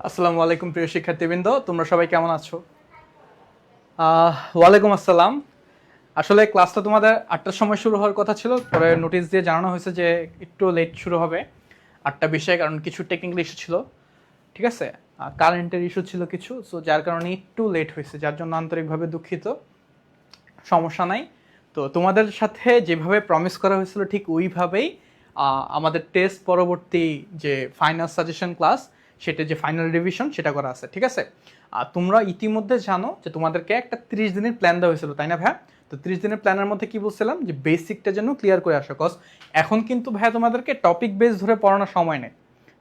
আসসালামু আলাইকুম প্রিয় শিক্ষার্থীবৃন্দ, তোমরা সবাই কেমন আছো? ওয়ালাইকুম আসসালাম। আসলে ক্লাসটা তোমাদের 8টার সময় শুরু হওয়ার কথা ছিল, পরে নোটিশ দিয়ে জানানো হয়েছে যে একটু লেট শুরু হবে 8টা 20-এ, কারণ কিছু টেকনিক্যাল ইস্যু ছিল। ঠিক আছে, কারেন্টের ইস্যু ছিল কিছু, সো যার কারণে একটু লেট হয়েছে, যার জন্য আন্তরিকভাবে দুঃখিত। সমস্যা নাই। তো তোমাদের সাথে যেভাবে প্রমিস করা হয়েছিল ঠিক ওইভাবেই আমাদের টেস্ট পরবর্তী যে ফাইনাল সাজেশন ক্লাস, সেটা যে ফাইনাল রিভিশন সেটা করা আছে। ঠিক আছে, তোমরা ইতিমধ্যে জানো যে তোমাদেরকে একটা 30 দিনের প্ল্যান দেওয়া হয়েছিল, তাই না ভাইয়া? তো 30 দিনের প্ল্যানের মধ্যে কি বলছিলাম যে বেসিকটা যেন ক্লিয়ার করে আসো, কজ এখন কিন্তু ভাইয়া তোমাদেরকে টপিক বেস ধরে পড়ানোর সময় নেই।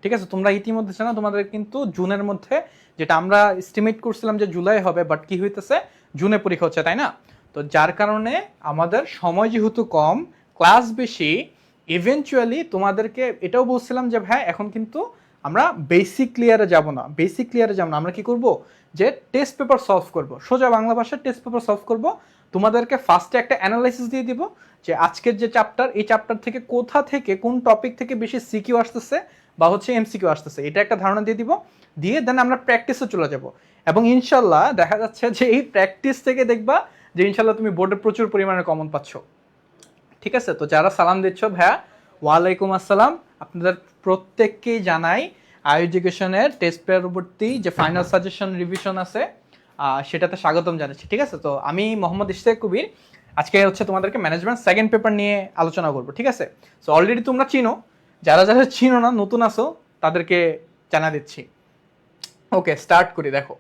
ঠিক আছে, তোমরা ইতিমধ্যে জানো তোমাদের কিন্তু জুনের মধ্যে, যেটা আমরা এস্টিমেট করছিলাম যে জুলাই হবে, বাট কি হইতেছে, জুনে পরীক্ষা হচ্ছে, তাই না? তো যার কারণে আমাদের সময় যেহেতু কম, ক্লাস বেশি, ইভেনচুয়ালি তোমাদেরকে এটাও বলছিলাম যে ভাই এখন কিন্তু আমরা বেসিক ক্লিয়ারে যাব না, আমরা কি করব, যে টেস্ট পেপার সলভ করব, সোজা বাংলা ভাষায় টেস্ট পেপার সলভ করব। তোমাদেরকে ফার্স্টে একটা অ্যানালাইসিস দিয়ে দিব যে আজকের যে চ্যাপ্টার, এই চ্যাপ্টার থেকে কোথা থেকে কোন টপিক থেকে বেশি সিকিউ আসতেছে বা হচ্ছে এমসিকিউ আসতেছে, এটা একটা ধারণা দিয়ে দিব। দিয়ে দেন আমরা প্র্যাকটিসে চলে যাব, এবং ইনশাল্লাহ দেখা যাচ্ছে যে এই প্র্যাকটিস থেকে দেখবা যে ইনশাল্লাহ তুমি বোর্ডে প্রচুর পরিমাণে কমন পাচ্ছ। ঠিক আছে, তো যারা সালাম দিচ্ছ ভাইয়া, ওয়ালাইকুম আসসালাম। আপনাদের প্রত্যেককেই জানাই এডুকেশনের টেস্ট পরবর্তী যে ফাইনাল সাজেশন রিভিশন আছে সেটাতে স্বাগতম জানাচ্ছি। ঠিক আছে, তো আমি মোহাম্মদ ইশতিয়াক কবির, আজকে হচ্ছে তোমাদেরকে ম্যানেজমেন্ট সেকেন্ড পেপার নিয়ে আলোচনা করবো। ঠিক আছে, সো অলরেডি তোমরা চিনো, যারা যারা চিনো না, নতুন আসো, তাদেরকে জানা দিচ্ছি। ওকে, স্টার্ট করি। দেখো,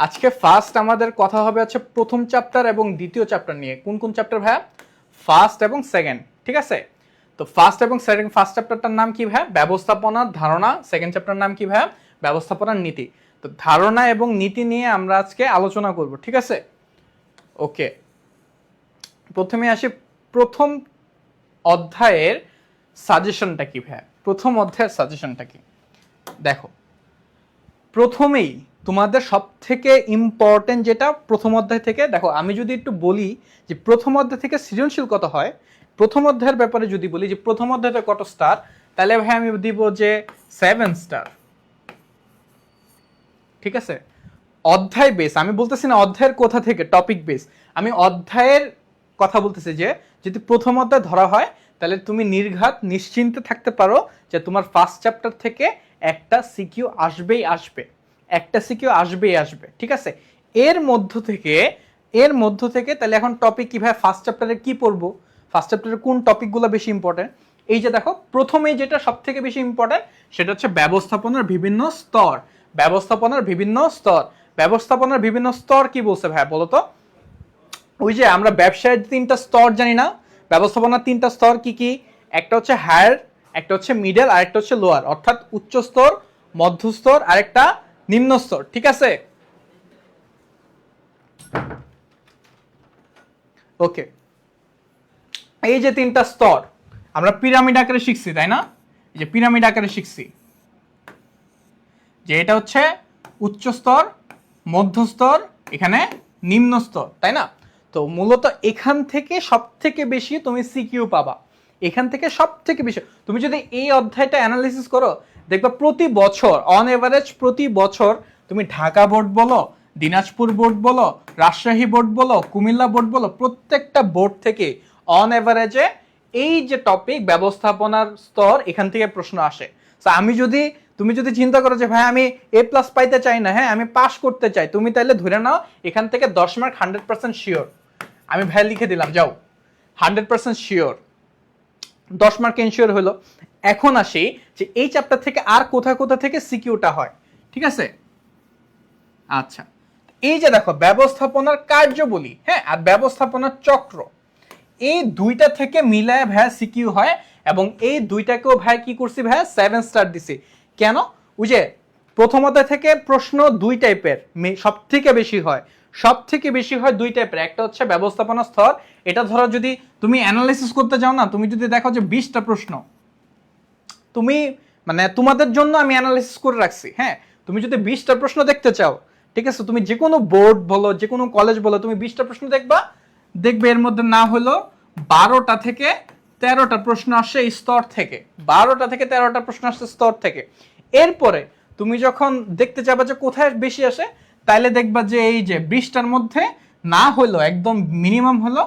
আজকে ফার্স্ট আমাদের কথা হবে হচ্ছে প্রথম চ্যাপ্টার এবং দ্বিতীয় চ্যাপ্টার নিয়ে। কোন কোন চ্যাপ্টার ভাইয়া? ফার্স্ট এবং সেকেন্ড। ঠিক আছে, তো ফার্স্ট এবং সেকেন্ড, ফার্স্ট চ্যাপ্টারটার নাম কি ভাইয়া? ব্যবস্থাপনার ধারণা। সেকেন্ড চ্যাপ্টার নাম কি ভাইয়া? ব্যবস্থাপনার নীতি। তো ধারণা এবং নীতি নিয়ে আমরা আজকে আলোচনা করব। ঠিক আছে, ওকে, প্রথমে আসি প্রথম অধ্যায়ের সাজেশনটা কি ভাইয়া? প্রথম অধ্যায়ের সাজেশনটা কি? দেখো, প্রথমেই তোমাদের সব থেকে ইম্পর্টেন্ট যেটা প্রথম অধ্যায় থেকে, দেখো আমি যদি একটু বলি যে প্রথম অধ্যায় থেকে সৃজনশীল কত হয়, প্রথম অধ্যায়ের ব্যাপারে যদি বলি যে প্রথম অধ্যায়টা কত স্টার, তাহলে ভাই আমি দিব যে 7 স্টার। ঠিক আছে, অধ্যায় বেস, আমি বলতেছি না অধ্যায়ের কোথা থেকে, টপিক বেস, আমি অধ্যায়ের কথা বলতেছি। যে যদি প্রথম অধ্যায় ধরা হয়, তাহলে তুমি নির্ঘাত নিশ্চিন্তে থাকতে পারো যে তোমার ফার্স্ট চ্যাপ্টার থেকে একটা সিকিউ আসবেই আসবে, একটা সিকিউ আসবেই আসবে। ঠিক আছে, এর মধ্য থেকে তাহলে এখন টপিক কিভাবে, ফার্স্ট চ্যাপ্টারে কি পড়বো, ফার্স্ট চ্যাপ্টারে কোন টপিকগুলো বেশি ইম্পর্টেন্ট। এই যে দেখো, প্রথমেই যেটা সব থেকে বেশি ইম্পর্টেন্ট সেটা হচ্ছে ব্যবস্থাপনার বিভিন্ন স্তর। ব্যবস্থাপনার বিভিন্ন স্তর, ব্যবস্থাপনার বিভিন্ন স্তর কি বলছে ভাই বলো তো? ওই যে আমরা ব্যবসায়ের 3টা স্তর জানি না, ব্যবস্থাপনার 3টা স্তর কি কি? একটা হচ্ছে হায়ার, একটা হচ্ছে মিডল, আর একটা হচ্ছে লোয়ার, অর্থাৎ উচ্চ স্তর, মধ্যস্তর, আর একটা নিম্ন স্তর। ঠিক আছে, ওকে, এই যে 3টা স্তর আমরা পিরামিড আকারে শিখছি, তাই না? এই যে পিরামিড আকারে শিখছি যে এটা হচ্ছে উচ্চ স্তর, মধ্যস্তর, এখানে নিম্ন স্তর, তাই না? তো মূলত এখান থেকে সব থেকে বেশি তুমি সিকিউ পাবা, এখান থেকে সব থেকে বেশি। তুমি যদি এই অধ্যায়টা অ্যানালিসিস করো, দেখবা প্রতি বছর অন এভারেজ, প্রতি বছর তুমি ঢাকা বোর্ড বলো, দিনাজপুর বোর্ড বলো, রাজশাহী বোর্ড বলো, কুমিল্লা বোর্ড বলো, প্রত্যেকটা বোর্ড থেকে অন এভারেজে এই যে টপিক ব্যবস্থাপনার স্তর, এখান থেকে প্রশ্ন আসে। আমি যদি, তুমি যদি চিন্তা করো যে ভাই আমি A+ পাইতে চাই না, হ্যাঁ আমি পাস করতে চাই, তুমি তাহলে ধরে নাও এখান থেকে 10 মার্ক 100% শিওর। আমি ভাই লিখে দিলাম, যাও 100% শিওর, 10 মার্ক ইনশিওর হলো। এখন আসি যে এই চ্যাপ্টার থেকে আর কোথা কোথা থেকে সিকিউটা হয়। ঠিক আছে, আচ্ছা, এই যে দেখো ব্যবস্থাপনার কার্যবলী, হ্যাঁ, আর ব্যবস্থাপনার চক্র, এই দুইটা থেকে মিলায় ভাইয়া সিকিউ হয়, এবং এই দুইটাকেও ভাই কি করছি ভাইয়া 7 স্টার দিছি। কেন? ওই যে প্রথম অধ্যায় থেকে প্রশ্ন দুই টাইপের সব থেকে বেশি হয়, সব থেকে বেশি হয় দুই টাইপের। একটা হচ্ছে ব্যবস্থাপনা স্তর, এটা ধরো যদি তুমি অ্যানালাইসিস করতে যাও না, তুমি যদি দেখো যে 20টা প্রশ্ন, তুমি মানে তোমাদের জন্য আমি অ্যানালাইসিস করে রাখছি, হ্যাঁ, তুমি যদি 20টা প্রশ্ন দেখতে চাও, ঠিক আছে, তুমি যে কোনো বোর্ড বলো, যে কোনো কলেজ বলো, তুমি 20টা প্রশ্ন দেখবে এর মধ্যে না হলো 12টা থেকে 13টা প্রশ্ন আসছে এই স্তর থেকে, 12টা থেকে 13টা প্রশ্ন আসছে স্তর থেকে। এরপরে তুমি যখন দেখতে যাবে যে কোথায় বেশি আসে, তাইলে দেখবা যে এই যে 20টার মধ্যে না হলো একদম মিনিমাম হলো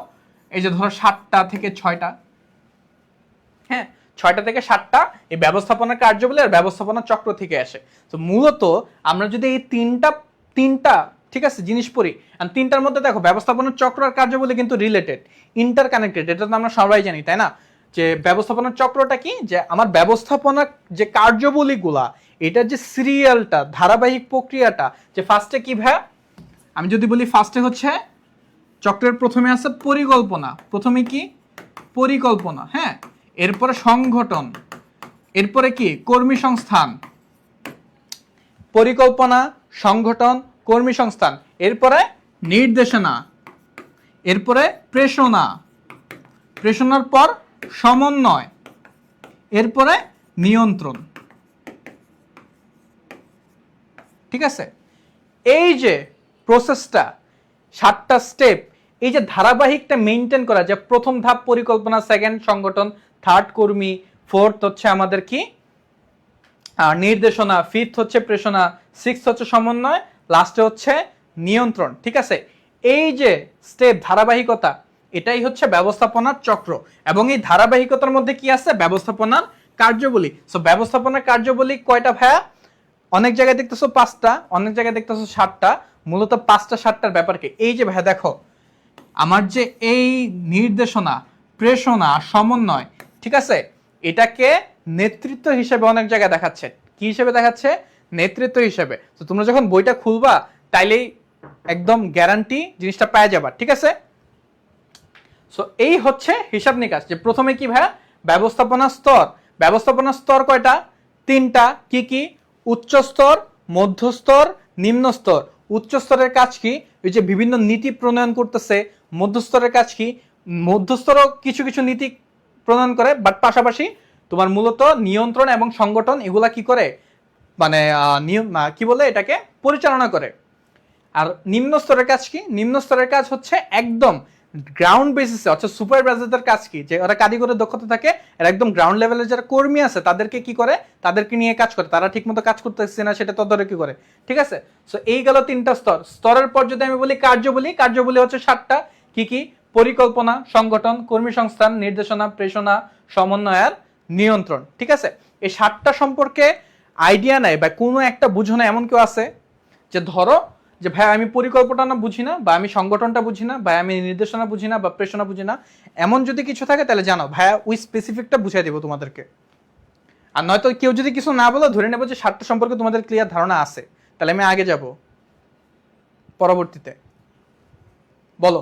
এই যে ধরো 7টা থেকে 6টা, হ্যাঁ 6টা থেকে 7টা এই ব্যবস্থাপনা কার্যাবলী আর ব্যবস্থাপনা চক্র থেকে আসে। তো মূলত আমরা যদি এই তিনটা ঠিক আছে জিনিস পড়ি, আর তিনটার মধ্যে দেখো ব্যবস্থাপনা চক্র আর কার্যাবলী কিন্তু রিলেটেড, ইন্টার কানেক্টেড, এটা তো আমরা সবাই জানি তাই না? যে ব্যবস্থাপনার চক্রটা কি, যে আমার ব্যবস্থাপনা যে কার্যাবলীগুলা এটার যে সিরিয়ালটা ধারাবাহিক প্রক্রিয়াটা, যে ফার্স্টে কি ভাই, আমি যদি বলি ফার্স্টে হচ্ছে চক্রের প্রথমে আছে পরিকল্পনা, প্রথমে কি পরিকল্পনা, হ্যাঁ এরপরে সংগঠন, এরপরে কি কর্মী সংস্থান, পরিকল্পনা সংগঠন কর্মী সংস্থান, এরপরে নির্দেশনা, এরপরে প্রেষণা, প্রেষণার পর সমন্বয়, এরপরে নিয়ন্ত্রণ। ঠিক আছে, এই যে প্রসেসটা 7টা স্টেপ, এই যে ধারাবাহিকটা মেইনটেইন করা, যে প্রথম ধাপ পরিকল্পনা, সেকেন্ড সংগঠন, থার্ড কর্মী, ফোর্থ হচ্ছে আমাদের কি নির্দেশনা, ফিফথ হচ্ছে প্রেষণা, সিক্সথ হচ্ছে সমন্বয়, লাস্টে হচ্ছে নিয়ন্ত্রণ। ঠিক আছে, এই যে স্টেপ ধারাবাহিকতা, এটাই হচ্ছে ব্যবস্থাপনার চক্র। এবং এই ধারাবাহিকতার মধ্যে কি আছে, ব্যবস্থাপনার কার্যাবলী। সো ব্যবস্থাপনার কার্যাবলী কয়টা ভাইয়া? অনেক জায়গায় দেখতেছো 5টা, অনেক জায়গায় দেখতেছো 7টা। মূলত 5টা 7টার ব্যাপার কি, এই যে ভাইয়া দেখো আমার যে এই নির্দেশনা, প্রেষণা, সমন্বয়, ঠিক আছে, এটাকে নেতৃত্ব হিসেবে অনেক জায়গায় দেখাচ্ছে। কি হিসেবে দেখাচ্ছে? নেতৃত্ব হিসেবে। তো তোমরা যখন বইটা খুলবা তাইলেই একদম গ্যারান্টি জিনিসটা পাওয়া যাবা। ঠিক আছে, সো এই হচ্ছে হিসাব নিকাশ। যে প্রথমে কি ভাইয়া, ব্যবস্থাপনা স্তর। ব্যবস্থাপনা স্তর কয়টা? 3টা। কি কি? উচ্চ স্তর, মধ্য স্তর, নিম্ন স্তর। উচ্চ স্তরের কাজ কি? ওই যে বিভিন্ন নীতি প্রণয়ন করতেছে। মধ্য স্তরের কাজ কি? মধ্য স্তরও কিছু কিছু নীতি প্রণয়ন করে, বাট পাশাপাশি তোমার মূলত নিয়ন্ত্রণ এবং সংগঠন এগুলা কি করে, মানে কি বলে এটাকে, পরিচালনা করে। আর নিম্ন স্তরের কাজ কি? নিম্ন স্তরের কাজ হচ্ছে একদম গ্রাউন্ড বেসিসে, অর্থাৎ সুপারভাইজারদের কাজ কি, যে ওরা কারিগরের দক্ষতা থাকে, আর একদম গ্রাউন্ড লেভেলের যারা কর্মী আছে তাদেরকে কি করে, তাদেরকে নিয়ে কাজ করে, তারা ঠিকমতো কাজ করতেছে না সেটা তদারকি করে। ঠিক আছে, সো এই গেল 3টা স্তর। স্তরের পর যদি আমি বলি কার্যাবলী, কার্যাবলী হচ্ছে 7টা। কি কি? পরিকল্পনা, সংগঠন, কর্মী সংস্থান, নির্দেশনা, প্রেষণা, সমন্বয় আর নিয়ন্ত্রণ। ঠিক আছে, এই 7টা সম্পর্কে আইডিয়া নাই বা কোনো একটা বুঝো না এমন কেউ আছে? যে ধরো যে ভাই আমি পরিকল্পনা বুঝি না, বা আমি সংগঠনটা বুঝি না, বা আমি নির্দেশনা বুঝি না, বা প্রেষণা বুঝি না, এমন যদি কিছু থাকে তাহলে জানো ভাইয়া ওই স্পেসিফিকটা বুঝাই দেবো তোমাদেরকে। আর নয়তো কেউ যদি কিছু না বলো, ধরে নেবো যে 7টা সম্পর্কে তোমাদের ক্লিয়ার ধারণা আছে, তাহলে আমি আগে যাব পরবর্তীতে। বলো,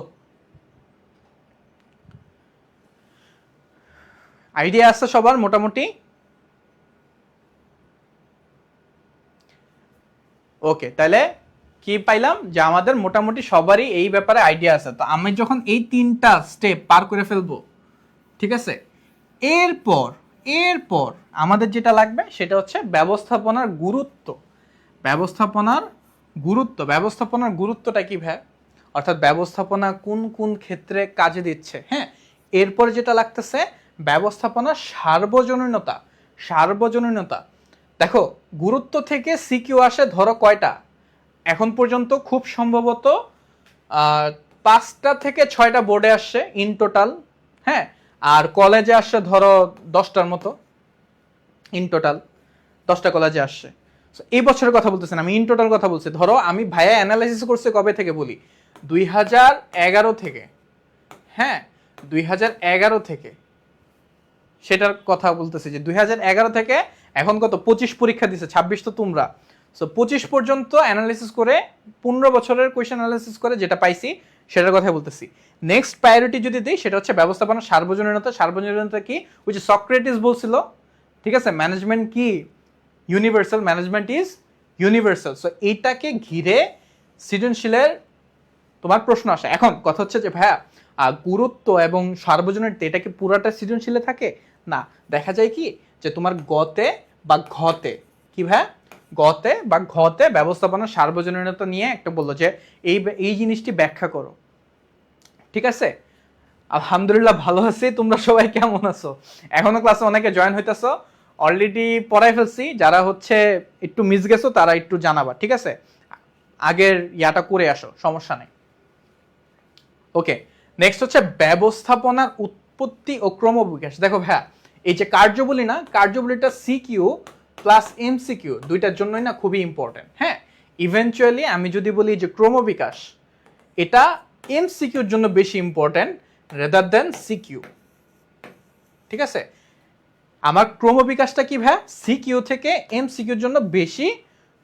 আইডিয়া আছে সবার মোটামুটি? ওকে, তাহলে কি পাইলাম, যে আমাদের মোটামুটি সবারই এই ব্যাপারে আইডিয়া আছে। তো আমি যখন এই 3টা স্টেপ পার করে ফেলবো, ঠিক আছে, এরপর এরপর আমাদের যেটা লাগবে সেটা হচ্ছে ব্যবস্থাপনার গুরুত্ব। ব্যবস্থাপনার গুরুত্ব, ব্যবস্থাপনার গুরুত্বটা কি ভাই, অর্থাৎ ব্যবস্থাপনা কোন কোন ক্ষেত্রে কাজে দিচ্ছে। হ্যাঁ, এরপর যেটা লাগতেছে ব্যবস্থাপনার সার্বজনীনতা। সার্বজনীনতা দেখো, গুরুত্ব থেকে সিকিউ আসে ধরো কয়টা, এখন পর্যন্ত খুব সম্ভবত 5টা থেকে 6টা বোর্ডে আসছে ইন টোটাল। হ্যাঁ, আর কলেজে আসছে ধরো 10টার মতো ইন টোটাল, 10টা কলেজে আসছে। এই বছরের কথা বলতেছেন, আমি ইন টোটাল কথা বলছি। ধরো আমি ভাইয়া অ্যানালাইসিস করছে কবে থেকে বলি, 2011 থেকে। হ্যাঁ, 2011 থেকে সেটার কথা বলতেছি, যে 2011 থেকে এখন কত 25 পরীক্ষা দিছে, 26 তো তোমরা। সো 25 পর্যন্ত অ্যানালাইসিস করে 15 বছরের কোয়েশ্চেন অ্যানালাইসিস করে যেটা পাইছি সেটার কথা বলতেছি। নেক্সট প্রায়োরিটি যদি দিই সেটা হচ্ছে ব্যবস্থাপনা সার্বজনীনতা। সার্বজনীনতা কি, ওই যে সক্রেটিস বলছিল, ঠিক আছে, ম্যানেজমেন্ট কি universal, management is universal. So এইটাকে ঘিরে সৃজনশীলের তোমার প্রশ্ন আসে। এখন কথা হচ্ছে যে ভাইয়া গুরুত্ব এবং সার্বজনীনতা এটা কি পুরাটা সৃজনশীলে থাকে? না, দেখা যায় কি যে তোমার গতে বা ঘতে, কি ভাইয়া, গতে বা ঘতে ব্যবস্থাপনা সার্বজনীনতা নিয়ে একটা বললো যে এই জিনিসটি ব্যাখ্যা করো। ঠিক আছে, আলহামদুলিল্লাহ ভালো আছি, তোমরা সবাই কেমন আছো? এখনো ক্লাসে অনেকে জয়েন হইতেছো, অলরেডি পড়াই ফেলছি, যারা হচ্ছে একটু মিস গেছো তারা একটু জানাবা, ঠিক আছে? আগের ইয়াটা করে আসো, সমস্যা নেই। ওকে, নেক্সট হচ্ছে ব্যবস্থাপনার উৎপত্তি ও ক্রমবিকাশ। দেখো ভাইয়া, এই যে কার্যবলী না, কার্যবলীটা সিকিউ প্লাস এমসিকিউ দুইটার জন্যই না খুবই ইম্পর্টেন্ট। হ্যাঁ, ইভেনচুয়ালি আমি যদি বলি যে ক্রমবিকাশ, এটা এমসিকিউর জন্য বেশি ইম্পর্টেন্ট রেদার দেন সিকিউ, ঠিক আছে? আমার ক্রমবিকাশটা কি ভাইয়া, সিকিউ থেকে এমসিকিউর জন্য বেশি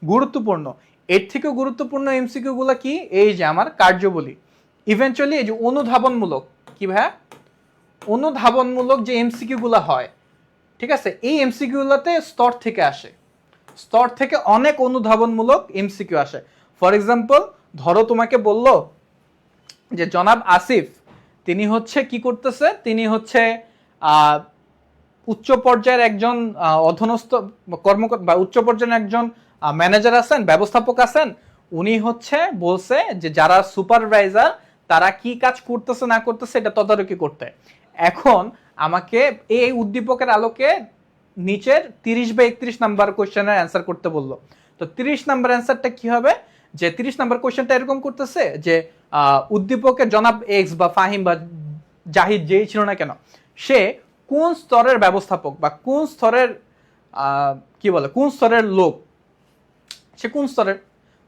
গুরুত্বপূর্ণ। এর থেকেও গুরুত্বপূর্ণ এমসিকিউ গুলো কি, এই যে আমার কার্যবলী। ইভেনচুয়ালি এই যে অনুধাবনমূলক, কি ভাইয়া, অনুধাবনমূলক যে এমসিকিউ গুলো হয়, ঠিক আছে, এই এমসিকিউ গুলোতে স্তর থেকে আসে, স্তর থেকে অনেক অনুধাবনমূলক এমসিকিউ আসে। ফর এক্সাম্পল, ধরো তোমাকে বললো যে জনাব আসিফ তিনি হচ্ছে কি করতেছে, তিনি হচ্ছে উচ্চ পর্যায়ের একজন অধীনস্থ কর্মকর্তা বা উচ্চ পর্যায়ের একজন ম্যানেজার আছেন, ব্যবস্থাপক আছেন, উনি হচ্ছে বলছে যে যারা সুপারভাইজার তারা কি কাজ করতেছে না করতেছে এটা তদারকি করতে। এখন আমাকে এই উদ্দীপকের আলোকে নিচের 30 বা 31 নাম্বার কোশ্চেনের অ্যান্সার করতে বললো। তো 30 নাম্বার অ্যান্সারটা কি হবে, যে 30 নাম্বার কোশ্চেনটা এরকম করতেছে যে উদ্দীপকের জনাব এক্স বা ফাহিম বা জাহিদ যেই ছিল না কেন, সে কোন স্তরের ব্যবস্থাপক বা কোন স্তরের কি বলে কোন স্তরের লোক, সে কোন স্তরের,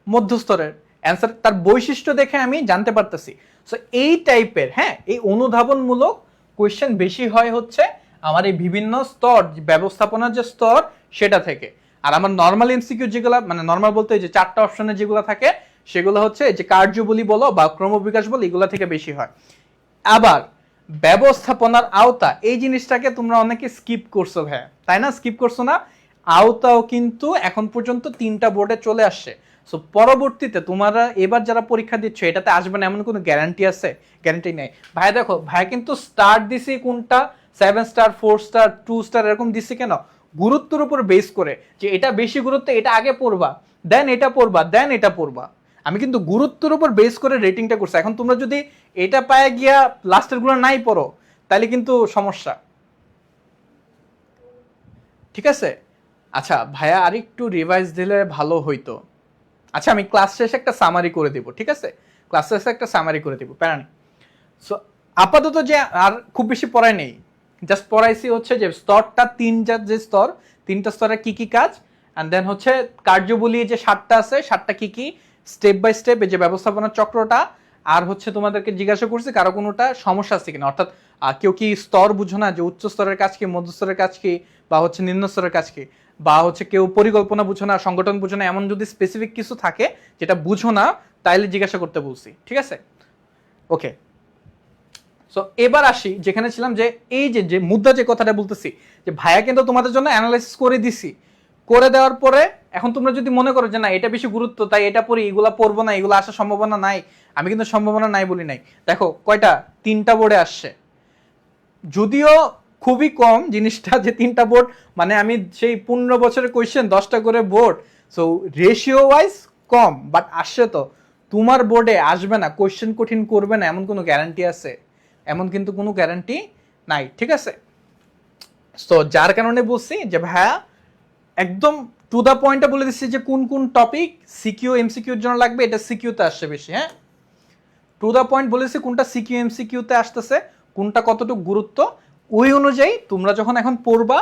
মধ্যস্তরের। অ্যান্সার তার বৈশিষ্ট্য দেখে আমি জানতে পারতেছি। সো এই টাইপের, হ্যাঁ, এই অনুধাবনমূলক কোয়েশ্চেন বেশি হয় হচ্ছে আমার এই বিভিন্ন স্তর, ব্যবস্থাপনার যে স্তর সেটা থেকে। আর আমার নর্মাল এমসিকিউ যেগুলো, মানে নর্মাল বলতে যে 4টা অপশনে যেগুলো থাকে সেগুলো হচ্ছে যে কার্যবলী বলো বা ক্রমবিকাশ বলো, এগুলো থেকে বেশি হয়। আবার ব্যবস্থাপনার আওতা, এই জিনিসটাকে তোমরা অনেকে স্কিপ করছো ভাইয়া, তাই না? স্কিপ করছো না? আওতাও কিন্তু এখন পর্যন্ত 3টা বোর্ডে চলে আসছে। সো পরবর্তীতে তোমরা এবার যারা পরীক্ষা দিচ্ছ এটাতে আসবে না এমন কোনো গ্যারান্টি আছে? গ্যারান্টি নেই ভাইয়া। দেখো ভাইয়া কিন্তু স্টার্ট দিছি কোনটা 7 স্টার, 4 স্টার, 2 স্টার এরকম দিছি কেন, গুরুত্বের উপর বেস করে, যে এটা বেশি গুরুত্ব এটা আগে পড়বা, দেন এটা পড়বা, দেন এটা পড়বা। আমি কিন্তু গুরুত্বের উপর বেস করে রেটিংটা করছি। এখন তোমরা যদি এটা পায়ে গিয়া লাস্টের গুলো নাই পড়ো তাহলে কিন্তু সমস্যা, ঠিক আছে? আচ্ছা ভাইয়া, আর একটু রিভাইজ দিলে ভালো হইতো। আচ্ছা আমি ক্লাস শেষে একটা সামারি করে দিব, ঠিক আছে? ক্লাস শেষে একটা সামারি করে দিব, প্যারা নেই। সো আপাতত যে আর খুব বেশি পড়াই নেই, জাস্ট পড়াইছি হচ্ছে যে স্তরটা যে স্তর, 3টা স্তরের কি কি কাজ, অ্যান্ড দেন হচ্ছে কার্যবলী যে 7টা আছে 7টা কি কি, স্টেপ বাই স্টেপ এই যে ব্যবস্থাপনার চক্রটা। আর হচ্ছে তোমাদেরকে জিজ্ঞাসা করছি কারো কোনোটা সমস্যা আছে কিনা, অর্থাৎ কেউ কি স্তর বুঝো না, যে উচ্চ স্তরের কাজ কি, মধ্য স্তরের কাজ কি, বা হচ্ছে নিম্ন স্তরের কাজ কি, বা হচ্ছে কেউ পরিকল্পনা বুঝো না, সংগঠন বুঝো না, এমন যদি স্পেসিফিক কিছু থাকে যেটা বুঝো না তাইলে জিজ্ঞাসা করতে বলছি, ঠিক আছে? ওকে, সো এবার আসি যেখানে ছিলাম, যে এই যে যে মুদ্রা যে কথাটা বলতেছি, যে ভাইয়া কিন্তু তোমাদের জন্য অ্যানালাইসিস করে দিছি, করে দেওয়ার পরে এখন তোমরা যদি মনে করো যে না এটা বেশি গুরুত্ব তাই এটা পড়ি, এগুলা পড়বো না, এগুলো আসার সম্ভাবনা নাই, আমি কিন্তু সম্ভাবনা নাই বলি নাই। দেখো কয়টা, 3টা বোর্ডে আসছে, যদিও খুবই কম জিনিসটা, যে 3টা বোর্ড, মানে আমি সেই 15 বছরের কোয়েশ্চেন 10টা করে board, so ratio wise com, but আসছে তো। তোমার বোর্ডে আসবে না, কোয়েশ্চেন কঠিন করবে না এমন কোনো গ্যারান্টি আছে? এমন কিন্তু কোনো গ্যারান্টি নাই, ঠিক আছে? তো যার কারণে বলছি যে ভাইয়া একদম টু দা পয়েন্টে বলে দিচ্ছি যে কোন কোন টপিক সিকিউ এমসিকিউর জন্য লাগবে, এটা সিকিউতে আসছে বেশি। হ্যাঁ, টু দা পয়েন্ট বলেছি কোনটা সিকিউ এমসিকিউতে আসতেছে, কোনটা কতটুকু গুরুত্ব, ওই অনুযায়ী তোমরা যখন এখন পড়বা,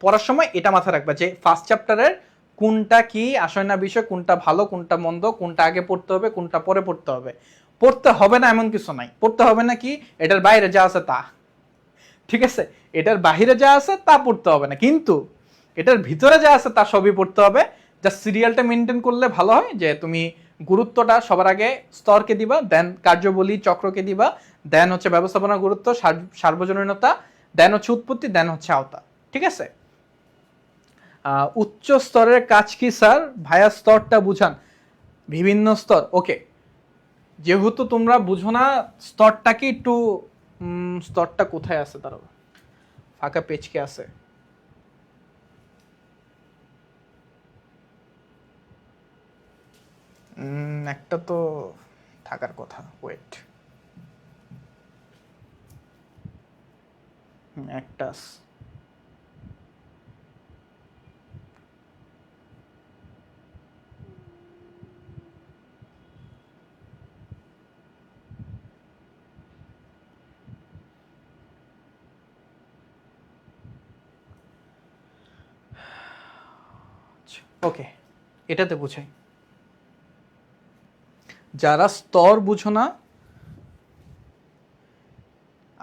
পড়ার সময় এটা মাথায় রাখবা যে ফার্স্ট চ্যাপ্টারের কোনটা কি আসয় না বিষয়, কোনটা ভালো কোনটা মন্দ, কোনটা আগে পড়তে হবে কোনটা পরে পড়তে হবে। পড়তে হবে না এমন কিছু নাই, পড়তে হবে না কি, এটার বাইরে যা আছে তা, ঠিক আছে? এটার বাহিরে যা আছে তা পড়তে হবে না, কিন্তু এটার ভিতরে যা আছে তা সবই পড়তে হবে। জাস্ট সিরিয়ালটা মেনটেন করলে ভালো হয়, যে তুমি গুরুত্বটা সবার আগে স্তরকে দিবা, দেন কার্যবলী চক্রকে দিবা, দেন হচ্ছে ব্যবস্থাপনার গুরুত্ব, সার্বজনীনতা, দেন হচ্ছে উৎপত্তি, দেন হচ্ছে আওতা, ঠিক আছে? উচ্চ স্তরের কাজ কি স্যার? ভাইয়া স্তরটা বুঝান। বিভিন্ন স্তর, ওকে, যেহেতু তোমরা বুঝো না স্তরটাকে একটু, স্তরটা কোথায় আছে, তার ফাঁকা পেজ কি আছে? একটা তো থাকার কথা, ওয়েট, একটা ওকে, এটাতে বুঝাই। যারা স্তর বুঝো না,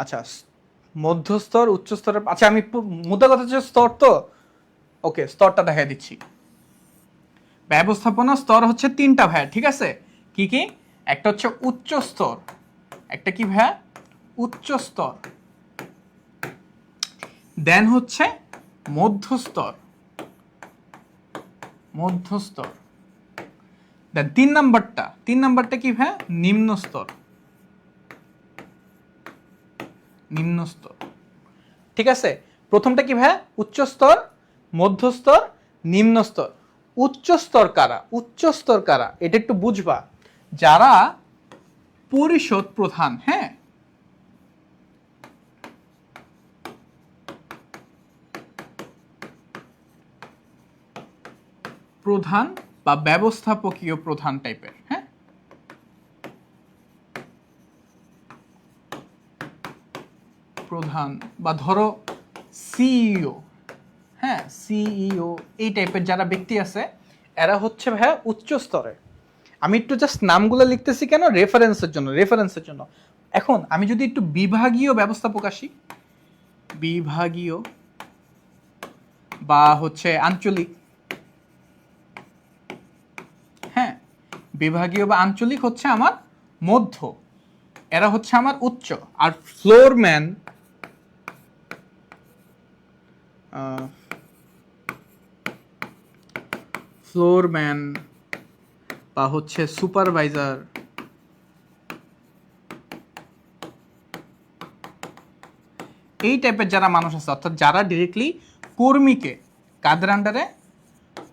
আচ্ছা মধ্যস্তর উচ্চ স্তরের, আচ্ছা আমি মুদ্রা কথা হচ্ছে স্তর, তো ওকে স্তরটা দেখা দিচ্ছি। ব্যবস্থাপনা স্তর হচ্ছে তিনটা ভাইয়া, ঠিক আছে? কি কি? একটা হচ্ছে উচ্চ স্তর, একটা কি ভাইয়া? উচ্চ স্তর, দেন হচ্ছে মধ্যস্তর, মধ্যস্তর, দেন তিন নাম্বারটা কি ভাইয়া? নিম্ন স্তর, নিম্ন স্তর, ঠিক আছে? প্রথমটা কি ভাইয়া? উচ্চ স্তর, মধ্যস্তর, নিম্ন স্তর। উচ্চ স্তর কারা? উচ্চ স্তর কারা এটা একটু বুঝবা। যারা পরিষদ প্রধান, হ্যাঁ, প্রধান বা ব্যবস্থাপকীয় প্রধান টাইপের, হ্যাঁ, প্রধান বা ধরো সিইও, হ্যাঁ সিইও, এই টাইপের যারা ব্যক্তি আছে এরা হচ্ছে ভাইয়া উচ্চ স্তরে। আমি একটু জাস্ট নামগুলো লিখতেছি কেন? রেফারেন্সের জন্য। এখন আমি যদি একটু বিভাগীয় ব্যবস্থাপক আসি, বিভাগীয় বা হচ্ছে আঞ্চলিক, হ্যাঁ বিভাগীয় বা আঞ্চলিক হচ্ছে আমার মধ্য, এরা হচ্ছে আমার উচ্চ। আর ফ্লোরম্যান, ফ্লোরম্যান বা হচ্ছে সুপারভাইজার, এই টাইপের যারা মানুষ আছে, অর্থাৎ যারা ডিরেক্টলি কর্মীকে, কাদের আন্ডারে?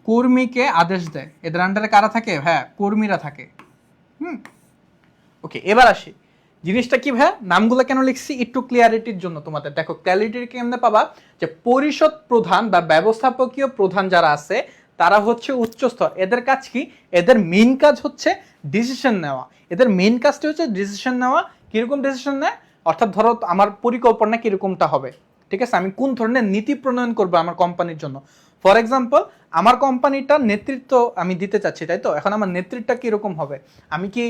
কর্মীকে আদেশ দেয়, এদের আন্ডারে কারা থাকে? হ্যাঁ কর্মীরা থাকে। ওকে, এবার আসি জিনিসটা কি ভাইয়া, নামগুলো কেন লিখছি একটু ক্লিয়ারিটির জন্য তোমাদের। দেখো ক্লিয়ারিটি কেমনে পাবা, যে পরিষদ প্রধান বা ব্যবস্থাপকীয় প্রধান যারা আছে তারা হচ্ছে উচ্চ স্তর। এদের কাজ কি? এদের মেইন কাজ হচ্ছে ডিসিশন নেওয়া। এদের মেইন কাজটা হচ্ছে ডিসিশন নেওয়া। কিরকম ডিসিশন নেয়? অর্থাৎ ধরো আমার পরিকল্পনা কিরকমটা হবে, ঠিক আছে, আমি কোন ধরনের নীতি প্রণয়ন করবো আমার কোম্পানির জন্য। ফর এক্সাম্পল, আমার কোম্পানিটার নেতৃত্ব আমি দিতে চাচ্ছি, তাই তো? এখন আমার নেতৃত্বটা কিরকম হবে? আমি কি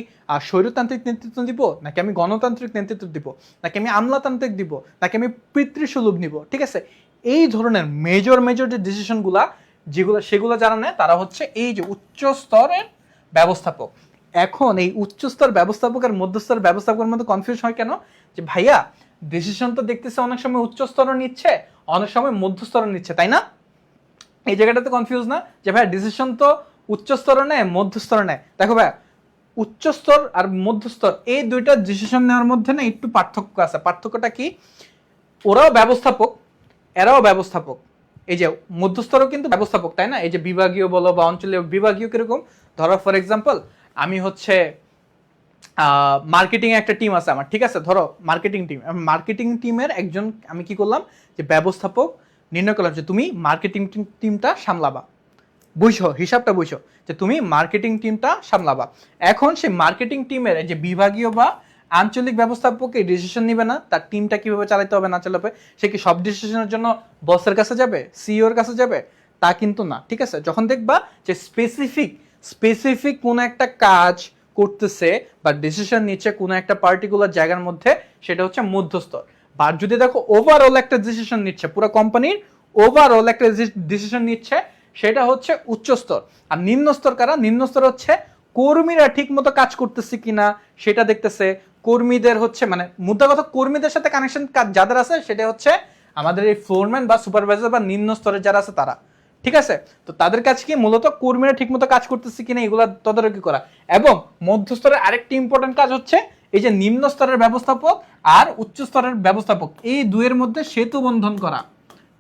স্বৈরতান্ত্রিক নেতৃত্ব দিব, নাকি আমি গণতান্ত্রিক নেতৃত্ব দিব, নাকি আমি আমলাতান্ত্রিক দিব, নাকি আমি পিতৃসুলভ নিব, ঠিক আছে? এই ধরনের মেজর যে ডিসিশনগুলা যেগুলো, সেগুলো যারা নেয় তারা হচ্ছে এই যে উচ্চ স্তরের ব্যবস্থাপক। এখন এই উচ্চ স্তর ব্যবস্থাপক আর মধ্যস্তর ব্যবস্থাপকের মধ্যে কনফিউজ হয় কেন? যে ভাইয়া ডিসিশন তো দেখতেছে অনেক সময় উচ্চ স্তরও নিচ্ছে, অনেক সময় মধ্যস্তরও নিচ্ছে, তাই না? এই জায়গাটাতে কনফিউজ না যে ভাই ডিসিশন তো উচ্চ স্তরে নেয়, মধ্যস্তরে নেয়। দেখো ভাই, উচ্চ স্তর আর মধ্যস্তর এই দুইটা ডিসিশন নেওয়ার মধ্যে না একটু পার্থক্য আছে। পার্থক্যটা কি? ওরাও ব্যবস্থাপক, এরাও ব্যবস্থাপক। এই যে মধ্যস্তরও কিন্তু ব্যবস্থাপক, তাই না? এই যে বিভাগীয় বলো বা অঞ্চলীয়, বিভাগীয় কিরকম? ধরো ফর এক্সাম্পল, আমি হচ্ছে মার্কেটিং একটা টিম আছে আমার, ঠিক আছে? ধরো মার্কেটিং টিমের একজন আমি কি করলাম, যে ব্যবস্থাপক নির্ণয় করলাম যে তুমি মার্কেটিং টিমটা সামলাবা। বুঝছো হিসাবটা? বুঝছো যে তুমি মার্কেটিং টিমটা সামলাবা। এখন সেই মার্কেটিং টিমের যে বিভাগীয় বা আঞ্চলিক ব্যবস্থাপক এই ডিসিশন নিবে না তার টিমটা কিভাবে চালাতে হবে না চালাবে, সে কি সব ডিসিশনের জন্য বসের কাছে যাবে, সিইওর কাছে যাবে? তা কিন্তু না, ঠিক আছে? যখন দেখবা যে স্পেসিফিক কোনো একটা কাজ করতেছে বা ডিসিশন নিচ্ছে কোনো একটা পার্টিকুলার জায়গার মধ্যে, সেটা হচ্ছে মধ্যস্তর। বা যদি দেখো ওভারঅল একটা ডিসিশন নিচ্ছে, পুরো কোম্পানির ওভারঅল একটা ডিসিশন নিচ্ছে, সেটা হচ্ছে উচ্চ স্তর। আর নিম্ন স্তর কারা? নিম্ন স্তর হচ্ছে কর্মীরা ঠিক মতো কাজ করতেছে কিনা সেটা দেখতেছে। কর্মীদের হচ্ছে মানে মুদ্রা কথা, কর্মীদের সাথে কানেকশন যাদের আছে সেটা হচ্ছে আমাদের এই ফ্লোরম্যান বা সুপারভাইজার বা নিম্ন স্তরের যারা আছে তারা, ঠিক আছে? তো তাদের কাছে কি মূলত কর্মীরা ঠিক মতো কাজ করতেছে কিনা এগুলা তদারকি করা। এবং মধ্যস্তরের আরেকটি ইম্পর্টেন্ট কাজ হচ্ছে এই যে নিম্ন স্তরের ব্যবস্থাপক আর উচ্চ স্তরের ব্যবস্থাপক, এই দুয়ের মধ্যে সেতু বন্ধন করা,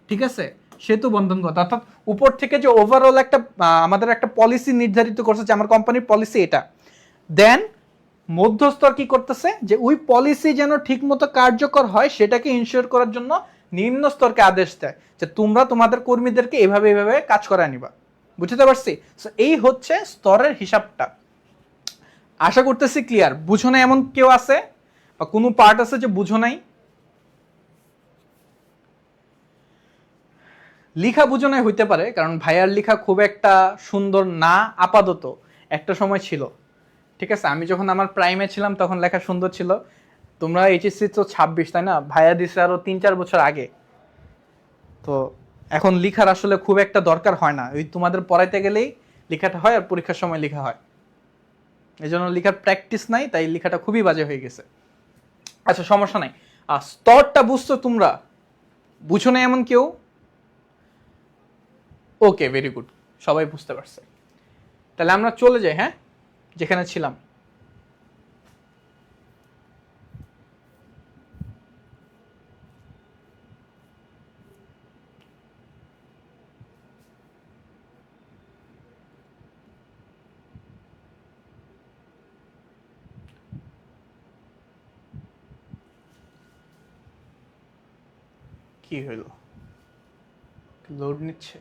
ঠিক আছে? সেতু বন্ধন করা, অর্থাৎ উপর থেকে যে ওভারঅল একটা আমাদের একটা পলিসি নির্ধারিত করছে যে আমার কোম্পানির পলিসি এটা, দেন মধ্যস্তর কি করতেছে যে ওই পলিসি যেন ঠিকমতো কার্যকর হয় সেটাকে ইনশিওর করার জন্য নিম্ন স্তরকে আদেশ দেয় যে তোমরা তোমাদের কর্মীদেরকে এভাবে কাজ করায় নিবা। বুঝতে পারছি? এই হচ্ছে স্তরের হিসাবটা। আশা করতেছি ক্লিয়ার। বুঝো না এমন কেউ আছে বা কোনো পার্ট আছে যে বুঝো নাই? লিখা বুঝনে হইতে পারে, কারণ ভাইয়ার লিখা খুব একটা সুন্দর না আপাতত, একটা সময় ছিল। ঠিক আছে, আমি যখন আমার প্রাইমে ছিলাম তখন লেখা সুন্দর ছিল। তোমরা এইচএসসি তো 26, তাই না? ভাইয়া দিছে আরো 3-4 বছর আগে। তো এখন লিখার আসলে খুব একটা দরকার হয় না, ওই তোমাদের পড়াইতে গেলেই লেখাটা হয় আর পরীক্ষার সময় লেখা হয়। এই জন্য লেখার প্র্যাকটিস নাই, তাই লেখাটা খুবই বাজে হয়ে গেছে। আচ্ছা সমস্যা নাই। আর স্তরটা বুঝছো তোমরা? বুঝো না এমন কেউ? ওকে, ভেরি গুড, সবাই বুঝতে পারছে। তাহলে আমরা চলে যাই, হ্যাঁ, যেখানে ছিলাম। কি হইল? লোড নিচ্ছে।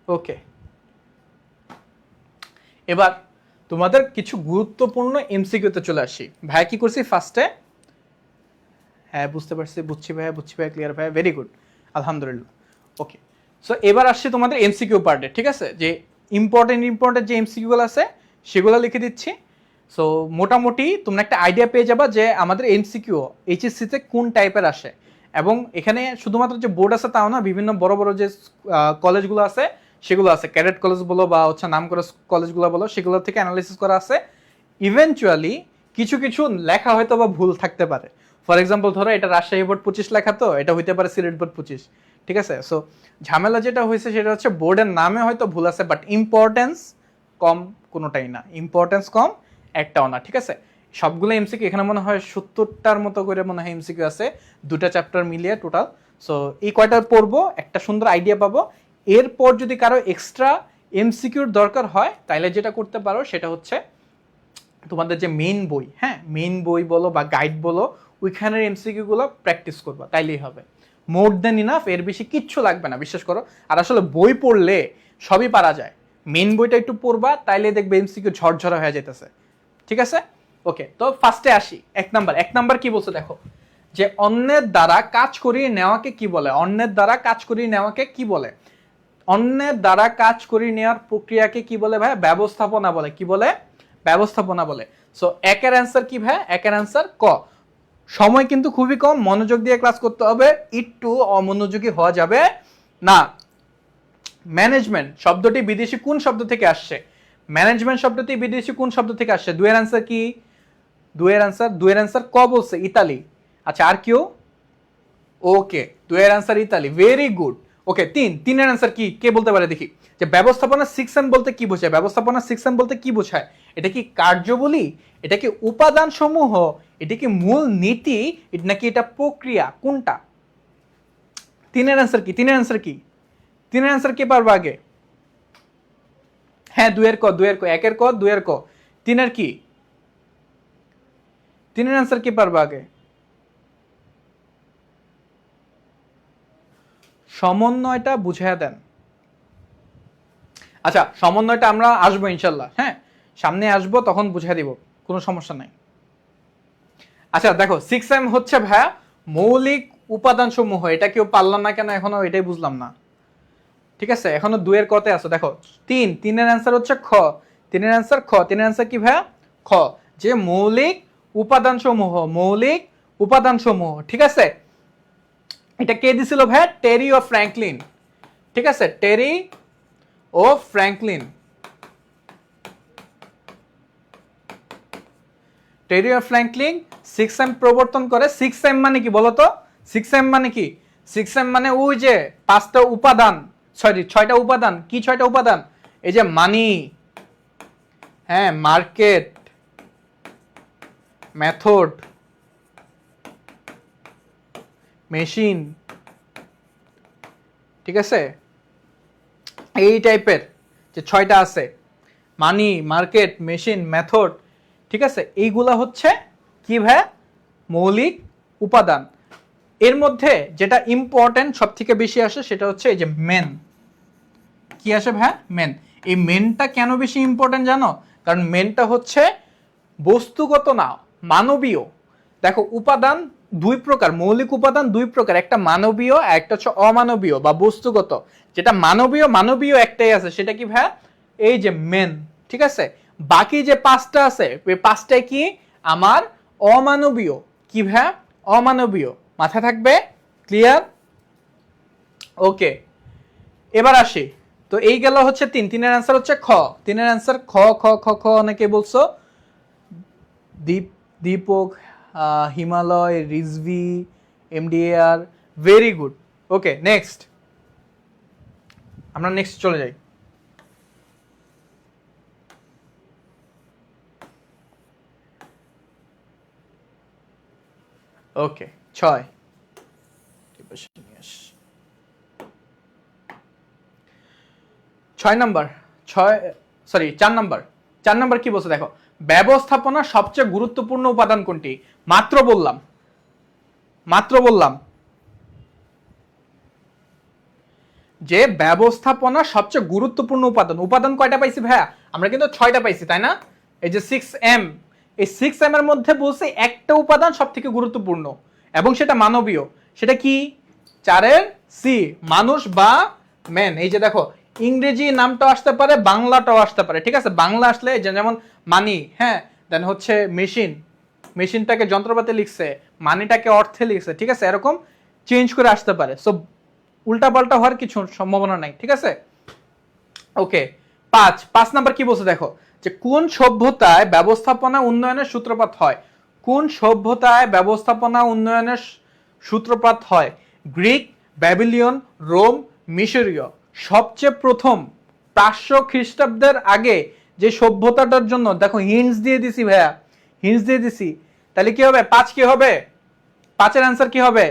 ওকে, এবার তোমাদের কিছু গুরুত্বপূর্ণ এমসিকিউতে চলে আসি। ভাইয়া কি করছি ফার্স্টে? হ্যাঁ বুঝতে পারছি, বুঝছি ভাইয়া, ক্লিয়ার ভাইয়া, ভেরি গুড, আলহামদুলিল্লাহ। ওকে, সো এবার আসছে তোমাদের এমসিকিউ পার্টে। ঠিক আছে, যে ইম্পর্টেন্ট যে এমসিকিউগুলো আছে সেগুলো লিখে দিচ্ছি। সো মোটামুটি তোমরা একটা আইডিয়া পেয়ে যাবা যে আমাদের এমসিকিউ এইচএসসিতে কোন টাইপের আসে। এবং এখানে শুধুমাত্র যে বোর্ড আছে তাও না, বিভিন্ন বড় বড় যে কলেজগুলো আছে সেগুলো আছে, ক্যাডেট কলেজ বলো বা হচ্ছে নাম করা কলেজগুলো বলো, সেগুলো থেকে অ্যানালাইসিস করা আছে। ইভেনচুয়ালি কিছু কিছু লেখা হয়তো বা ভুল থাকতে পারে। ফর এক্সাম্পল ধরো এটা রাজশাহী বোর্ড 25 লেখা, তো এটা হইতে পারে সিলেট বোর্ড 25। ঠিক আছে, সো ঝামেলা যেটা হয়েছে সেটা হচ্ছে বোর্ডের নামে হয়তো ভুল আছে, বাট ইম্পর্টেন্স কম কোনোটাই না, ইম্পর্টেন্স কম একটাও না। ঠিক আছে, সবগুলো এমসিকিউ এখানে মনে হয় 70টার মতো করে মনে হয় এমসিকিউ আছে, 2টা চ্যাপ্টার মিলিয়ে টোটাল। সো এই কয়টা পড়বো, একটা সুন্দর আইডিয়া পাবো। এরপর যদি কারো এক্সট্রা এমসিকিউর দরকার হয় তাহলে যেটা করতে পারো সেটা হচ্ছে তোমাদের যে মেইন বই, হ্যাঁ মেইন বই বলো বা গাইড বলো, ওইখানের এমসিকিউগুলো প্র্যাকটিস করবা, তাইলেই হবে। মোর দেন ইনাফ, এর বেশি কিচ্ছু লাগবে না, বিশ্বাস করো। আর আসলে বই পড়লে সবই পারা যায়, মেইন বইটা একটু পড়বা তাইলে দেখবে এমসিকিউ ঝরঝরা হয়ে যেতেছে। ঠিক আছে, ওকে। তো ফার্স্টে আসি, এক নাম্বার কি বলছে দেখো, যে অন্যের দ্বারা কাজ করিয়ে নেওয়াকে কি বলে? অন্যের দ্বারা কাজ করিয়ে নেওয়াকে কি বলে? অন্যের দ্বারা কাজ করিয়ে নেওয়ার প্রক্রিয়াকে কি বলে ভাই? ব্যবস্থাপনা বলে। কি বলে? ব্যবস্থাপনা বলে। সো একের অ্যান্সার কি ভাই? একের অ্যান্সার ক। সময় কিন্তু খুবই কম, মনোযোগ দিয়ে ক্লাস করতে হবে, একটু অমনোযোগী হওয়া যাবে না। ম্যানেজমেন্ট শব্দটি বিদেশি কোন শব্দ থেকে আসছে? ম্যানেজমেন্ট শব্দটি বিদেশি কোন শব্দ থেকে আসছে? দুয়ের অ্যান্সার কি? দুয়ের অ্যান্সার ক বলছে, ইতালি। আচ্ছা আর কেউ? ওকে, দুয়ের অ্যান্সার ইতালি, ভেরি গুড। ওকে, তিনের অ্যান্সার কি? কে বলতে পারে দেখি? যে ব্যবস্থাপনা 6M বলতে কি বোঝায়? ব্যবস্থাপনা 6M বলতে কি বোঝায়? এটা কি কার্যবলী? এটা কি উপাদান সমূহ? এটা কি মূল নীতি? নাকি এটা প্রক্রিয়া? কোনটা? তিনের অ্যান্সার কি? তিনের অ্যান্সার কে পারবে আগে? হ্যাঁ দুয়ের ক, একের ক, দুয়ের ক, তিনের কি? তিনের অ্যান্সার কি পারবে আগে? সমন্বয়টা বুঝাইয়া দেন। আচ্ছা সমন্বয়টা আমরা আসবো ইনশাল্লাহ, হ্যাঁ সামনে আসবো তখন বুঝাই দিব, কোনো সমস্যা নাই। আচ্ছা দেখো 6M হচ্ছে ভাইয়া মৌলিক উপাদান সমূহ। এটা কেউ পারলাম না কেন এখনো, এটাই বুঝলাম না। ঠিক আছে, এখনো দুয়ের কতে আছো। দেখো তিনের অ্যান্সার হচ্ছে খ। তিনের অ্যান্সার কি ভাইয়া? খ, যে মৌলিক উপাদান সমূহ। ঠিক আছে, এটা কে দিছিল ভাইয়া? টেরি ও ফ্র্যাঙ্কলিন। ঠিক আছে, টেরি ও ফ্র্যাঙ্কলিন। টেরি ও ফ্র্যাঙ্কলিন 6M প্রবর্তন করে। 6M মানে কি বলতো? 6M মানে কি? 6M মানে ওই যে 5টা উপাদান, 6টা উপাদান। কি 6টা উপাদান? এই যে মানি, হ্যাঁ মার্কেট, মেথড, মেশিন। ঠিক আছে, এই টাইপের যে 6টা আছে, মানি, মার্কেট, মেশিন, মেথড। ঠিক আছে, এইগুলা হচ্ছে কি ভাই? মৌলিক উপাদান। এর মধ্যে যেটা ইম্পর্টেন্ট সব থেকে বেশি আসে সেটা হচ্ছে এই যে মেন। কি আসে ভাই? মেন। এই মেনটা কেন বেশি ইম্পর্টেন্ট জানো? কারণ মেনটা হচ্ছে বস্তুগত না, মানবীয়। দেখো উপাদান দুই প্রকার, মৌলিক উপাদান দুই প্রকার, একটা মানবীয় আর একটা হচ্ছে অমানবীয় বা বস্তুগত। যেটা মানবীয়, মানবীয় একটাই আছে, সেটা কি ভাইয়া? এই যে মেন, ঠিক আছে। বাকি যে পাঁচটা আছে, ওই পাঁচটায় কি আমার অমানবীয়। কি ভাইয়া? অমানবীয়। মাথায় থাকবে? ক্লিয়ার? ওকে, এবার আসি। তো এই গেল হচ্ছে তিনের অ্যান্সার হচ্ছে খ। তিনের অ্যান্সার খ খ খ খ। অনেকে বলছো Deepak, Himalaya, Rizvi, MDR. Very good. Okay, next আমরা নেক্সট চলে যাই। ওকে, 6 নাম্বার, 4 নাম্বার কি বলছে দেখো, ব্যবস্থাপনা সবচেয়ে গুরুত্বপূর্ণ উপাদান কোনটি? মাত্র বললাম যে ব্যবস্থাপনা সবচেয়ে গুরুত্বপূর্ণ উপাদান। উপাদান কয়টা পাইছি ভাইয়া? আমরা কিন্তু 6টা পাইছি, তাই না? এই যে 6M, এই 6M এর মধ্যে বলছে একটা উপাদান সবথেকে গুরুত্বপূর্ণ এবং সেটা মানবীয়। সেটা কি? 4 সি, মানুষ বা ম্যান। এই যে দেখো, ইংরেজি নামটাও আসতে পারে, বাংলাটাও আসতে পারে, ঠিক আছে। বাংলা আসলে যেমন মানি, হ্যাঁ, দেন হচ্ছে মেশিন, মেশিনটাকে যন্ত্রপাতি লিখছে, মানিটাকে অর্থে লিখছে, ঠিক আছে। এরকম চেঞ্জ করে আসতে পারে, সো উল্টাপাল্টা হওয়ার কিছু সম্ভাবনা নাই, ঠিক আছে। ওকে, 5 নাম্বার কি বলছে দেখো, যে কোন সভ্যতায় ব্যবস্থাপনা উন্নয়নের সূত্রপাত হয়? কোন সভ্যতায় ব্যবস্থাপনা উন্নয়নের সূত্রপাত হয়? গ্রিক, ব্যাবিলিয়ন, রোম, মিশরীয়। সবচেয়ে প্রথম 500 খ্রিস্টাব্দের আগে যে সভ্যতাটার জন্য দেখো হিন্টস দিয়ে দিছি ভাইয়া, হিন্টস দিয়ে দিছি। তাহলে কি হবে? 5 কি হবে? 5-এর অ্যান্সার কি হবে?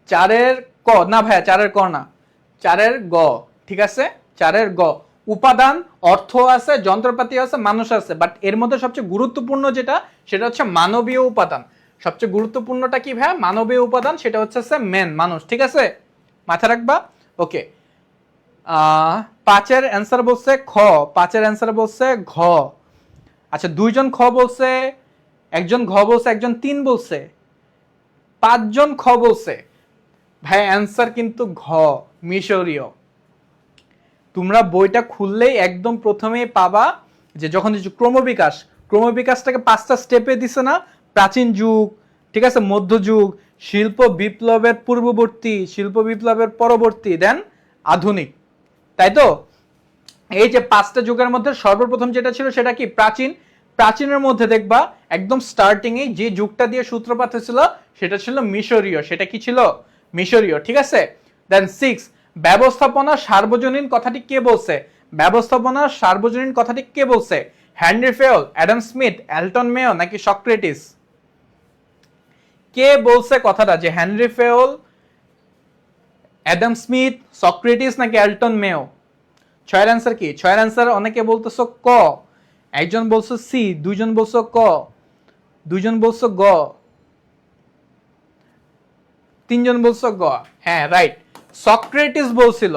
4-এর ক না ভাইয়া, 4-এর ক না, 4-এর গ, ঠিক আছে। 4-এর গ। উপাদান, অর্থ আছে, যন্ত্রপাতি আছে, মানুষ আছে, বাট এর মধ্যে সবচেয়ে গুরুত্বপূর্ণ যেটা, সেটা হচ্ছে মানবীয় উপাদান। সবচেয়ে গুরুত্বপূর্ণটা কি ভাইয়া? মানবীয় উপাদান, সেটা হচ্ছে মেন, মানুষ, ঠিক আছে। মাথায় রাখবা। ওকে, 5-এর অ্যান্সার বলছে খ, 5-এর অ্যান্সার বলছে ঘ। আচ্ছা, 2জন খ বলছে, একজন ঘ বলছে, একজন 3 বলছে, 5জন খ বলছে। ভাই অ্যান্সার কিন্তু ঘ, মিশরীয়। তোমরা বইটা খুললেই একদম প্রথমেই পাবা যে যখন ক্রমবিকাশ, ক্রমবিকাশটাকে 5টা স্টেপে দিছে না? প্রাচীন যুগ, ঠিক আছে, মধ্যযুগ, শিল্প বিপ্লবের পূর্ববর্তী, শিল্প বিপ্লবের পরবর্তী, দেন আধুনিক, তাই তো? এই যে 5টা যুগের মধ্যে সর্বপ্রথম যেটা ছিল সেটা কি? প্রাচীন। প্রাচীনের মধ্যে দেখবা একদম স্টার্টিং এ যে যুগটা দিয়ে সূত্রপাত হয়েছিল সেটা ছিল মিশরীয়। সেটা কি ছিল? মিশরীয়, ঠিক আছে। দেন 6, ব্যবস্থাপনা সার্বজনীন কথাটি কে বলছে? ব্যবস্থাপনা সার্বজনীন কথাটি কে বলছে? Henry fail, Adam Smith, Elton মেও নাকি সক্রেটিস? কে বলছে কথাটা, যে Henry fail, Adam Smith, Socrates নাকি এলটন মেও? 6-এর অ্যান্সার কি? 6-এর অ্যান্সার অনেকে বলতেছো ক, একজন বলছো সি, 2জন বলছো ক, 2জন বলছো গ, 3জন বলছো গ। হ্যাঁ, রাইট, সক্রেটিস বলছিল।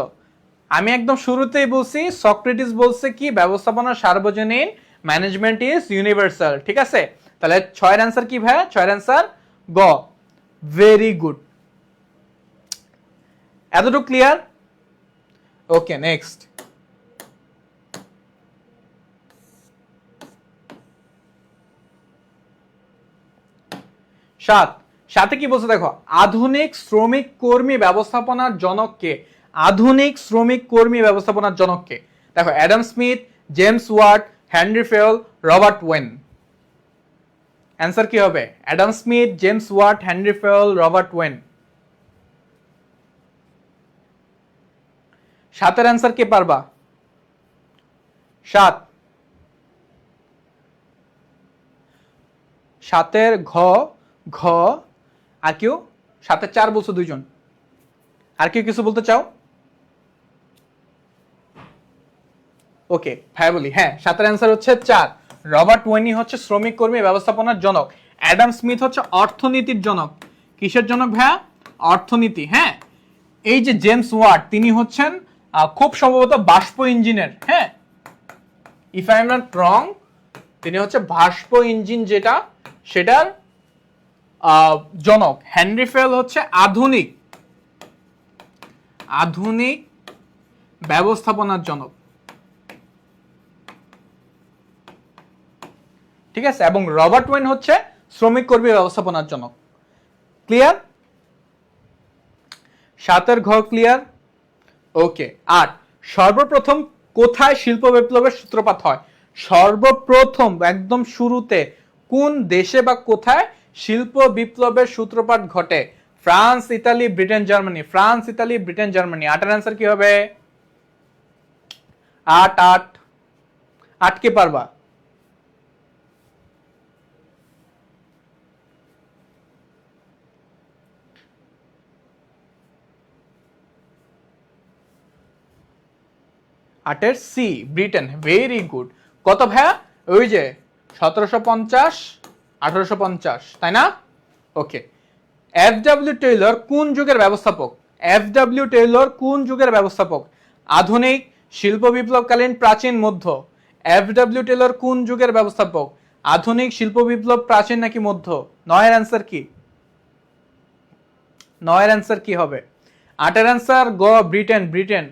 আমি একদম শুরুতেই বলছি, সক্রেটিস বলছে কি? ব্যবস্থাপনা সার্বজনীন, ম্যানেজমেন্ট ইজ ইউনিভার্সাল, ঠিক আছে। তাহলে 6-এর অ্যান্সার কি ভাইয়া? 6-এর অ্যান্সার গ। ভেরি গুড, এতটুকু ক্লিয়ার? ওকে, নেক্সট। 7 কি বলছে দেখো, আধুনিক শ্রমিক কর্মী ব্যবস্থাপনার জনক কে? আধুনিক শ্রমিক কর্মী ব্যবস্থাপনার জনক কে? দেখো, Adam Smith, James Watt, Henry Fayol, Robert Owen. Answer কি হবে? Adam Smith, James Watt, Henry Fayol, Robert Owen. 7-এর অ্যান্সার কে পারবা? 7-এর ঘ, ঘ। আর কেউ? 7-এর 4 বলছো 2জন। আর কেউ কিছু বলতে চাও? ওকে ভাই বলি, হ্যাঁ, 7-এর অ্যান্সার হচ্ছে 4। রবার্ট ওয়েনি হচ্ছে শ্রমিক কর্মী ব্যবস্থাপনার জনক। অ্যাডাম স্মিথ হচ্ছে অর্থনীতির জনক। কিসের জনক ভাইয়া? অর্থনীতি, হ্যাঁ। এই যে জেমস ওয়াট, তিনি হচ্ছেন খুব সম্ভবত বাষ্প ইঞ্জিনের, হ্যাঁ, if I am not wrong, তিনি হচ্ছে বাষ্প ইঞ্জিন যেটা, সেটার জনক। হেনরি ফেল হচ্ছে আধুনিক আধুনিক ব্যবস্থাপনার জনক, ঠিক আছে। এবং রবার্ট ওয়েন হচ্ছে শ্রমিক কর্মী ব্যবস্থাপনার জনক। ক্লিয়ার? 7 ঘ ক্লিয়ার? ওকে। আর সর্বপ্রথম কোথায় শিল্প বিপ্লবের সূত্রপাত হয়? সর্বপ্রথম একদম শুরুতে কোন দেশে বা কোথায় শিল্প বিপ্লবের সূত্রপাত ঘটে? France, Italy, Britain, Germany. France, Italy, Britain, Germany. 8 এর অ্যান্সার কি হবে? 8 8 8 কে পারবা? আটের সি, ব্রিটেন। Very good. কত ভাইয়া? ওই যে 1750 1850, তাই না? ওকে। এফ.ডব্লিউ. টেইলর কোন যুগের ব্যবস্থাপক? এফ.ডব্লিউ. টেইলর কোন যুগের ব্যবস্থাপক? আধুনিক, শিল্প বিপ্লবকালীন, প্রাচীন, মধ্য? এফ.ডব্লিউ. টেইলর কোন যুগের ব্যবস্থাপক? আধুনিক, শিল্প বিপ্লব, প্রাচীন নাকি মধ্য? 9 এর অ্যান্সার কি? 9 এর অ্যান্সার কি হবে? 8 এর অ্যান্সার গ, ব্রিটেন। ব্রিটেন।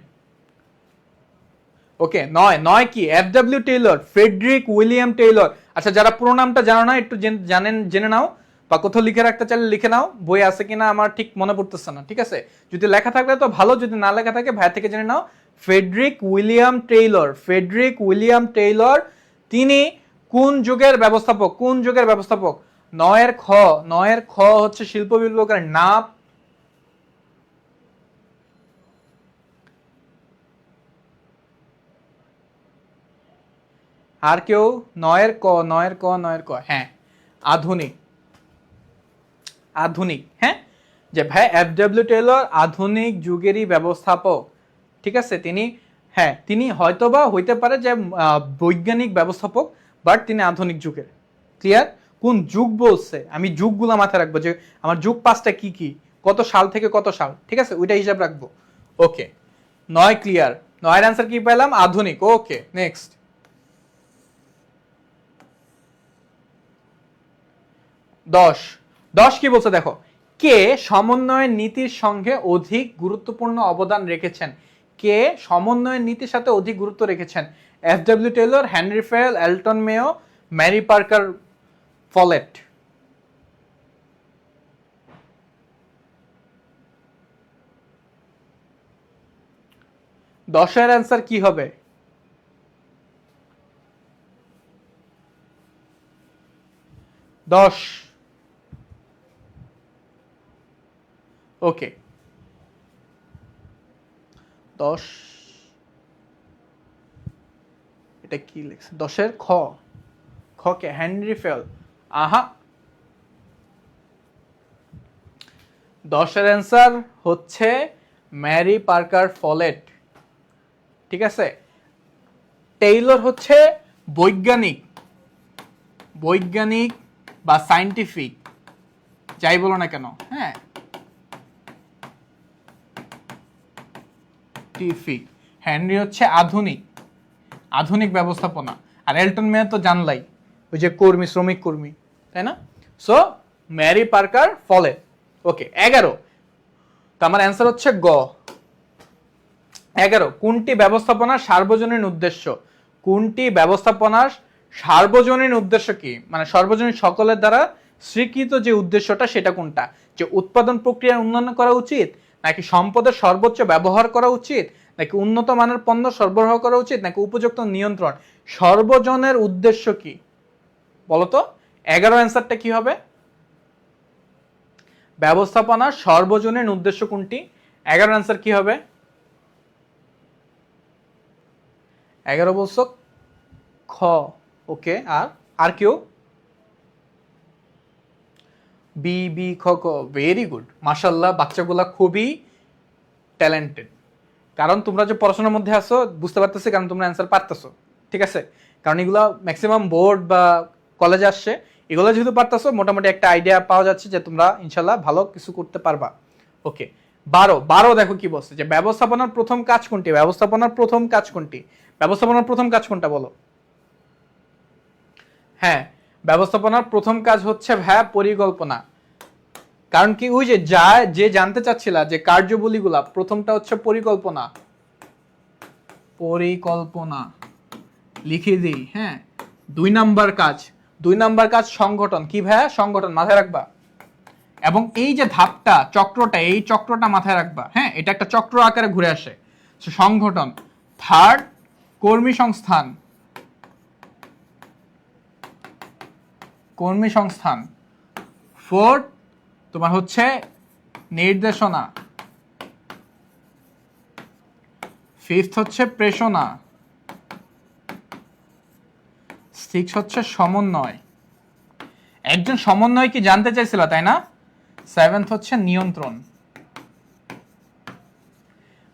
ওকে। 9 কি? F W. Taylor, Frederick William Taylor. আচ্ছা, যারা পুরো নামটা জানো না একটু জেনে নাও, বা কোথাও লিখে রাখতে চাইলে লিখে নাও। বই আছে কিনা আমার ঠিক মনে পড়তেছে না, ঠিক আছে? যদি লেখা থাকলে তো ভালো, যদি না লেখা থাকে ভাই থেকে জেনে নাও। Frederick William Taylor. Frederick William Taylor, তিনি কোন যুগের ব্যবস্থাপক? কোন যুগের ব্যবস্থাপক? 9 এর খ। 9 এর খ হচ্ছে শিল্প বিপ্লবের নাপ। আর কেউ? 9 এর ক, 9 এর ক, 9 এর ক। হ্যাঁ, আধুনিক। আধুনিক, হ্যাঁ। যে ভাই এফ.ডব্লিউ. টেইলর আধুনিক যুগেরই ব্যবস্থাপক, ঠিক আছে। তিনি, হ্যাঁ, তিনি হয়তোবা হইতে পারে যে বৈজ্ঞানিক ব্যবস্থাপক, বাট তিনি আধুনিক যুগের। ক্লিয়ার? কোন যুগ বলছে, আমি যুগগুলা মাথায় রাখবো, যে আমার যুগ 5টা কি কি, কত সাল থেকে কত সাল, ঠিক আছে, ওইটা হিসাব রাখবো। ওকে। 9 ক্লিয়ার। 9 এর অ্যান্সার কি পেলাম? আধুনিক। ওকে, নেক্সট। 10 10 কি বলছে দেখো। কে সমন্বয়ের নীতির সঙ্গে অধিক গুরুত্বপূর্ণ অবদান রেখেছেন? কে সমন্বয়ের নীতির সাথে অধিক গুরুত্ব রেখেছেন? এফ.ডব্লিউ. টেইলর, হেনরি ফেল, এলটন মেও, ম্যারি পার্কার ফলেট। দশের অ্যান্সার কি হবে? 10। ওকে। 10, এটা কি লিখছে? 10 এর খ। খ কে? Henry fail. আহা, 10 এর অ্যান্সার হচ্ছে ম্যারি পার্কার ফলেট, ঠিক আছে। টেইলর হচ্ছে বৈজ্ঞানিক, বৈজ্ঞানিক বা সায়েন্টিফিক, যাই বলো না কেন, হ্যাঁ, সায়েন্টিফিক। হেনরি হচ্ছে আধুনিক, আধুনিক ব্যবস্থাপনা। আর এলটন মেয়ার তো জানলাই, ওই যে কর্মী, শ্রমিক কর্মী, তাই না? So Mary Parker Follett. Okay. 11, তো আমার অ্যান্সার হচ্ছে গ। 11, কোনটি ব্যবস্থাপনার সার্বজনীন উদ্দেশ্য? কোনটি ব্যবস্থাপনার সার্বজনীন উদ্দেশ্য কি? মানে সর্বজনীন, সকলের দ্বারা স্বীকৃত যে উদ্দেশ্যটা, সেটা কোনটা? যে উৎপাদন প্রক্রিয়ার উন্নয়ন করা উচিত, নাকি সম্পদের সর্বোচ্চ ব্যবহার করা উচিত, নাকি উন্নত মানের পণ্য সরবরাহ করা উচিত, নাকি উপযুক্ত নিয়ন্ত্রণ? সর্বজনের উদ্দেশ্য কি বলতো? 11 অ্যান্সারটা কি হবে? ব্যবস্থাপনার সর্বজনীন উদ্দেশ্য কোনটি? 11 অ্যান্সার কি হবে? 11 বলছো খ। ওকে। আর কেউ? বি বি খ খ। ভেরি গুড, মাশাআল্লাহ, বাচ্চাগুলা খুবই ট্যালেন্টেড। কারণ তোমরা যে পড়াশোনার মধ্যে আছো বুঝতে পারতেছি, কারণ তোমরা অ্যান্সার পারতেছো, ঠিক আছে। কারণ এগুলো ম্যাক্সিমাম বোর্ড বা কলেজে আসছে, এগুলো যেহেতু পারতেছো, মোটামুটি একটা আইডিয়া পাওয়া যাচ্ছে যে তোমরা ইনশাল্লাহ ভালো কিছু করতে পারবা। ওকে। 12 দেখো কি বলছে, যে ব্যবস্থাপনার প্রথম কাজ কোনটি? ব্যবস্থাপনার প্রথম কাজ কোনটি? ব্যবস্থাপনার প্রথম কাজ কোনটা বলো? হ্যাঁ, ব্যবস্থাপনার প্রথম কাজ হচ্ছে ভাইয়া পরিকল্পনা। কারণ কি ওই যে জানতে চাচ্ছিলা যে কার্যবলীগুলা, প্রথমটা হচ্ছে পরিকল্পনা। পরিকল্পনা লিখে দিই, হ্যাঁ। 2 নাম্বার কাজ সংগঠন। কি ভাইয়া? সংগঠন, মাথায় রাখবা। এবং এই যে ধাপটা, চক্রটা, এই চক্রটা মাথায় রাখবা, হ্যাঁ। এটা একটা চক্র আকারে ঘুরে আসে। সংগঠন। থার্ড, কর্মী সংস্থান। ফোর্থ তোমার হচ্ছে নির্দেশনা। ফিফথ হচ্ছে প্রেষণা। সিক্স হচ্ছে সমন্বয়। একজন সমন্বয় কি জানতে চাইছিল, তাই না? সেভেন্থ হচ্ছে নিয়ন্ত্রণ।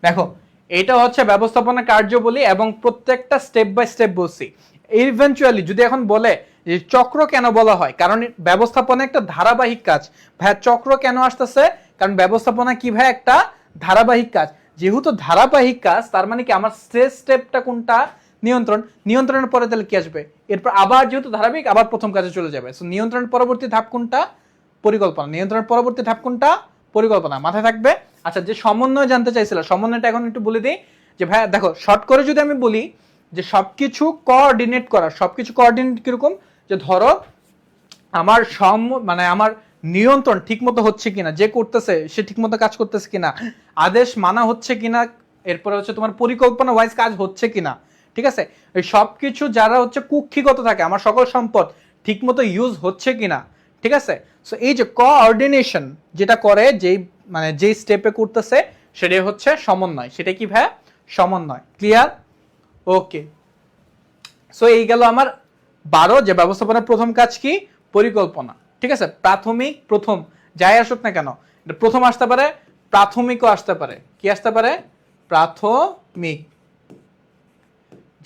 দেখো, এটা হচ্ছে ব্যবস্থাপনা কার্যবলী এবং প্রত্যেকটা স্টেপ বাই স্টেপ বলছি। ইভেনচুয়ালি যদি এখন বলে যে চক্র কেন বলা হয়, কারণ ব্যবস্থাপনা একটা ধারাবাহিক কাজ। ভাই চক্র কেন আসতেছে? কারণ ব্যবস্থাপনা কি ভাই? একটা ধারাবাহিক কাজ। যেহেতু ধারাবাহিক কাজ, তার মানে কি আমার স্টেপটা কোনটা? নিয়ন্ত্রণ। নিয়ন্ত্রণের পরে তাহলে কি আসবে? এরপর আবার যেহেতু ধারাবাহিক, আবার প্রথম কাজে চলে যাবে। সো নিয়ন্ত্রণের পরবর্তী ধাপ কোনটা? পরিকল্পনা। নিয়ন্ত্রণের পরবর্তী ধাপ কোনটা? পরিকল্পনা। মাথায় থাকবে। আচ্ছা, যে সমন্বয় জানতে চাইছিল, সমন্বয়টা এখন একটু বলে দিই। যে ভাই দেখো, শর্ট করে যদি আমি বলি যে সবকিছু কোঅর্ডিনেট করা। সবকিছু কোঅর্ডিনেট কিরকম? যে ধরো আমার মানে আমার নিয়ন্ত্রণ ঠিকমতো হচ্ছে কিনা, যে করতেছে সে ঠিকমতো কাজ করতেছে কিনা, আদেশ মানা হচ্ছে কিনা, এরপরে হচ্ছে তোমার পরিকল্পনা ওয়াইজ কাজ হচ্ছে কিনা, ঠিক আছে? এই সবকিছু যারা হচ্ছে কুক্ষিগত থাকে, আমার সকল সম্পদ ঠিকমতো ইউজ হচ্ছে কিনা, ঠিক আছে? সো এই যে কোঅর্ডিনেশন যেটা করে, যেই স্টেপে করতেছে, সেটাই হচ্ছে সমন্বয়। সেটা কি ভাই? সমন্বয়। ক্লিয়ার? ওকে। সো এই গেল আমার 12, যে ব্যবস্থাপনার প্রথম কাজ কি? পরিকল্পনা। ঠিক আছে? প্রাথমিক, প্রথম যাই আসুক না কেন, প্রথম আসতে পারে, প্রাথমিকও আসতে পারে। কি আসতে পারে? প্রাথমিক।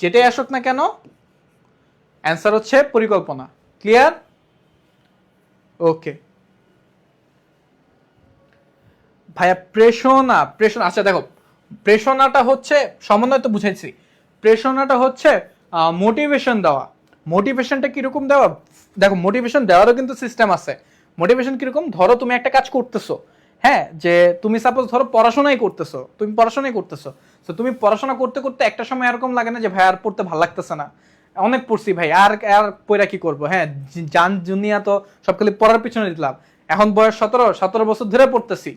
যেটাই আসুক না কেন, অ্যান্সার হচ্ছে পরিকল্পনা। ক্লিয়ার? ওকে ভাইয়া, প্রেষণা। আচ্ছা দেখো, প্রেষণাটা হচ্ছে সমন্বয় তো বুঝাইছি। প্রেষণাটা হচ্ছে মোটিভেশন দেওয়া। মোটিভেশনটা কিরকম দেওয়া? দেখো, মোটিভেশন দেওয়ারও কিন্তু সিস্টেম আছে। মোটিভেশন কিরকম? ধরো তুমি একটা কাজ করতেছো, হ্যাঁ, যে তুমি সাপোজ ধরো পড়াশোনাই করতেছো, তো তুমি পড়াশোনা করতে করতে একটা সময় এরকম লাগে না যে ভাই আর পড়তে ভালো লাগতেছে না, অনেক পড়ছি ভাই, আর আর পড়া কি করবো, হ্যাঁ, জান দুনিয়া তো সব খালি পড়ার পিছনে দিলাম, এখন বয়স 17 বছর ধরে পড়তেছি।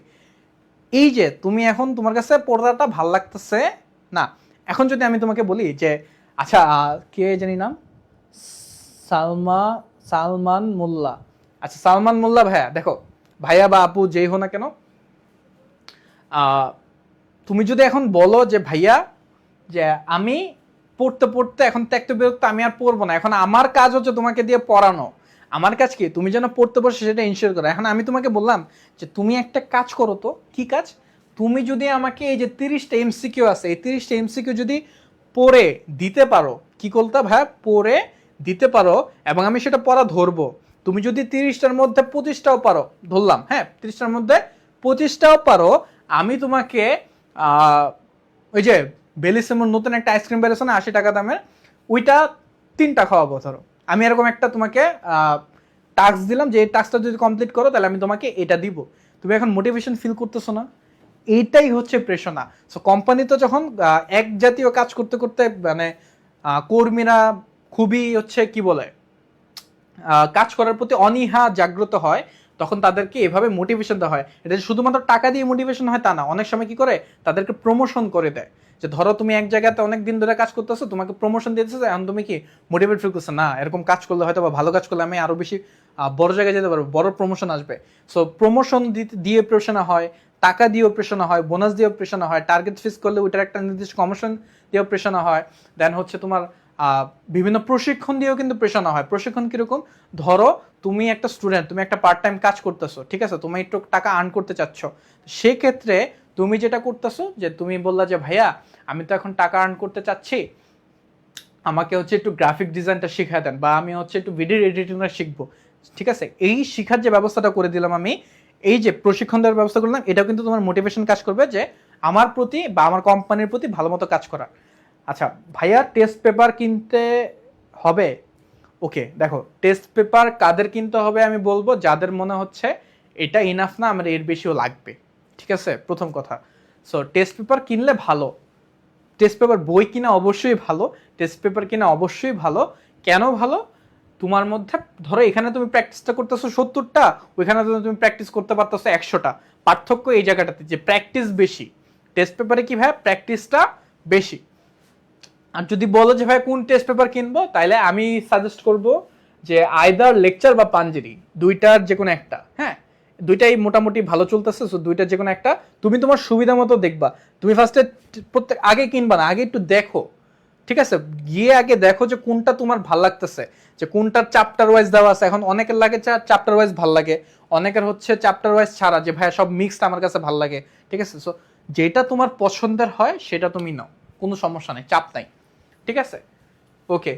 এই যে তুমি এখন, তোমার কাছে পড়াটা ভাল লাগতেছে না। এখন যদি আমি তোমাকে বলি যে আচ্ছা, কে জানি নাম, সালমান মোল্লা। আচ্ছা, সালমান মোল্লা ভাইয়া, দেখো ভাইয়া বা আপু যেই হো না কেন, তুমি যদি এখন বলো যে ভাইয়া, যে আমি পড়তে পড়তে এখন ত্যক্ত বিরক্ত, আমি আর পড়বো না, এখন আমার কাজ হচ্ছে তোমাকে দিয়ে পড়ানো। আমার কাজ কি? তুমি যেন পড়তে বসে সেটা ইনশিওর করো। এখন আমি তোমাকে বললাম যে তুমি একটা কাজ করো, তো কি কাজ? তুমি যদি আমাকে এই যে 30টা এমসিকিউ আছে, এই 30টা এমসিকিউ যদি পড়ে দিতে পারো, কি করতে ভাইয়া? পড়ে দিতে পারো, এবং আমি সেটা পড়া ধরবো। তুমি যদি 30টার মধ্যে 25টাও পারো, ধরলাম, হ্যাঁ, 30টার মধ্যে 25টাও পারো, আমি তোমাকে ওই যে বেলিসেমোর নতুন একটা আইসক্রিম বেরোছে না 80 টাকা দামের, ওইটা 3টা খাওয়াবো। ধরো আমি এরকম একটা তোমাকে টাস্ক দিলাম, যে এই টাস্কটা যদি কমপ্লিট করো তাহলে আমি তোমাকে এটা দিব। তুমি এখন মোটিভেশন ফিল করতেছো না? এইটাই হচ্ছে প্রেরণা। সো কোম্পানি তো যখন এক জাতীয় কাজ করতে করতে, মানে কর্মীরা খুবই হচ্ছে কি বলে, কাজ করার প্রতি অনীহা জাগ্রত হয়, তখন তাদেরকে এভাবে মোটিভেশন দেওয়া হয়। এটা শুধুমাত্র টাকা দিয়ে মোটিভেশন হয় তা না, অনেক সময় কি করে, তাদেরকে প্রমোশন করে দেয়। যে ধরো তুমি এক জায়গাতে অনেক দিন ধরে কাজ করতেছো, তোমাকে প্রমোশন দিয়ে দিচ্ছে, এখন তুমি কি মোটিভেট ফিল করছো না, এরকম কাজ করলে হয়তো বা ভালো কাজ করলে আমি আরো বেশি বড় জায়গায় যেতে পারবো, বড় প্রমোশন আসবে। সো প্রমোশন দিয়ে প্রেরণা হয়, টাকা দিয়েও প্রেরণা হয়, বোনাস দিয়েও প্রেরণা হয়, টার্গেট ফিক্স করলে ওইটার একটা নির্দিষ্ট কমিশন দিয়েও প্রেরণা হয়। দেন হচ্ছে তোমার বিভিন্ন প্রশিক্ষণ দিয়েও কিন্তু প্রেরণা হয়। প্রশিক্ষণ কিরকম? ধরো তুমি একটা স্টুডেন্ট, তুমি একটা পার্ট টাইম কাজ করতেছো, ঠিক আছে, তুমি একটু টাকা আর্ন করতে চাচ্ছ, সেক্ষেত্রে তুমি যেটা করতেছো, যে তুমি বললা যে ভাইয়া আমি তো এখন টাকা আর্ন করতে চাচ্ছি, আমাকে হচ্ছে একটু গ্রাফিক ডিজাইনটা শিখায় দেন, বা আমি হচ্ছে একটু ভিডিও এডিটিংটা শিখবো, ঠিক আছে, এই শিখার যে ব্যবস্থাটা করে দিলাম আমি, এই যে প্রশিক্ষণ দেওয়ার ব্যবস্থা করলাম, এটাও কিন্তু তোমার মোটিভেশন কাজ করবে, যে আমার প্রতি বা আমার কোম্পানির প্রতি ভালো মতো কাজ করা। আচ্ছা ভাইয়া, টেস্ট পেপার কিনতে হবে? ওকে দেখো, টেস্ট পেপার কাদের কিনতে হবে আমি বলবো, যাদের মনে হচ্ছে এটা ইনাফ না, আমার এর বেশিও লাগবে। ঠিক আছে, প্রথম কথা। সো টেস্ট পেপার কিনলে ভালো, টেস্ট পেপার বই কিনা অবশ্যই ভালো, টেস্ট পেপার কিনা অবশ্যই ভালো। কেন ভালো? তোমার মধ্যে ধরো এখানে তুমি প্র্যাকটিসটা করতেছো 70টা, ওইখানে তুমি প্র্যাকটিস করতে পারতেছো 100টা। পার্থক্য এই জায়গাটাতে যে প্র্যাকটিস বেশি। টেস্ট পেপারে কি ভাই, প্র্যাকটিসটা বেশি। আর যদি বলো যে ভাই কোন টেস্ট পেপার কিনবো, তাইলে আমি সাজেস্ট করব যে আইদার লেকচার বা পাঞ্জেরি, দুইটার যে কোনো একটা। হ্যাঁ, দুইটাই মোটামুটি ভালো চলতেছে, সো দুইটার যে কোনো একটা তুমি তোমার সুবিধা মতো দেখবা। তুমি ফার্স্টে প্রত্যেক আগে কিনবা না, আগে একটু দেখো। ঠিক আছে, গিয়ে আগে দেখো যে কোনটা তোমার ভাল লাগতেছে, যে কোনটার চ্যাপ্টার ওয়াইজ দেওয়া আছে। এখন অনেকের লাগে চ্যাপ্টার ওয়াইজ ভাল লাগে, অনেকের হচ্ছে চ্যাপ্টার ওয়াইজ ছাড়া, যে ভাই সব মিক্সড আমার কাছে ভাল লাগে। ঠিক আছে, সো যেটা তোমার পছন্দের হয় সেটা তুমি নাও, কোনো সমস্যা নেই, চাপ নাই। ঠিক আছে, ওকে,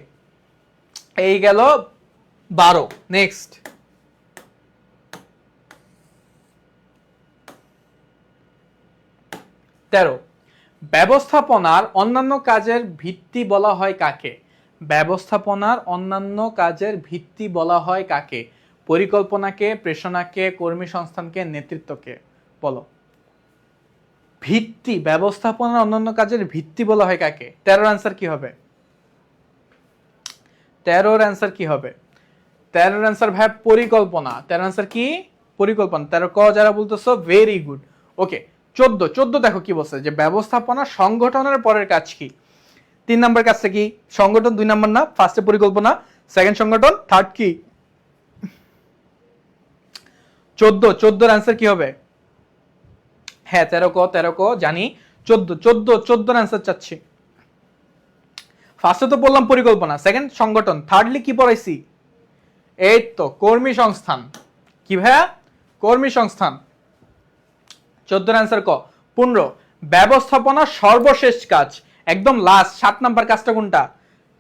এই গেল 12। নেক্সট 13, ব্যবস্থাপনার অন্যান্য কাজের ভিত্তি বলা হয় কাকে? ব্যবস্থাপনার অন্যান্য কাজের ভিত্তি বলা হয় কাকে? পরিকল্পনাকে, প্রেষণাকে, কর্মী সংস্থানকে, নেতৃত্বকে? বলো। ভিত্তি, ব্যবস্থাপনার অন্যান্য কাজের ভিত্তি বলা হয় কাকে? 13 আনসার কি হবে? 13 আনসার কি হবে? 13 আনসার ভাই পরিকল্পনা। 13 আনসার কি? পরিকল্পনা। 13 ক যারা বলতেছো ভেরি গুড। ওকে, 14 দেখো কি বলছে, যে ব্যবস্থাপনা সংগঠনের পরের কাজ কি? 3 নাম্বার কাজটা কি? সংগঠন। 2 নাম্বার না, ফার্স্টে পরিকল্পনা, সেকেন্ড সংগঠন, থার্ড কি? 14 আনসার কি হবে? হ্যাঁ 13 ক জানি। 14 আনসার চাচ্ছি। ফার্স্টে তো বললাম পরিকল্পনা, সেকেন্ড সংগঠন, থার্ডলি কি পড়াইছি? এই তো কর্মী সংস্থান। কি ভাইয়া? কর্মী সংস্থান। 14 আনসার ক। 15, ব্যবস্থাপনার সর্বশেষ কাজ, একদম লাস্ট 7 নাম্বার কাজটা কোনটা?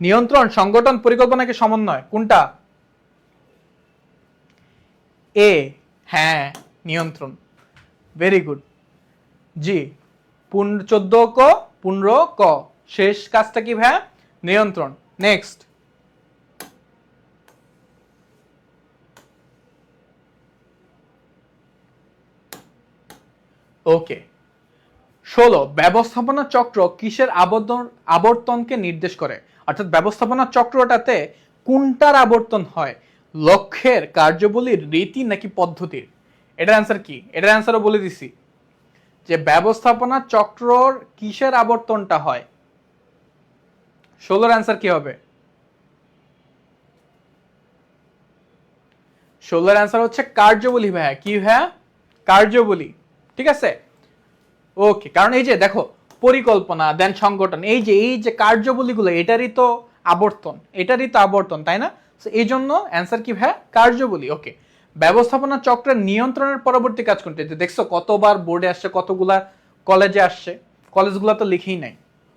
নিয়ন্ত্রণ, সংগঠন, পরিকল্পনাকে সমন্বয়, কোনটা? এ, হ্যাঁ নিয়ন্ত্রণ। Very good. জি, 14 ক, 15 ক, শেষ কাজটা কি ভাইয়া? নিয়ন্ত্রণ। নেক্সট ওকে, 16, ব্যবস্থাপনা চক্র কিসের আবর্তনকে নির্দেশ করে? অর্থাৎ ব্যবস্থাপনা চক্রটাতে কোনটার আবর্তন হয়? লক্ষ্যের, কার্যবলীর, রীতি নাকি পদ্ধতির? এটার অ্যান্সার কি? এটার অ্যান্সারও বলে দিছি, যে ব্যবস্থাপনা চক্রর কিসের আবর্তনটা হয়? 16 অ্যান্সার কি হবে? 16 অ্যান্সার হচ্ছে কার্যবলী ভাইয়া। কি ভাইয়া? কার্যবলী। ঠিক আছে, ওকে, কারণ এই যে দেখো পরিকল্পনা দেন সংগঠন, এই যে কার্যবলীগুলো, এটারই তো আবর্তন, তাই না? এই জন্য অ্যান্সার কি ভাই? কার্যবলী। ওকে, ব্যবস্থাপনা চক্রের নিয়ন্ত্রণের পরবর্তী কাজ কোনটি? দেখছো কতবার বোর্ডে আসছে, কতগুলা কলেজে আসছে, কলেজগুলো তো লিখেই নাই,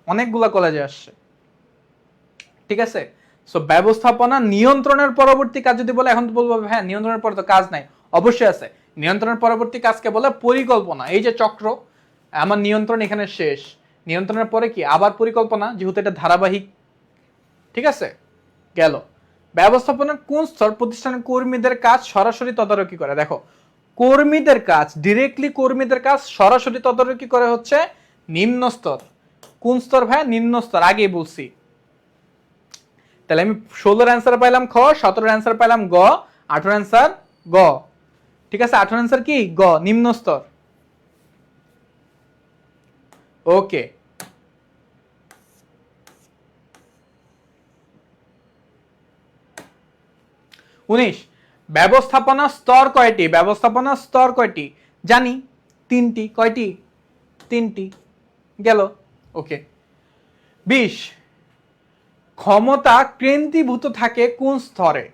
অনেকগুলা কলেজে আসছে। ঠিক আছে, সো ব্যবস্থাপনা নিয়ন্ত্রণের পরবর্তী কাজ যদি বলে, এখন তো বলবো হ্যাঁ নিয়ন্ত্রণের পরে তো কাজ নাই, অবশ্যই আছে। নিয়ন্ত্রণের পরবর্তী কাজকে বলে পরিকল্পনা। এই যে চক্র, আমার নিয়ন্ত্রণ এখানে শেষ, নিয়ন্ত্রণের পরে কি আবার পরিকল্পনা, যেহেতু এটা ধারাবাহিক। ঠিক আছে, গেল। ব্যবস্থাপনার কোন স্তর প্রতিষ্ঠানের কর্মীদের কাজ সরাসরি তদারকি করে? দেখো, কর্মীদের কাজ, ডিরেক্টলি কর্মীদের কাজ সরাসরি তদারকি করে হচ্ছে নিম্ন স্তর। কোন স্তর ভাই? নিম্ন স্তর, আগেই বলছি। তাহলে আমি 16 অ্যান্সার পাইলাম খ, 17 অ্যান্সার পাইলাম গ, 18 অ্যান্সার গ। ঠিক আছে, 18 অ্যান্সার কি? গ, নিম্ন স্তর। ওকে, 19, ব্যবস্থাপনা স্তর কয়টি? ব্যবস্থাপনা স্তর কয়টি? জানি, 3টি। কয়টি? 3টি। গেল। ওকে, 20, ক্ষমতা কেন্দ্রীভূত থাকে কোন স্তরে?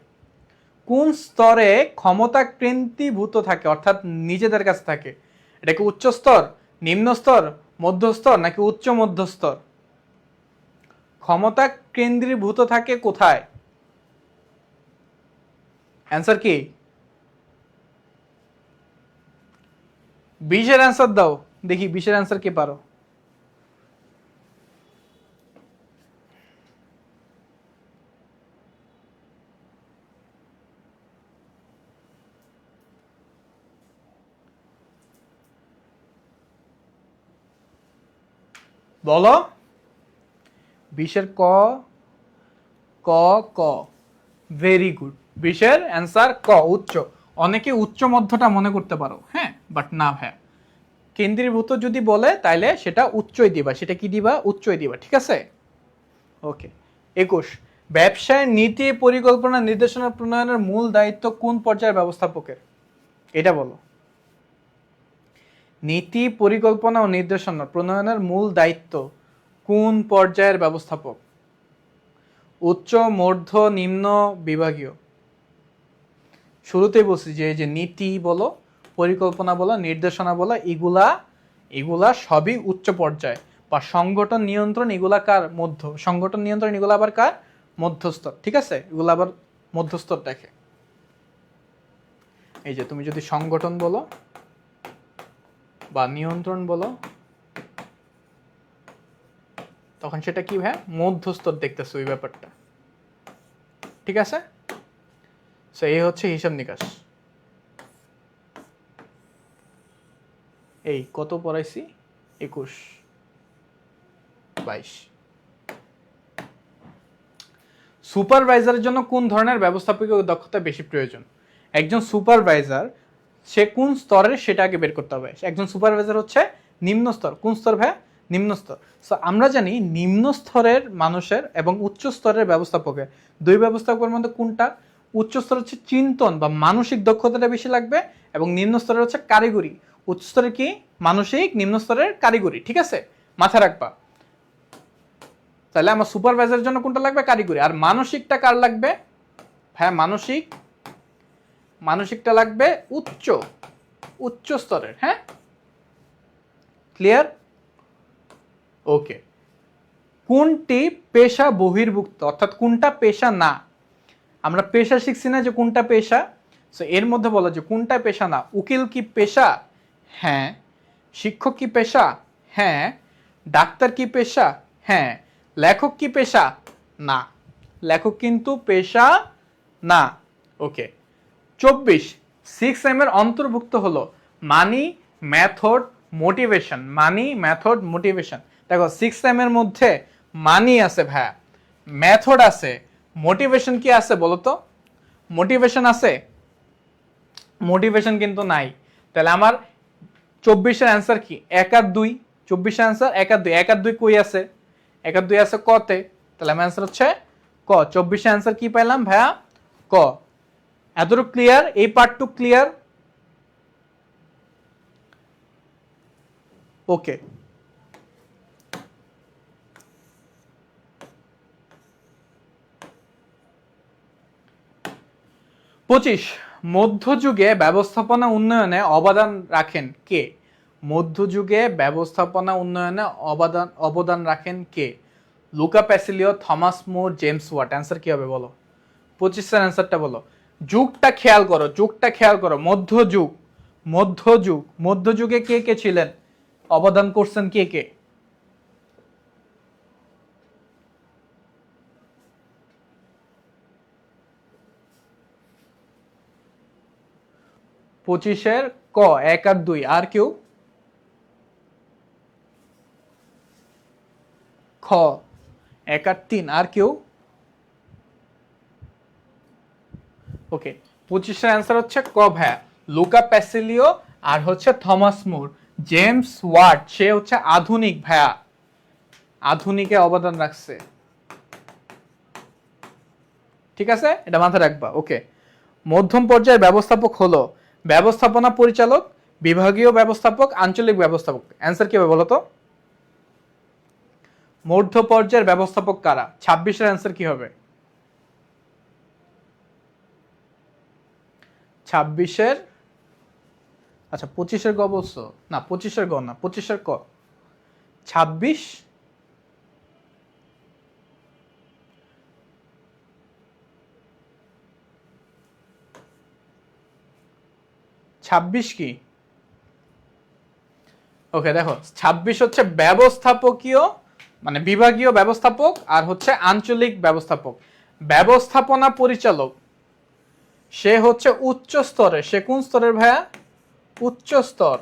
কোন স্তরে ক্ষমতা কেন্দ্রীভূত থাকে, অর্থাৎ নিজেদের কাছে থাকে? এটা কি উচ্চ স্তর, নিম্ন স্তর, মধ্যস্তর নাকি উচ্চ মধ্যস্তর? ক্ষমতা কেন্দ্রীভূত থাকে কোথায়? অ্যান্সার কি? 20 অ্যান্সার দাও দেখি, 20 অ্যান্সার কি পারো? বলো 20-এর ক ক ক ভেরি গুড 20-এর অ্যান্সার ক উচ্চ। অনেকে উচ্চ মধ্যটা মনে করতে পারো, হ্যাঁ, বাট না ভাইয়া, কেন্দ্রীভূত যদি বলে তাইলে সেটা উচ্চই দিবা, সেটা কি দিবা, উচ্চই দিবা, ঠিক আছে। ওকে 21 ব্যবসায় নীতি পরিকল্পনা নির্দেশনা প্রণয়নের মূল দায়িত্ব কোন পর্যায়ের ব্যবস্থাপকের, এটা বলো। নীতি পরিকল্পনা ও নির্দেশনা প্রণয়নের মূল দায়িত্ব কোন পর্যায়ের ব্যবস্থাপক? উচ্চ, মধ্য, নিম্ন, বিভাগীয়? শুরুতেই বলছি যে যে নীতি বলো, পরিকল্পনা বলো, নির্দেশনা বলো, এগুলা সবই উচ্চ পর্যায়ে, বা সংগঠন নিয়ন্ত্রণ এগুলা কার, মধ্য, সংগঠন নিয়ন্ত্রণ এগুলো আবার কার, মধ্যস্তর, ঠিক আছে, এগুলো আবার মধ্যস্তর দেখে। এই যে তুমি যদি সংগঠন বলো বা নিয়ন্ত্রণ বলো তখন সেটা কি ভাই, মধ্যস্তর দেখতেছো ওই ব্যাপারটা, ঠিক আছে। সো এই হচ্ছে হিসাব নিকাশ। এই কত পড়াইছি, 21 22। সুপারভাইজারের জন্য কোন ধরনের ব্যবস্থাপকীয় দক্ষতা বেশি প্রয়োজন? একজন সুপারভাইজার সে কোন স্তরের সেটা আগে বের করতে হবে। একজন সুপারভাইজার হচ্ছে নিম্ন স্তর, কোন স্তর ভাই, নিম্ন স্তর। সো আমরা জানি নিম্ন স্তরের মানুষের এবং উচ্চ স্তরের ব্যবস্থাপকের, দুই ব্যবস্থাপকের মধ্যে কোনটা, উচ্চ স্তর হচ্ছে চিন্তন বা মানসিক দক্ষতাটা বেশি লাগবে, এবং নিম্ন স্তরের হচ্ছে কারিগরি। উচ্চ স্তরের কি মানসিক, নিম্ন স্তরের কারিগরি, ঠিক আছে, মাথায় রাখবা। তাহলে আমার সুপারভাইজারের জন্য কোনটা লাগবে, কারিগরি। আর মানসিকটা কার লাগবে হ্যাঁ, মানসিকটা লাগবে উচ্চ স্তরের, হ্যাঁ, ক্লিয়ার। ওকে কোনটি পেশা বহির্ভূত, অর্থাৎ কোনটা পেশা না? আমরা পেশা শিখছি না যে কোনটা পেশা, সো এর মধ্যে বলা যে কোনটা পেশা না। উকিল কি পেশা? হ্যাঁ। শিক্ষক কি পেশা? হ্যাঁ। ডাক্তার কি পেশা? হ্যাঁ। লেখক কি পেশা? না, লেখক কিন্তু পেশা না। ওকে 24 6M এর অন্তর্ভুক্ত হলো মানি, মেথড, মোটিভেশন। মানি, মেথড, মোটিভেশন। দেখো 6M এর মধ্যে মানি আছে ভাইয়া, মেথড আছে, মোটিভেশন কি আছে বলো তো? মোটিভেশন আছে? মোটিভেশন কিন্তু নাই। তাহলে আমার 24-এর অ্যান্সার কি, 1 আর 2। 24-এর অ্যান্সার 1 আর 2। 1 আর 2 কই আছে? 1 আর 2 আছে কতে, তাহলে আমার অ্যান্সার হচ্ছে ক। 24-এর অ্যান্সার কি পাইলাম ভাইয়া, ক। এতটুকু ক্লিয়ার? এই পার্টটু ক্লিয়ার? ওকে 25 মধ্যযুগে ব্যবস্থাপনা উন্নয়নে অবদান রাখেন কে? মধ্যযুগে ব্যবস্থাপনা উন্নয়নে অবদান রাখেন কে? লুকা প্যাসিলিও, থমাস মোর, জেমস ওয়াট। অ্যান্সার কি হবে বলো? 25-এর অ্যান্সারটা বলো। যুগটা খেয়াল করো, যুগটা খেয়াল করো, মধ্যযুগে কে কে ছিলেন, অবদান করছেন কে কে? পঁচিশের ক 1 আর 2, আর কেউ? খ 1 আর 3, আর কেউ? ওকে 25-এর অ্যান্সার হচ্ছে ক ভাইয়া, লুকা প্যাসিলিও আর হচ্ছে থমাস মুর। জেমস ওয়াট সে হচ্ছে আধুনিক ভাইয়া, আধুনিকে অবদান রাখছে, ঠিক আছে, এটা মাথায় রাখবা। ওকে মধ্যম পর্যায়ের ব্যবস্থাপক হলো ব্যবস্থাপনা পরিচালক, বিভাগীয় ব্যবস্থাপক, আঞ্চলিক ব্যবস্থাপক। অ্যান্সার কি হবে বলো তো? মধ্য পর্যায়ের ব্যবস্থাপক কারা? 26-এর অ্যান্সার কি হবে? 26-এর, আচ্ছা 25-এর গ বলছো না, 25-এর গ না, 25-এর ক। 26 26 কি? ওকে দেখো 26 হচ্ছে ব্যবস্থাপকীয়, মানে বিভাগীয় ব্যবস্থাপক, আর হচ্ছে আঞ্চলিক ব্যবস্থাপক। ব্যবস্থাপনা পরিচালক সে হচ্ছে উচ্চ স্তরের, সে কোন স্তরের ভাইয়া? উচ্চ স্তর,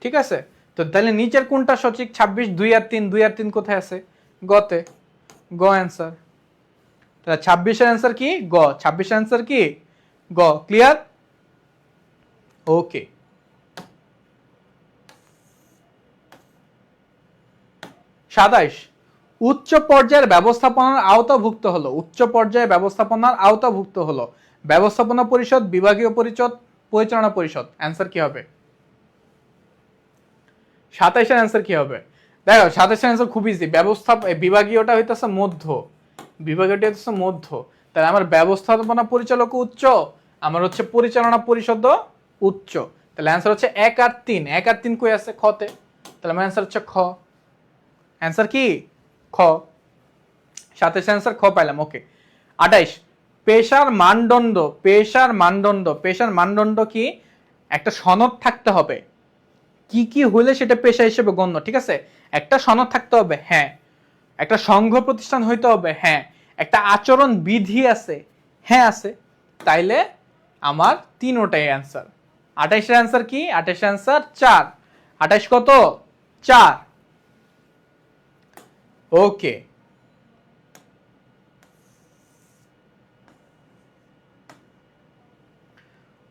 ঠিক আছে। তো তাহলে নিচের কোনটা সঠিক? 26, 2 আর 3, 2 আর 3 কোথায় আছে? গতে। গ অ্যান্সার। তাহলে 26 এর অ্যান্সার কি? গ। 26 এর অ্যান্সার কি? গ। ক্লিয়ার? ওকে। সাতাইশ, উচ্চ পর্যায়ের ব্যবস্থাপনার আওতাভুক্ত হলো। উচ্চ পর্যায়ে ব্যবস্থাপনার আওতাভুক্ত হলো ব্যবস্থাপনা পরিষদ, বিভাগীয় পরিষদ, পরিচালনা পরিষদ। অ্যান্সার কি হবে? 27 এর অ্যান্সার কি হবে? দেখো 27 এর অ্যান্সার খুব ইজি। বিভাগীয়টা হইতেছে মধ্য, বিভাগীয়টা হইতেছে মধ্য। তাহলে আমার ব্যবস্থাপনা পরিচালক উচ্চ, আমার হচ্ছে পরিচালনা পরিষদ উচ্চ। তাহলে অ্যান্সার হচ্ছে 1 আর 3। 1 আর 3 কই আছে? খতে। তাহলে আমার অ্যান্সার হচ্ছে খ। অ্যান্সার কি? খ। 27 অ্যান্সার খ পাইলাম। ওকে। 28, পেশার মানদণ্ড। পেশার মানদণ্ড, পেশার মানদণ্ড কি? একটা সনদ থাকতে হবে। কি কি হইলে সেটা পেশা হিসেবে গণ্য? ঠিক আছে, একটা সনদ থাকতে হবে, হ্যাঁ। একটা সংঘ প্রতিষ্ঠান হইতে হবে, হ্যাঁ। একটা আচরণ বিধি আছে, হ্যাঁ আছে। তাইলে আমার তিনোটাই অ্যান্সার। 28 এর অ্যান্সার কি? 28 এর অ্যান্সার 4। 28 কত? 4। ওকে।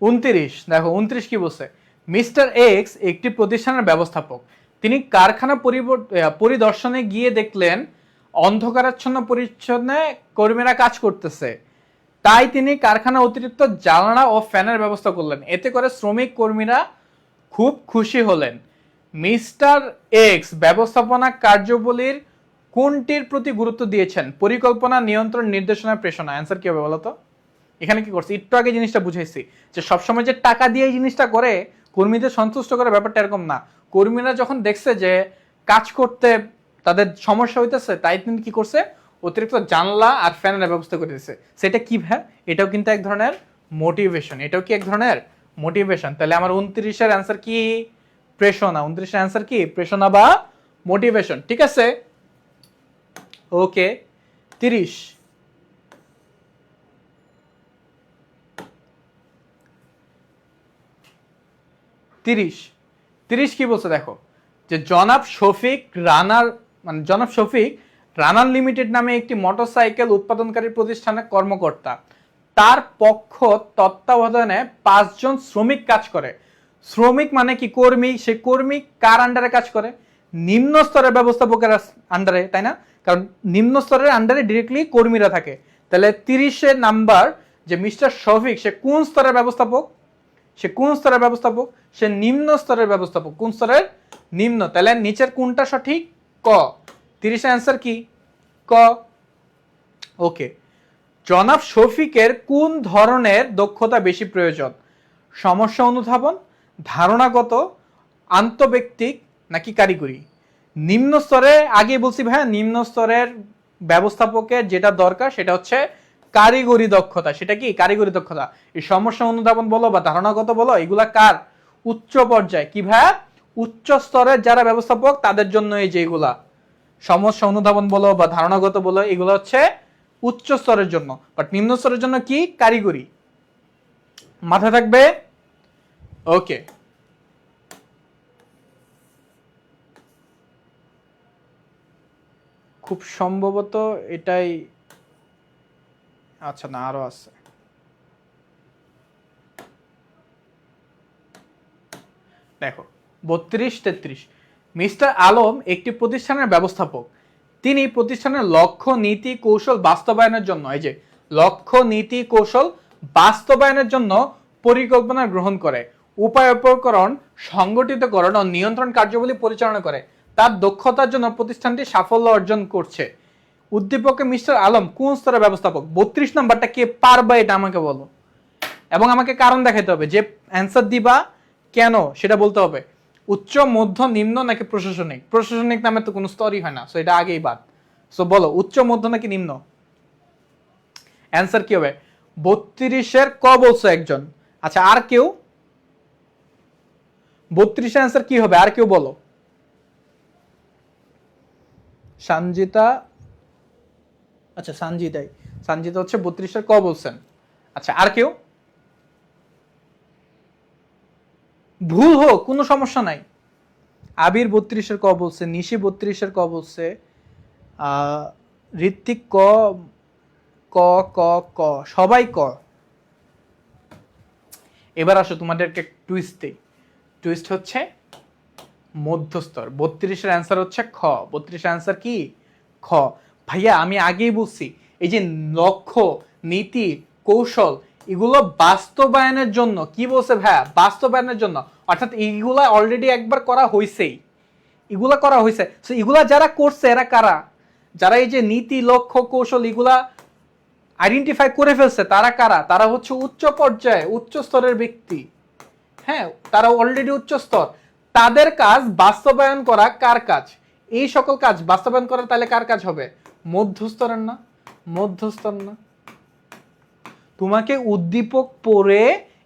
উনত্রিশ, দেখো 29 কি বলছে? মিস্টার এক্স একটি প্রতিষ্ঠানের ব্যবস্থাপক। তিনি কারখানা পরিদর্শনে গিয়ে দেখলেন অন্ধকারাচ্ছন্ন পরিচ্ছন্নে কর্মীরা কাজ করতেছে। তাই তিনি কারখানা অতিরিক্ত জ্বালানা ও ফ্যানের ব্যবস্থা করলেন। এতে করে শ্রমিক কর্মীরা খুব খুশি হলেন। মিস্টার এক্স ব্যবস্থাপনা কার্যাবলীর কোনটির প্রতি গুরুত্ব দিয়েছেন? পরিকল্পনা, নিয়ন্ত্রণ, নির্দেশনা, প্রেষণা। অ্যান্সার কি হবে বলো তো? এখানে কি করছে? একটু আগে জিনিসটা বুঝাইছি যে সবসময় যে টাকা দিয়ে এই জিনিসটা করে কর্মীদের সন্তুষ্ট করে, ব্যাপারটা এরকম না। কর্মীরা যখন দেখছে যে কাজ করতে তাদের সমস্যা হইতেছে, তাই তিনি কি করছে? অতিরিক্ত জানলা আর ফ্যানের ব্যবস্থা করে দিচ্ছে। সেটা কি ভাই? এটাও কিন্তু এক ধরনের মোটিভেশন। এটাও কি এক ধরনের মোটিভেশন? তাহলে আমার 29 এর অ্যান্সার কি? প্রেষণা। 29 এর অ্যান্সার কি? প্রেষণা বা মোটিভেশন। ঠিক আছে, ওকে। 30, 30 কি বলছে দেখো, যে জনাব শফিক রানার, মানে জনাব শফিক রানার লিমিটেড নামে একটি মোটরসাইকেল উৎপাদনকারী প্রতিষ্ঠানের কর্মকর্তা। তার পক্ষ তত্ত্বাবধানে 5 জন শ্রমিক কাজ করে। শ্রমিক মানে কি? কর্মী। সে কর্মী কার আন্ডারে কাজ করে? নিম্ন স্তরের ব্যবস্থাপকের আন্ডারে, তাই না? কারণ নিম্ন স্তরের আন্ডারে ডিরেক্টলি কর্মীরা থাকে। তাহলে 30 নাম্বার, যে মিস্টার শফিক সে কোন স্তরের ব্যবস্থাপক? সে কোন স্তরের ব্যবস্থাপক? সে নিম্ন স্তরের ব্যবস্থাপক। কোন স্তরের? নিম্ন। তাহলে নিচের কোনটা সঠিক? ক। 30 অ্যান্সার কি? ক। ওকে। জনাব শফিকের কোন ধরনের দক্ষতা বেশি প্রয়োজন? সমস্যা অনুধাবন, ধারণাগত, আন্তঃব্যক্তিক, নাকি কারিগরি? নিম্ন স্তরে আগে বলছি ভাইয়া, নিম্ন স্তরের ব্যবস্থাপকের যেটা দরকার সেটা হচ্ছে কারিগরি দক্ষতা। সেটা কি? কারিগরি দক্ষতা। এই সমস্যা অনুধাবন বলো বা ধারণাগত বলো, এগুলা কার? উচ্চ পর্যায়ে। কি ভাইয়া? উচ্চ স্তরের যারা ব্যবস্থাপক তাদের জন্য এই যেগুলা সমস্যা অনুধাবন বলো বা ধারণাগত বলো, এগুলো হচ্ছে উচ্চ স্তরের জন্য। বাট নিম্ন স্তরের জন্য কি? কারিগরি। মাথায় থাকবে? ওকে। খুব সম্ভবত এটাই, আচ্ছা না আরো আছে। দেখো 32, 33, মিস্টার আলম একটি প্রতিষ্ঠানের ব্যবস্থাপক। তিনি প্রতিষ্ঠানের লক্ষ্য, নীতি, কৌশল বাস্তবায়নের জন্য, এই যে লক্ষ্য, নীতি, কৌশল বাস্তবায়নের জন্য পরিকল্পনা গ্রহণ করে, উপায়করণ, সংগঠিতকরণ ও নিয়ন্ত্রণ কার্যাবলী পরিচালনা করে। তার দক্ষতার জন্য প্রতিষ্ঠানটি সাফল্য অর্জন করছে। উদ্দীপকে মিস্টার আলম কোন স্তরের ব্যবস্থাপক? 32 নাম্বারটা কে পারবা এটা আমাকে বলো, এবং আমাকে কারণ দেখাইতে হবে। যে অ্যান্সার দিবা কেন সেটা বলতে হবে। উচ্চ, মধ্য, নিম্ন নাকি প্রশাসনিক? প্রশাসনিক নামে তো কোনো স্তরই হয় না, সো এটা আগেই বাদ। সো বলো উচ্চ, মধ্য নাকি নিম্ন? অ্যান্সার কি হবে? 32 ক বলছো একজন। আচ্ছা আর কেউ? 32 অ্যান্সার কি হবে? আর কেউ বলো। সঞ্জিতা, আচ্ছা সঞ্জিতাই, সঞ্জিতা হচ্ছে 32 ক বলছেন। আচ্ছা আর কেউ? ভুল হোক কোনো সমস্যা নাই, আবির 32-এর ক বলছে, নিশি 32-এর ক বলছে, ঋত্বিক ক, ক ক ক সবাই ক। এবার আসো তোমাদেরকে টুইস্ট দেই। টুইস্ট হচ্ছে মধ্যস্তর। 32-এর অ্যান্সার হচ্ছে খ। 32-এর অ্যান্সার কি? খ। ভাইয়া আমি আগেই বলছি, এই যে লক্ষ্য, নীতি, কৌশল, এগুলো বাস্তবায়নের জন্য। কি বলছে ভাইয়া? বাস্তবায়নের জন্য, অর্থাৎ এইগুলা অলরেডি একবার করা হয়েছেই, এগুলা করা হয়েছে। সো এগুলা যারা করছে এরা কারা? যারা এই যে নীতি, লক্ষ্য, কৌশল এগুলা আইডেন্টিফাই করে ফেলছে তারা কারা? তারা হচ্ছে উচ্চ পর্যায়ে, উচ্চ স্তরের ব্যক্তি। হ্যাঁ, তারা অলরেডি উচ্চ স্তর। তাদের কাজ বাস্তবায়ন করা কার কাজ? এই সকল কাজ বাস্তবায়ন করা তাহলে কার কাজ হবে? মধ্যস্তরের না? মধ্যস্তর না? তোমাকে উদ্দীপক পড়ে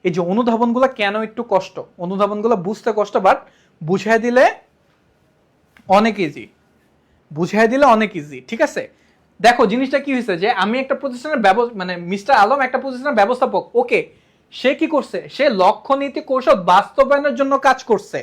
এই যে অনুধাবনগুলো কেন একটু কষ্ট, অনুধাবনগুলো বুঝতে কষ্ট, বাট বুঝিয়ে দিলে অনেক ইজি, বুঝিয়ে দিলে অনেক ইজি। ঠিক আছে, দেখো জিনিসটা কি হয়েছে যে আমি একটা প্রতিষ্ঠানের মানে মিস্টার আলম একটা প্রতিষ্ঠানের ব্যবস্থাপক, ওকে, সে কি করছে? সে লক্ষ্য নীতি কৌশল বাস্তবায়নের জন্য কাজ করছে।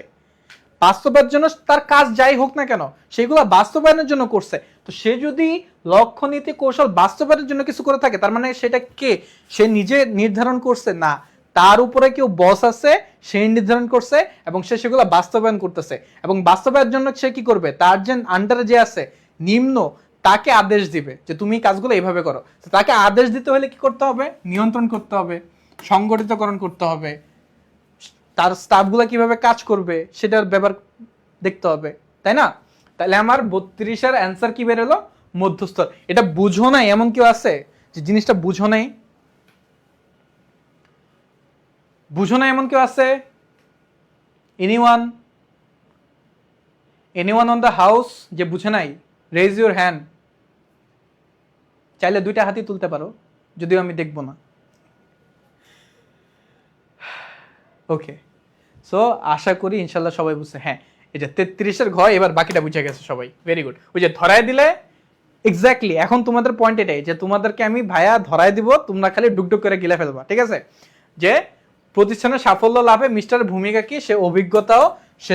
বাস্তবায়নের জন্য তার কাজ যাই হোক না কেন সেগুলো বাস্তবায়নের জন্য করছে। তো সে যদি লক্ষ্য নীতি কৌশল বাস্তবায়নের জন্য কিছু করে থাকে, তার মানে সেটা কে? সে নিজে নির্ধারণ করছে না, তার উপরে কেউ বস আছে, সে নির্ধারণ করছে এবং সে সেগুলো বাস্তবায়ন করতেছে। এবং বাস্তবায়নের জন্য সে কি করবে? তার যে আন্ডারে যে আছে নিম্ন, তাকে আদেশ দিবে যে তুমি কাজগুলো এইভাবে করো। তাকে আদেশ দিতে হলে কি করতে হবে? নিয়ন্ত্রণ করতে হবে, সংগঠিতকরণ করতে হবে, তার স্টাফগুলো কিভাবে কাজ করবে সেটার ব্যাপার দেখতে হবে, তাই না? তাহলে আমার 32-এর অ্যান্সার কি বেরোলো? মধ্যস্তর। এটা বুঝো নাই এমন কেউ আছে যে জিনিসটা বুঝো নাই? বুঝো না এমন কেউ আছে? Anyone? Anyone on the house যে বুঝে নাই? Raise your hand. চাইলে দুইটা হাতই তুলতে পারো, যদিও আমি দেখবো না। ওকে, সো আশা করি ইনশাল্লাহ সবাই বুঝছে। হ্যাঁ, এই যে 33-এর ঘর, এবার বাকিটা বুঝে গেছে সবাই, ভেরি গুড। ওই যে ধরায় দিলে, এক্স্যাক্টলি এখন তোমাদের পয়েন্ট এটাই যে তোমাদেরকে আমি ভাইয়া ধরায় দিব, তোমরা খালি ডুকডুক করে গিলে ফেলবা। ঠিক আছে, যে প্রতিষ্ঠানের সাফল্য লাভে মিস্টার ভূমিকা কি? সে অভিজ্ঞতাও, সে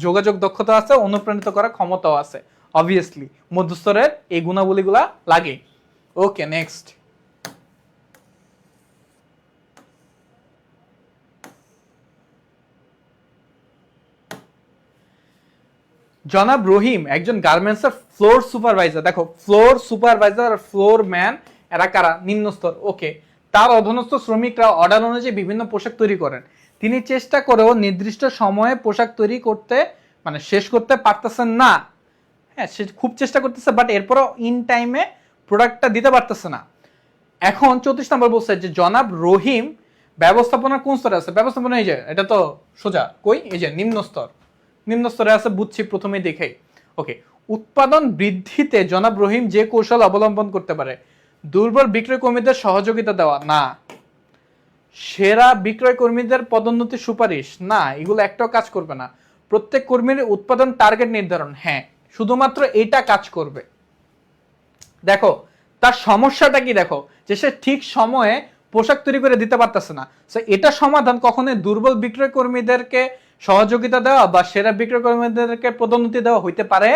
যোগাযোগ দক্ষতা আছে, অনুপ্রাণিত করার ক্ষমতাও আছে। অবভিয়াসলি মধ্যস্তরের এই গুণাবলীগুলা লাগে। ওকে, নেক্সট। জনাব রহিম একজন গার্মেন্টসের ফ্লোর সুপারভাইজার। দেখো, ফ্লোর সুপারভাইজার আর ফ্লোর ম্যান এরা কারা? নিম্ন স্তর। ওকে, তার অধীনস্থ শ্রমিকরা অর্ডার অনুযায়ী বিভিন্ন পোশাক তৈরি করেন। তিনি চেষ্টা করেও নির্দিষ্ট সময়ে পোশাক তৈরি করতে, মানে শেষ করতে পারতেছেন না। হ্যাঁ, সে খুব চেষ্টা করতেছে, বাট এরপরও ইন টাইমে প্রোডাক্টটা দিতে পারতেছে না। এখন 34 নম্বর বলছে যে জনাব রহিম ব্যবস্থাপনার কোন স্তরে আছে? ব্যবস্থাপনা এই যে এটা তো সোজা, কই? এই যে নিম্ন স্তর। নিম্ন স্তরে আছে, বুঝছি প্রথমেই দেখেই। ওকে, উৎপাদন বৃদ্ধিতে জনাব রহিম যে কৌশল অবলম্বন করতে পারে? দুর্বল বিক্রয় কর্মীদের সহযোগিতা দেওয়া? না। সেরা বিক্রয় কর্মীদের পদোন্নতি সুপারিশ? না, এগুলো একটাও কাজ করবে না। প্রত্যেক কর্মীর উৎপাদন টার্গেট নির্ধারণ? হ্যাঁ, শুধুমাত্র এটা কাজ করবে। দেখো তার সমস্যাটা কি, দেখো যে সে ঠিক সময়ে পোশাক তৈরি করে দিতে পারতেছে না। সো এটা সমাধান কখনোই দুর্বল বিক্রয় কর্মীদেরকে সহযোগিতা দেওয়া বা সেরা বিক্রয় কর্মীদেরকে পদোন্নতি দেওয়া হইতে পারে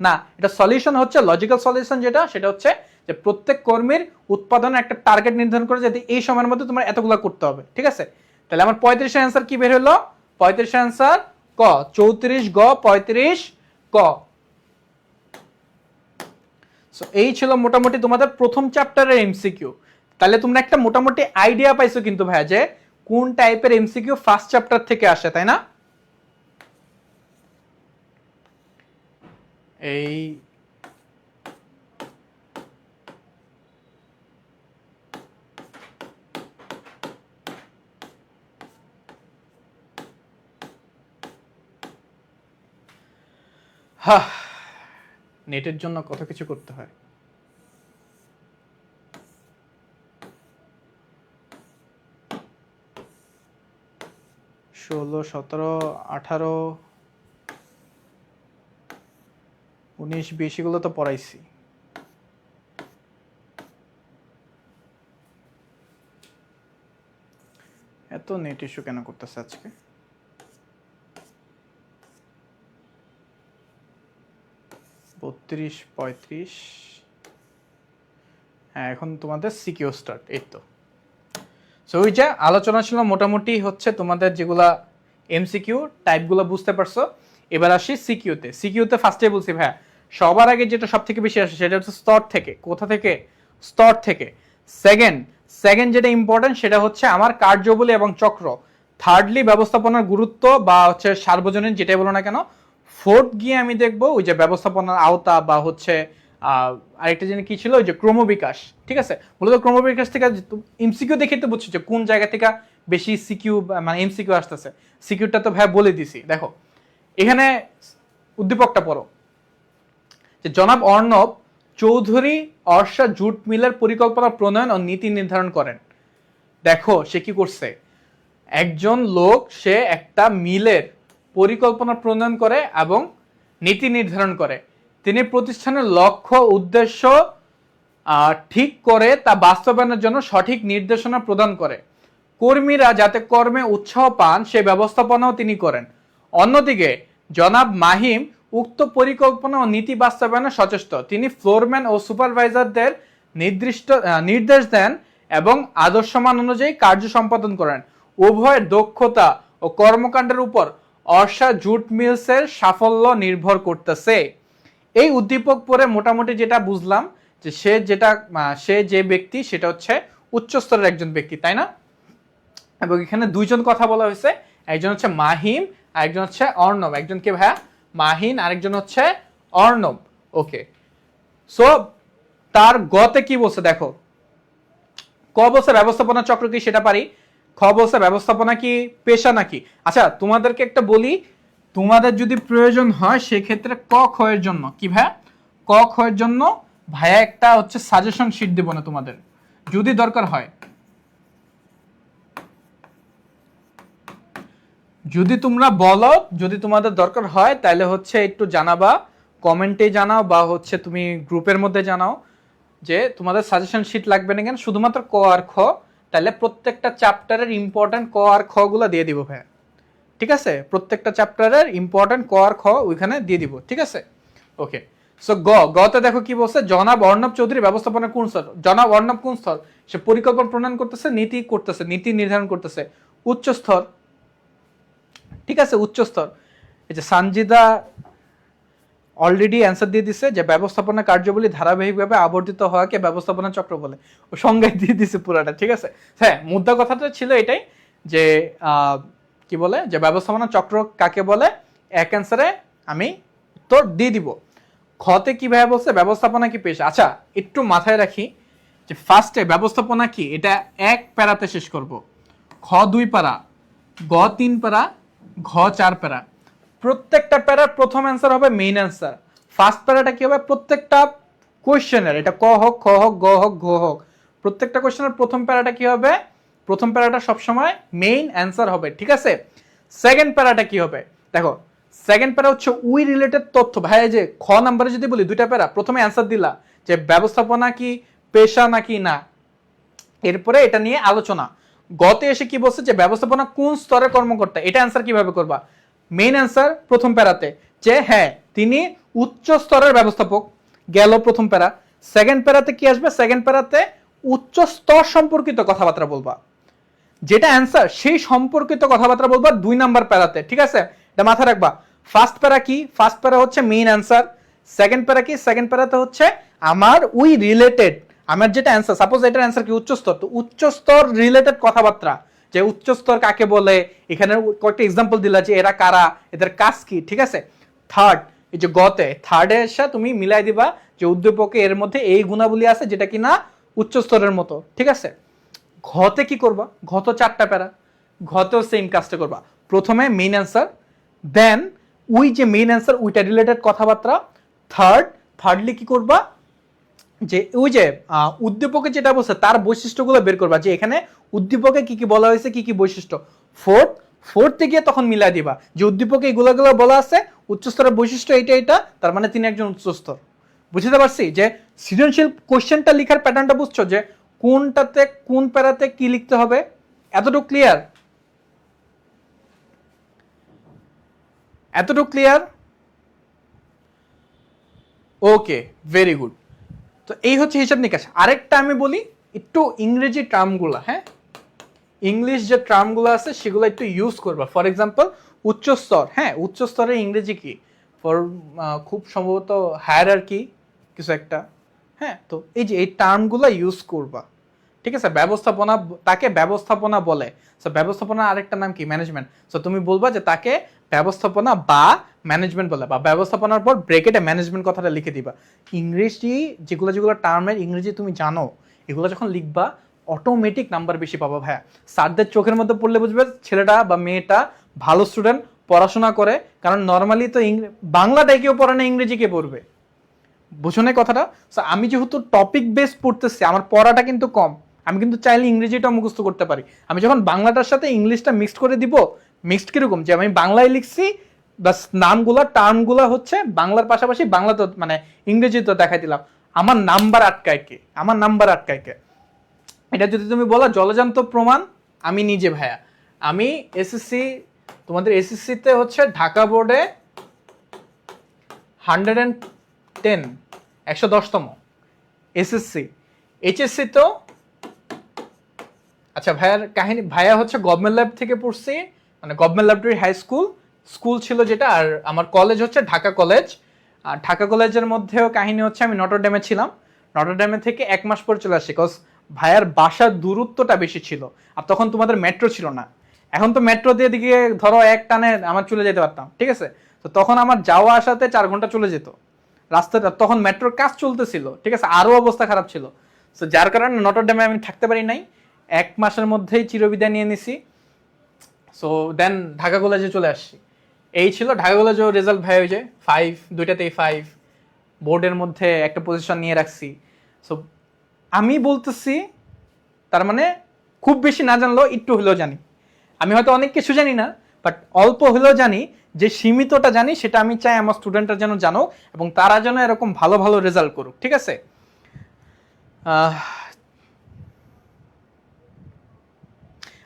না। এটা সলিউশন হচ্ছে, লজিক্যাল সলিউশন যেটা, সেটা হচ্ছে যে প্রত্যেক কর্মীর উৎপাদনের একটা টার্গেট নির্ধারণ করে যদি এই সময়ের মধ্যে তোমার এতগুলো করতে হবে। ঠিক আছে, তাহলে আমার 35-এর অ্যান্সার কি বের হলো? 35-এর অ্যান্সার ক। 34 গ, 35 ক। সো এই ছিল মোটামুটি তোমাদের প্রথম চ্যাপ্টারের এমসিকিউ। তাহলে তোমরা একটা মোটামুটি আইডিয়া পাইছো কিন্তু ভাইয়া যে কোন টাইপের এমসিকিউ ফার্স্ট চ্যাপ্টার থেকে আসে, তাই না? এই নেটের জন্য কত কিছু করতে হয়। 16, 17, 18, 19, 20 এগুলো তো পড়াইছি। এত নেট ইস্যু কেন করতেছে আজকে? 32 35। হ্যাঁ, এখন তোমাদের সিকিউ স্টার্ট, এই তো। সো ওই যে আলোচনা ছিল মোটামুটি হচ্ছে তোমাদের যেগুলা এমসিকিউ টাইপগুলো বুঝতে পারছো। এবার আসি সিকিউতে। সিকিউতে ফার্স্টে বলছি ভাইয়া সবার আগে যেটা সব থেকে বেশি আসে সেটা হচ্ছে স্তর থেকে। কোথা থেকে? স্তর থেকে। সেকেন্ড সেকেন্ড যেটা ইম্পর্টেন্ট সেটা হচ্ছে আমার কার্যবলী এবং চক্র। থার্ডলি ব্যবস্থাপনার গুরুত্ব বা হচ্ছে সার্বজনীন যেটাই বলো না কেন। ফোর্থ গিয়ে আমি দেখবো ওই যে ব্যবস্থাপনার আওতা বা হচ্ছে আরেকটা জিনিস কি ছিল ওই যে ক্রমবিকাশ। ঠিক আছে, মূলত ক্রমবিকাশ থেকে এমসিকিউ দেখে তো বুঝছো যে কোন জায়গা থেকে বেশি সিকিউ মানে এমসিকিউ আসতেছে। সিকিউটা তো ভাই বলে দিছি। দেখো এখানে উদ্দীপকটা পড়ো যে জনাব অর্ণব চৌধুরী অর্ষা জুট মিলের পরিকল্পনা প্রণয়ন ও নীতি নির্ধারণ করেন। দেখো সে কি করছে, একজন লোক সে একটা মিলের পরিকল্পনা প্রণয়ন করে এবং নীতি নির্ধারণ করে। তিনি প্রতিষ্ঠানের লক্ষ্য উদ্দেশ্য ঠিক করে তা বাস্তবায়নের জন্য সঠিক নির্দেশনা প্রদান করে। কর্মীরা যাতে কর্মে উৎসাহ পান সে ব্যবস্থাপনাও তিনি করেন। অন্যদিকে জনাব মাহিম উক্ত পরিকল্পনা ও নীতি বাস্তবায়নে সচেষ্ট। তিনি ফ্লোরম্যান ও সুপারভাইজারদের নির্দেশ দেন এবং আদর্শমান অনুযায়ী কার্য সম্পাদন করেন। উভয়ের দক্ষতা ও কর্মকাণ্ডের উপর অর্ষা জুট মিলসের সাফল্য নির্ভর করতেছে। এই উদ্দীপক পরে মোটামুটি যেটা বুঝলাম যে সে যে ব্যক্তি সেটা হচ্ছে উচ্চ স্তরের একজন ব্যক্তি, তাই না? এবং এখানে দুইজন কথা বলা হয়েছে, একজন হচ্ছে মাহিম আর একজন হচ্ছে অর্ণব। একজন কে ভাইয়া? মাহিন, আরেকজন হচ্ছে অর্ণব। ওকে, সো তার গতে কি বলছে দেখো। ক বলছে ব্যবস্থাপনা চক্র কি সেটা পারি। খ বলছে ব্যবস্থাপনা কি পেশা নাকি। আচ্ছা তোমাদেরকে একটা বলি, তোমাদের যদি প্রয়োজন হয় সেক্ষেত্রে ক খ এর জন্য কি ভাইয়া, ক খ এর জন্য ভাইয়া একটা হচ্ছে সাজেশন শিট দেব না তোমাদের, যদি দরকার হয়। যদি তোমরা বলো, যদি তোমাদের দরকার হয় তাহলে হচ্ছে একটু জানাবা, কমেন্টে জানাও বা হচ্ছে তুমি গ্রুপের মধ্যে জানাও যে তোমাদের সাজেশন শিট লাগবে না কেন, শুধুমাত্র ক আর খ। তাহলে প্রত্যেকটা চ্যাপ্টারের ইম্পর্টেন্ট ক আর খ গুলা দিয়ে দিব ভাইয়া। ঠিক আছে, প্রত্যেকটা চ্যাপ্টারের ইম্পর্টেন্ট ক আর খ ওইখানে দিয়ে দিব। ঠিক আছে, ওকে। সো গতে দেখো কি বলছে, জনাব অর্ণব চৌধুরী ব্যবস্থাপনা কোন স্তর। জনাব অর্ণব কোন স্তর? সে পরিকল্পনা প্রণয়ন করতেছে, নীতি নির্ধারণ করতেছে, উচ্চ স্তর। ঠিক আছে, উচ্চ স্তর। এই যে সানজিদা অলরেডি অ্যান্সার দিয়ে দিছে যে ব্যবস্থাপনা কার্যবলী ধারাবাহিকভাবে আবর্তিত হওয়াকে ব্যবস্থাপনা চক্র বলে। ও সংজ্ঞা দিয়ে দিছে পুরাটা। ঠিক আছে, হ্যাঁ মুদ্রা কথাটা ছিল এটাই যে কি বলে যে ব্যবস্থাপনা চক্র কাকে বলে। এক অ্যান্সারে আমি উত্তর দিয়ে দিব। খতে কিভাবে বলছে ব্যবস্থাপনা কি পেশা। আচ্ছা একটু মাথায় রাখি যে ফার্স্টে ব্যবস্থাপনা কি এটা এক প্যারাতে শেষ করব। খ 2 প্যারা, গ 3 প্যারা, ঘ 4 প্যারা। প্রত্যেকটা প্যারার প্রথম অ্যান্সার হবে মেইন অ্যান্সার। ফার্স্ট প্যারাটা কি হবে, প্রত্যেকটা কোয়েশ্চেনের, এটা ক হোক খ হোক গ হোক ঘ হোক, প্রত্যেকটা কোয়েশ্চেনের প্রথম প্যারাটা কি হবে, প্রথম প্যারাটা সবসময় মেইন অ্যান্সার হবে। ঠিক আছে, সেকেন্ড প্যারাটা কি হবে দেখো। সেকেন্ড প্যারা হচ্ছে উই রিলেটেড তথ্য। ভাই যে খ নাম্বারে যদি বলি দুইটা প্যারা, প্রথমে অ্যান্সার দিলা যে ব্যবস্থাপনা কি পেশা নাকি না, এরপরে এটা নিয়ে আলোচনা। গতে এসে কি বলছে যে ব্যবস্থাপনা কোন স্তরের কর্মকর্তা, এটা অ্যান্সার কিভাবে করবা। মেইন অ্যান্সার প্রথম প্যারাতে যে হ্যাঁ তিনি উচ্চ স্তরের ব্যবস্থাপক, গেল প্রথম প্যারা। সেকেন্ড প্যারাতে কি আসবে, সেকেন্ড প্যারাতে উচ্চ স্তর সম্পর্কিত কথাবার্তা বলবা, যেটা অ্যান্সার সেই সম্পর্কিত কথাবার্তা বলবা 2 নাম্বার প্যারাতে। ঠিক আছে, এটা মাথায় রাখবা। ফার্স্ট প্যারা কি, ফার্স্ট প্যারা হচ্ছে মেইন অ্যান্সার। সেকেন্ড প্যারা কি, সেকেন্ড প্যারাতে হচ্ছে আমার উই রিলেটেড, আমার যেটা অ্যান্সার, সাপোজ এটার অ্যান্সার কি উচ্চ স্তর, তো উচ্চ স্তর রিলেটেড কথাবার্তা, যে উচ্চ স্তর কাকে বলে, এখানে কয়েকটা এক্সাম্পল দিলা যে এরা কারা, এদের কাজ কি। ঠিক আছে, থার্ড এই যে গতে থার্ডে এসে তুমি মিলাই দিবা যে উদ্দীপকে এর মধ্যে এই গুণাবলী আছে যেটা কিনা উচ্চ স্তরের মতো। ঠিক আছে, ঘতে কি করবা, ঘত 4টা প্যারা, ঘতেও সেম কাজটা করবা। প্রথমে মেইন অ্যান্সার, দেন ওই যে মেইন অ্যান্সার ওইটা রিলেটেড কথাবার্তা। থার্ডলি কি করবা, যে ওই যে উদ্দীপকে যেটা বলছে তার বৈশিষ্ট্যগুলো বের করবা, যে এখানে উদ্দীপকে কি কি বলা হয়েছে, কি কি বৈশিষ্ট্য। ফোর্থে গিয়ে তখন মিলাই দিবা যে উদ্দীপকে এগুলো বলা আছে, উচ্চস্তরের বৈশিষ্ট্য এটা, তার মানে তিনি একজন উচ্চস্তর। বুঝতে পারছি যে সৃজনশীল কোশ্চেনটা লেখার প্যাটার্নটা বুঝছো, যে কোনটাতে কোন প্যারাতে কি লিখতে হবে, এতটুকু ক্লিয়ার, এতটুকু ক্লিয়ার। ওকে, ভেরি গুড। তো এই হচ্ছে হিসাব নিকাশ। আরেকটা আমি বলি, একটু ইংরেজি টার্মগুলো, হ্যাঁ, ইংলিশ যে টার্মগুলো আছে সেগুলো একটু ইউজ করবা। ফর এক্সাম্পল উচ্চস্তর, হ্যাঁ, উচ্চস্তরের ইংরেজি কি? ফর খুব সম্ভবত হায়ারার্কি কিছু একটা, হ্যাঁ। তো এই যে এই টার্মগুলো ইউজ করবা, ঠিক আছে। ব্যবস্থাপনা, তাকে ব্যবস্থাপনা বলে। সো ব্যবস্থাপনা আরেকটা নাম কি? ম্যানেজমেন্ট। সো তুমি বলবা যে তাকে ব্যবস্থাপনা বা ম্যানেজমেন্ট বলে, বা ব্যবস্থাপনার পর ব্রেকেটে ম্যানেজমেন্ট কথাটা লিখে দিবা। ইংরেজি যেগুলো যেগুলো টার্মের ইংরেজি তুমি জানো, এগুলো যখন লিখবা অটোমেটিক নাম্বার বেশি পাবা ভাইয়া। স্যারদের চোখের মধ্যে পড়লে বুঝবে ছেলেটা বা মেয়েটা ভালো স্টুডেন্ট, পড়াশোনা করে। কারণ নর্মালি তো বাংলাটাই কেউ পড়ে না, ইংরেজি কে পড়বে? বুঝো না কথাটা? আমি যেহেতু টপিক বেস পড়তেছি, আমার পড়াটা কিন্তু কম, আমি কিন্তু চাইলে ইংরেজিটা মুখস্থ করতে পারি। আমি যখন বাংলাটার সাথে ইংলিশটা মিক্সড করে দিব, মিক্সড কিরকম, যে আমি বাংলায় লিখছি বাস নামগুলা টার্মগুলা হচ্ছে বাংলার পাশাপাশি বাংলা তো মানে ইংরেজি তো দেখাই দিলাম, আমার নাম্বার আটকায় কে? আমার নাম্বার আটকায় কে? এটা যদি তুমি বলো জলজান্ত প্রমাণ, আমি নিজে ভাইয়া, আমি এসএসসি, তোমাদের এসএসসিতে হচ্ছে ঢাকা বোর্ডে 110, 110তম এসএসসি। এইচএসসি তো আচ্ছা ভাইয়ার কাহিনী, ভাইয়া হচ্ছে গভর্নমেন্ট ল্যাব থেকে পড়ছি, মানে government laboratory high school, school ছিল যেটা। আর আমার কলেজ হচ্ছে ঢাকা কলেজ। আর ঢাকা কলেজের মধ্যেও কাহিনী হচ্ছে আমি নটরডেমে ছিলাম, নটরডেমে থেকে 1 মাস পর চলে আসছি, বিকজ ভাইয়ার বাসার দূরত্বটা বেশি ছিল। আর তখন তোমাদের মেট্রো ছিল না। এখন তো মেট্রো দিয়ে দিকে ধরো এক টানে আমার চলে যেতে পারতাম, ঠিক আছে। তো তখন আমার যাওয়া আসাতে 4 ঘন্টা চলে যেত রাস্তাটা, তখন মেট্রোর কাজ চলতেছিল, ঠিক আছে, আরো অবস্থা খারাপ ছিল। তো যার কারণে নটরডেমে আমি থাকতে পারি নাই, 1 মাসের মধ্যেই চিরবিদায় নিয়ে নিছি। সো দেন ঢাকা কলেজে চলে আসছি। এই ছিল ঢাকা কলেজেও রেজাল্ট ভাই, ওই যে 5, দুইটাতেই 5, বোর্ডের মধ্যে একটা পজিশন নিয়ে রাখছি। সো আমি বলতেছি, তার মানে খুব বেশি না জানলেও একটু হলেও জানি। আমি হয়তো অনেক কিছু জানি না, বাট অল্প হলেও জানি। যে সীমিতটা জানি সেটা আমি চাই আমার স্টুডেন্টরা যেন জানো, এবং তারা যেন এরকম ভালো ভালো রেজাল্ট করুক, ঠিক আছে।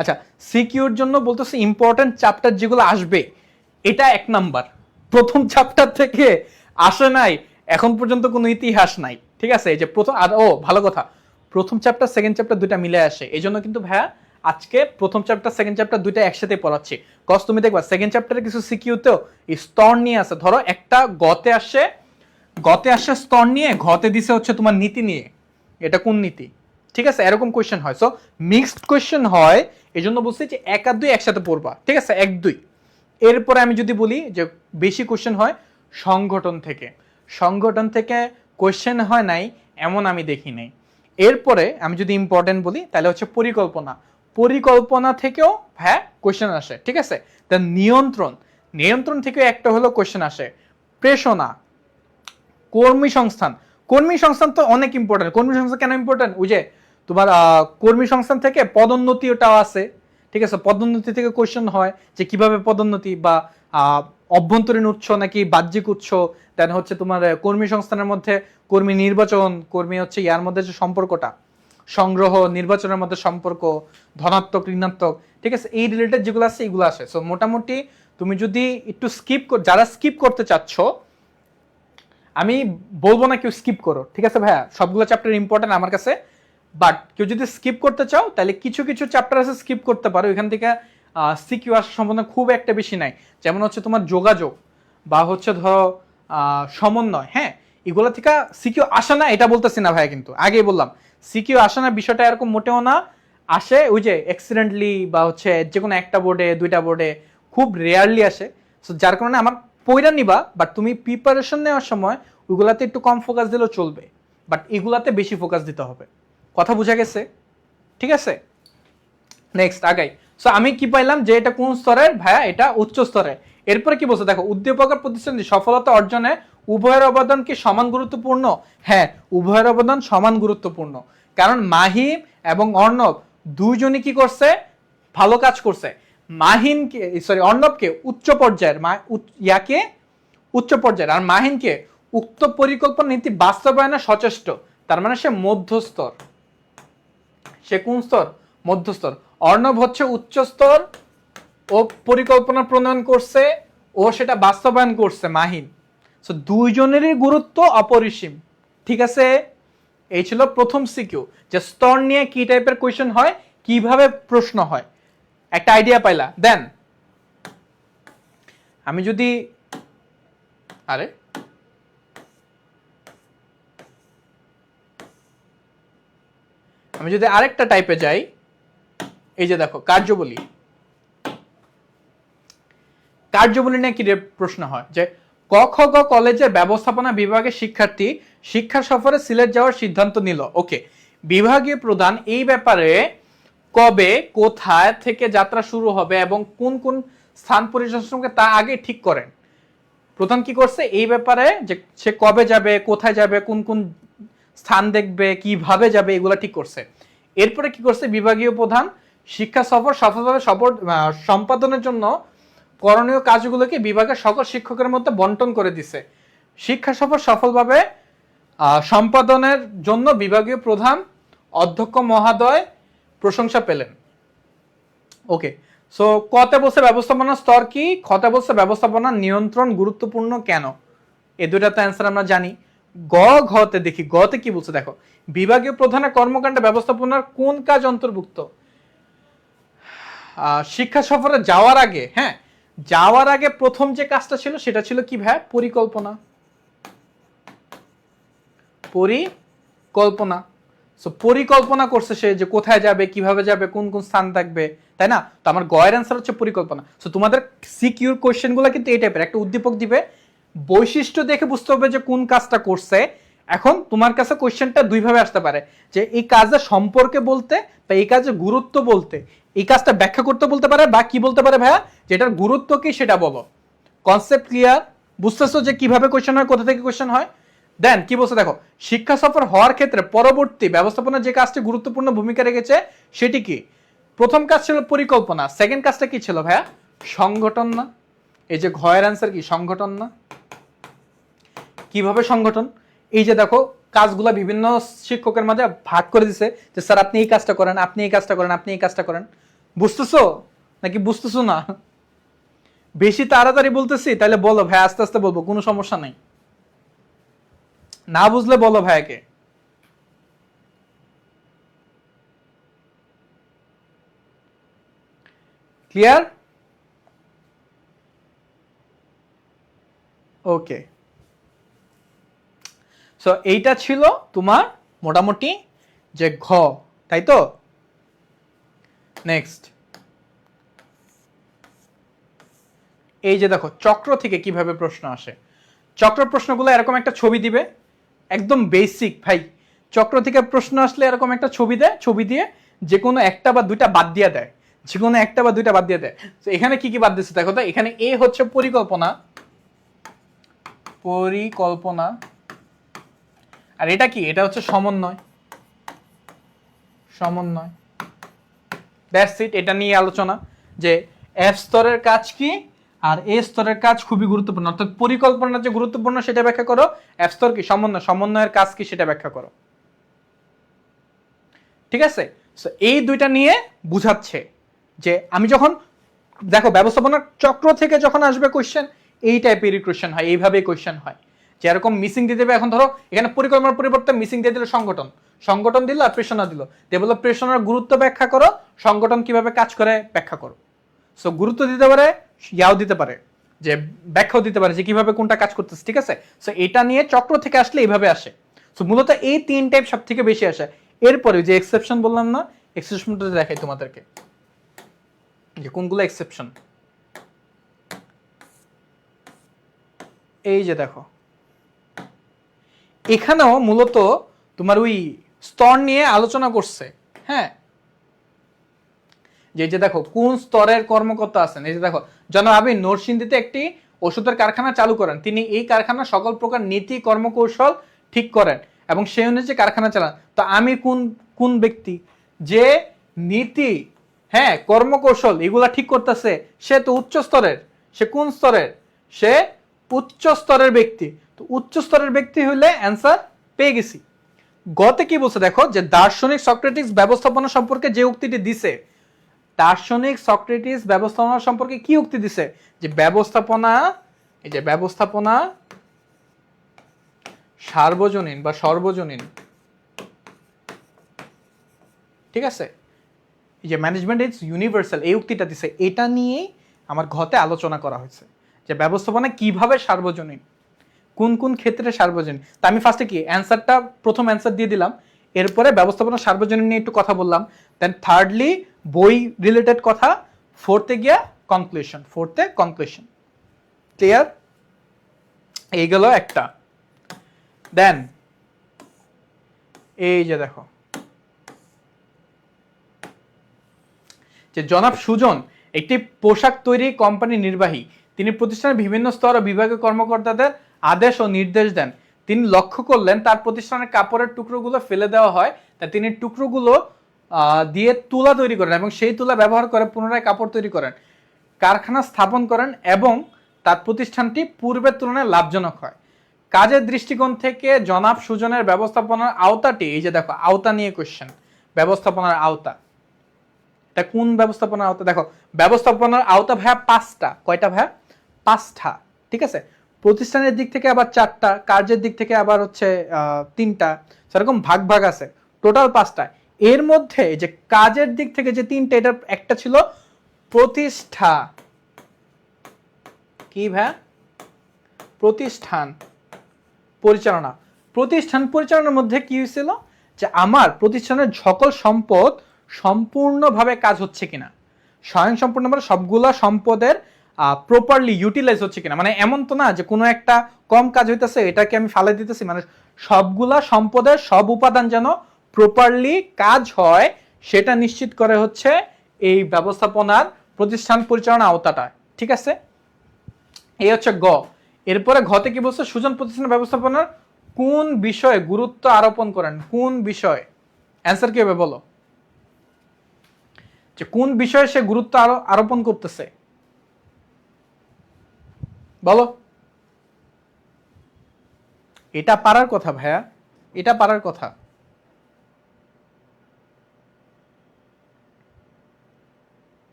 আচ্ছা, সিকিউর জন্য বলতেছে ইম্পর্টেন্ট চ্যাপ্টার যেগুলো আসবে, এটা 1 নাম্বার। প্রথম চ্যাপ্টার থেকে আসে নাই এখন পর্যন্ত কোনো ইতিহাস নাই, ঠিক আছে। এই যে প্রথম, আর ও ভালো কথা, প্রথম চ্যাপ্টার সেকেন্ড চ্যাপ্টার দুইটা মিলে আসে। এই জন্য কিন্তু ভাইয়া আজকে প্রথম চ্যাপ্টার সেকেন্ড চ্যাপ্টার দুইটা একসাথে পড়াচ্ছি। কজ তুমি দেখবা সেকেন্ড চ্যাপ্টারে কিছু সিকিউতেও স্তর নিয়ে আছে। ধরো একটা গতে আসে স্তর নিয়ে, ঘতে দিছে হচ্ছে তোমার নীতি নিয়ে, এটা কোন নীতি, ঠিক আছে, এরকম কোয়েশ্চেন হয়। সো মিক্সড কোয়েশ্চেন হয়, এই জন্য বলছি যে 1 আর 2 একসাথে পড়বা, ঠিক আছে, 1, 2। এরপরে আমি যদি বলি যে বেশি কোয়েশ্চেন হয় সংগঠন থেকে, সংগঠন থেকে কোয়েশ্চেন হয় নাই এমন আমি দেখি নাই। এরপরে আমি যদি ইম্পর্টেন্ট বলি তাহলে হচ্ছে পরিকল্পনা, পরিকল্পনা থেকেও হ্যাঁ কোয়েশ্চেন আসে, ঠিক আছে। তা নিয়ন্ত্রণ, নিয়ন্ত্রণ থেকে একটা হলো কোয়েশ্চেন আসে। প্রেষণা, কর্মী সংস্থান, কর্মী সংস্থান তো অনেক ইম্পর্টেন্ট। কর্মী সংস্থান কেন ইম্পর্টেন্ট? ওই যে তোমার কর্মী সংস্থান থেকে পদোন্নতি ওটাও আছে, ঠিক আছে। পদোন্নতি থেকে কোয়েশ্চেন হয় যে কিভাবে পদোন্নতি, বা অভ্যন্তরীণ উৎস নাকি বাহ্যিক উৎস। দেন হচ্ছে তোমার কর্মী সংস্থানের মধ্যে কর্মী নির্বাচন, কর্মী হচ্ছে ইয়ার মধ্যে যে সম্পর্কটা, সংগ্রহ নির্বাচনের মধ্যে সম্পর্ক, ধনাত্মক ঋণাত্মক, ঠিক আছে, এই রিলেটেড যেগুলো আছে এগুলো আসে। সো মোটামুটি তুমি যদি একটু যারা স্কিপ করতে চাচ্ছ, আমি বলবো না কেউ স্কিপ করো, ঠিক আছে ভাইয়া, সবগুলো চ্যাপ্টার ইম্পর্টেন্ট আমার কাছে। বাট কেউ যদি স্কিপ করতে চাও তাহলে কিছু কিছু চ্যাপ্টার আছে স্কিপ করতে পারো, এখান থেকে সিকিউ আসার সম্ভাবনা খুব একটা বেশি নাই। যেমন হচ্ছে তোমার যোগাযোগ, বা হচ্ছে ধরো সমন্বয়, হ্যাঁ, এগুলো থেকে সিকিউ আসে না এটা বলতেছি না ভাইয়া, কিন্তু আগেই বললাম সিকিউ আসে না বিষয়টা এরকম মোটেও না। আসে ওই যে অ্যাক্সিডেন্টলি, বা হচ্ছে যে কোনো একটা বোর্ডে দুইটা বোর্ডে খুব রেয়ারলি আসে। সো যার কারণে আমার পয়রা নিবা, বাট তুমি প্রিপারেশন নেওয়ার সময় ওইগুলাতে একটু কম ফোকাস দিলেও চলবে, বাট এগুলাতে বেশি ফোকাস দিতে হবে। কথা বোঝা গেছে? ঠিক আছে, নেক্সট আগাই। সো আমি কি পাইলাম যে এটা কোন স্তরের ভাইয়া, এটা উচ্চ স্তরের। এরপরে কি বলছে দেখো, উদ্দীপকের প্রতিষ্ঠানটি সফলতা অর্জনে উভয়ের অবদান কি সমান গুরুত্বপূর্ণ? হ্যাঁ, উভয়ের অবদান সমান গুরুত্বপূর্ণ। কারণ মাহিম এবং অর্ণব দুইজনই কি করছে, ভালো কাজ করছে। মাহিনকে অর্ণবকে উচ্চ পর্যায়ের, ইয়াকে উচ্চ পর্যায়ের, আর মাহিনকে উক্ত পরিকল্পনা নীতি বাস্তবায়নে সচেষ্ট। তার মানে সে মধ্যস্তর। সে কোন স্তর? মধ্যস্তর। অর্ণব হচ্ছে উচ্চ স্তর, ও পরিকল্পনা প্রণয়ন করছে, ও সেটা বাস্তবায়ন করছে মাহিন। সো দুইজনেরই গুরুত্ব অপরিসীম। ঠিক আছে, এই ছিল প্রথম সিকিউ, যে স্তর নিয়ে কি টাইপের কোয়েশ্চেন হয়, কিভাবে প্রশ্ন হয়, একটা আইডিয়া পাইলা। দেন আমি যদি আরেকটা টাইপে যাই, এই যে দেখো কার্যবলী নিয়ে কি প্রশ্ন হয়, যে ক খ গ কলেজের ব্যবস্থাপনা বিভাগের শিক্ষার্থী শিক্ষা সফরে সিলেট যাওয়ার সিদ্ধান্ত নিল। ওকে, বিভাগীয় প্রধান এই ব্যাপারে কবে কোথায় থেকে যাত্রা শুরু হবে এবং কোন কোন স্থান পরিদর্শনকে তা আগে ঠিক করেন। প্রধান কি করছে, এই ব্যাপারে যে সে কবে যাবে, কোথায় যাবে, কোন কোন স্থান দেখবে, কিভাবে যাবে, এগুলা ঠিক করছে। এরপরে কি করছে, বিভাগীয় প্রধান শিক্ষা সফর সফলভাবে সম্পাদনের জন্য করণীয় কাজগুলোকে বিভাগের সকল শিক্ষকের মধ্যে বন্টন করে দিছে। শিক্ষা সফর সফলভাবে সম্পাদনের জন্য বিভাগীয় প্রধান অধ্যক্ষ মহোদয় প্রশংসা পেলেন। ওকে, সো কতে বলছে ব্যবস্থাপনার স্তর কি, খতে বলছে ব্যবস্থাপনার নিয়ন্ত্রণ গুরুত্বপূর্ণ কেন। এই দুইটাতে অ্যান্সার আমরা জানি। ঘতে দেখি, গতে কি বলছে দেখো, বিভাগীয় প্রধানের কর্মকাণ্ডে ব্যবস্থাপনার কোন কাজ অন্তর্ভুক্ত। শিক্ষা সফরে যাওয়ার আগে, হ্যাঁ, যাওয়ার আগে প্রথম যে কাজটা ছিল সেটা ছিল কি ভাই, পরিকল্পনা। সো পরিকল্পনা করছে সে, যে কোথায় যাবে, কিভাবে যাবে, কোন কোন স্থান থাকবে, তাই না। তো আমার গয়ের অ্যান্সার হচ্ছে পরিকল্পনা। সো তোমাদের সিকিউর কোশ্চেনগুলো কিন্তু এই টাইপের, একটা উদ্দীপক দিবে, বৈশিষ্ট্য দেখে বুঝতে হবে যে কোন কাজটা করছে। এখন তোমার কাছে কোশ্চেনটা দুইভাবে আসতে পারে, যে এই কাজের সম্পর্কে বলতে বা এই কাজের গুরুত্ব বলতে, এই কাজটা ব্যাখ্যা করতে বলতে পারে, বা কি বলতে পারে ভাইয়া, যেটার গুরুত্ব কি সেটা বলো। কনসেপ্ট ক্লিয়ার, বুঝতেছো যে কিভাবে কোশ্চেন হয়, কোথা থেকে কোশ্চেন হয়। দেন কি বলছে দেখো, শিক্ষা সফর হওয়ার ক্ষেত্রে পরবর্তী ব্যবস্থাপনার যে কাজটি গুরুত্বপূর্ণ ভূমিকা রেখেছে সেটি কি। প্রথম কাজ ছিল পরিকল্পনা, সেকেন্ড কাজটা কি ছিল ভাইয়া, সংগঠন না। এই যে ঘয়ের অ্যান্সার কি, সংগঠন না। কিভাবে সংগঠন, এই যে দেখো কাজগুলা বিভিন্ন শিক্ষকের মাঝে ভাগ করে দিছে, যে স্যার আপনি এই কাজটা করেন, আপনি এই কাজটা করেন, আপনি এই কাজটা করেন। বুঝতেছো নাকি বুঝতেছো না? বেশি তাড়াতাড়ি বলতেছি তাহলে বলো ভাই, আস্তে আস্তে বলবো, কোনো সমস্যা নাই। না বুঝলে বলো ভাইকে। ক্লিয়ার? ওকে, সো এইটা ছিল তোমার মোটামুটি যে ঘ, তাই তো। নেক্সট, এই যে দেখো চক্র থেকে কিভাবে প্রশ্ন আসে। চক্র প্রশ্নগুলো এরকম একটা ছবি দিবে, একদম বেসিক ভাই। চক্র থেকে প্রশ্ন আসলে এরকম একটা ছবি দেয়, ছবি দিয়ে যে কোনো একটা বা দুইটা বাদ দিয়ে দেয়, যে কোনো একটা বা দুইটা বাদ দিয়ে দেয়। তো এখানে কি কি বাদ দিচ্ছে দেখো তো, এখানে এ হচ্ছে পরিকল্পনা, আর এটা কি, এটা হচ্ছে সমন্বয়। দ্যাটস ইট, এটা নিয়ে আলোচনা, যে এফ স্তরের কাজ কি আর এ স্তরের কাজ খুবই গুরুত্বপূর্ণ। অর্থাৎ পরিকল্পনা যে গুরুত্বপূর্ণ সেটা ব্যাখ্যা করো, এফ স্তর কি, সমন্বয়ের কাজ কি সেটা ব্যাখ্যা করো। ঠিক আছে, সো এই দুইটা নিয়ে বুঝাচ্ছে যে আমি যখন দেখো ব্যবস্থাপনার চক্র থেকে যখন আসবে কোশ্চেন, এই টাইপেরই কোশ্চেন হয়, এইভাবেই কোশ্চেন হয়। যে এরকম মিসিং দিয়ে দেবে, এখন ধরো এখানে পরিকল্পনার পরিবর্তে মিসিং দিয়ে দিল সংগঠন দিল আর প্রেষণা দিল, বললো প্রেষণার গুরুত্ব ব্যাখ্যা করো, সংগঠন কিভাবে কাজ করে ব্যাখ্যা করো। সো গুরুত্ব দিতে পারে, ইয়াও দিতে পারে, যে ব্যাখ্যাও দিতে পারে যে কিভাবে কোনটা কাজ করতেছে। ঠিক আছে, সো এটা নিয়ে চক্র থেকে আসলে এইভাবে আসে। সো মূলত এই তিন টাইপ সব থেকে বেশি আসে। এরপরে যে এক্সেপশন বললাম না, এক্সেপশনটা দেখাই তোমাদেরকে, যে কোনগুলো এক্সেপশন। এই যে দেখো এখানেও মূলত তোমার ওই স্তর নিয়ে আলোচনা করছে। হ্যাঁ, যে দেখো কোন স্তরের কর্মকর্তা আছেন। এই যে দেখো, জনাব আবির নরসিংদীতে একটি ওষুধের কারখানা চালু করেন, তিনি এই কারখানার সকল প্রকার নীতি কর্মকৌশল ঠিক করেন এবং সেই অনুযায়ী কারখানা চালান। তো আমি কোন ব্যক্তি যে নীতি, হ্যাঁ, কর্মকৌশল এগুলা ঠিক করতেছে, সে তো উচ্চ স্তরের। সে কোন স্তরের, সে উচ্চ স্তরের ব্যক্তি। তো উচ্চ স্তরের ব্যক্তি হইলে অ্যান্সার পেয়ে গেছি। গতে কি বলছে দেখো, যে দার্শনিক সক্রেটিস ব্যবস্থাপনা সম্পর্কে যে উক্তিটি দিছে, দার্শনিক সক্রেটিস ব্যবস্থাপনা সম্পর্কে কি উক্তি দিছে, যে ব্যবস্থাপনা, এই যে ব্যবস্থাপনা সার্বজনীন বা সর্বজনীন, ঠিক আছে? এই যে ম্যানেজমেন্ট ইজ ইউনিভার্সাল এই উক্তিটা দিছে, এটা নিয়েই আমার ঘতে আলোচনা করা হয়েছে যে ব্যবস্থাপনা কিভাবে সার্বজনীন, কোন কোন ক্ষেত্রে সার্বজনীন। তা আমি ফার্স্টে কি অ্যান্সারটা প্রথম অ্যান্সার দিয়ে দিলাম, এরপরে ব্যবস্থাপনা সার্বজনীন নিয়ে একটু কথা বললাম, দেন থার্ডলি বই রিলেটেড কথা, ফোর্থে গিয়া কনক্লুশন। ক্লিয়ার? এই গেল একটা। দেন এই যে দেখো যে জনাব সুজন একটি পোশাক তৈরি কোম্পানির নির্বাহী, তিনি প্রতিষ্ঠানের বিভিন্ন স্তর ও বিভাগীয় কর্মকর্তাদের আদেশ ও নির্দেশ দেন। তিনি লক্ষ্য করলেন তার প্রতিষ্ঠানের কাপড়ের টুকরোগুলো ফেলে দেওয়া হয়, তা তিনি টুকরোগুলো দিয়ে তুলা তৈরি করেন এবং সেই তুলা ব্যবহার করে পুনরায় কাপড় তৈরি করেন, কারখানা স্থাপন করেন এবং তার প্রতিষ্ঠানটি পূর্বের তুলনায় লাভজনক হয়। কাজের দৃষ্টিকোণ থেকে জনাব সুজনের ব্যবস্থাপনার আওতাটি, এই যে দেখো আওতা নিয়ে কোশ্চেন, ব্যবস্থাপনার আওতা, এটা কোন ব্যবস্থাপনার আওতা? দেখো ব্যবস্থাপনার আওতা ভাইয়া পাঁচটা। কয়টা ভাইয়া? পাঁচটা, ঠিক আছে? প্রতিষ্ঠানের দিক থেকে আবার চারটা, কার্যের দিক থেকে আবার হচ্ছে তিনটা, সেরকম ভাগ ভাগ আছে, টোটাল পাঁচটা। এর মধ্যে যে কাজের দিক থেকে যে তিনটা, এটা একটা ছিল প্রতিষ্ঠা, কি ভাইয়া? প্রতিষ্ঠান পরিচালনা। প্রতিষ্ঠান পরিচালনার মধ্যে কি হয়েছিল যে আমার প্রতিষ্ঠানের সকল সম্পদ সম্পূর্ণভাবে কাজ হচ্ছে কিনা, স্বয়ংসম্পূর্ণভাবে সবগুলা সম্পদের প্রপারলি ইউটিলাইজ হচ্ছে কিনা, মানে এমন তো না যে কোনো একটা কম কাজ হইতেছে এটাকে আমি ফালে দিতেছি, মানে সবগুলা সম্পদের সব উপাদান যেন প্রপারলি কাজ হয় সেটা নিশ্চিত করে হচ্ছে এই ব্যবস্থাপনার প্রতিষ্ঠান পরিচালনা আওতাটা, ঠিক আছে? এই হচ্ছে গ। এরপরে ঘতে কি বলছে? সুজন প্রতিষ্ঠান ব্যবস্থাপনার কোন বিষয়ে গুরুত্ব আরোপণ করেন? কোন বিষয়? অ্যান্সার কি হবে বলো? যে কোন বিষয়ে সে গুরুত্ব আরোপণ করতেছে, বলো। এটা পারার কথা ভাইয়া, এটা পারার কথা।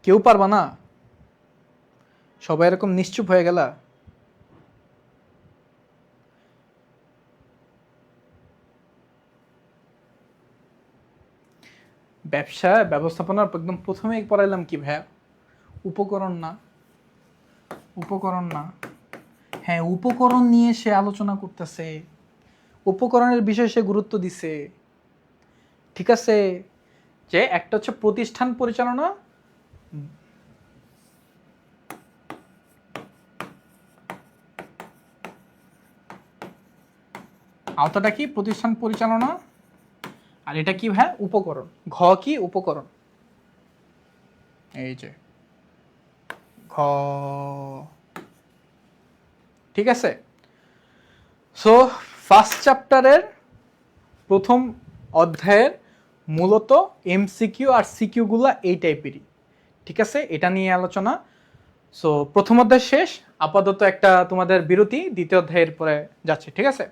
কেউ পারবা না? সবাই এরকম নিশ্চুপ হয়ে গেলা? ব্যবসা ব্যবস্থাপনার একদম প্রথমেই পড়াইলাম কি ভাইয়া? উপকরণ না? উপকরণ না? হ্যাঁ, উপকরণ নিয়ে সে আলোচনা করতেছে, উপকরণের বিষয়ে সে গুরুত্ব দিছে, ঠিক আছে? যে একটা হচ্ছে প্রতিষ্ঠান পরিচালনা, আওতাটা কি? প্রতিষ্ঠান পরিচালনা, আর এটা কি ভাই? উপকরণ। ঘ কি? উপকরণ। এই যে ঘ, ঠিক আছে? সো ফার্স্ট চ্যাপ্টারের প্রথম অধ্যায়ের মূলত এমসিকিউ আর সিকিউ গুলা এই টাইপেরই, ঠিক আছে? এটা নিয়ে আলোচনা। সো প্রথম অধ্যায় শেষ, আপাতত একটা তোমাদের বিরতি, দ্বিতীয় অধ্যায়ের পরে যাচ্ছে, ঠিক আছে?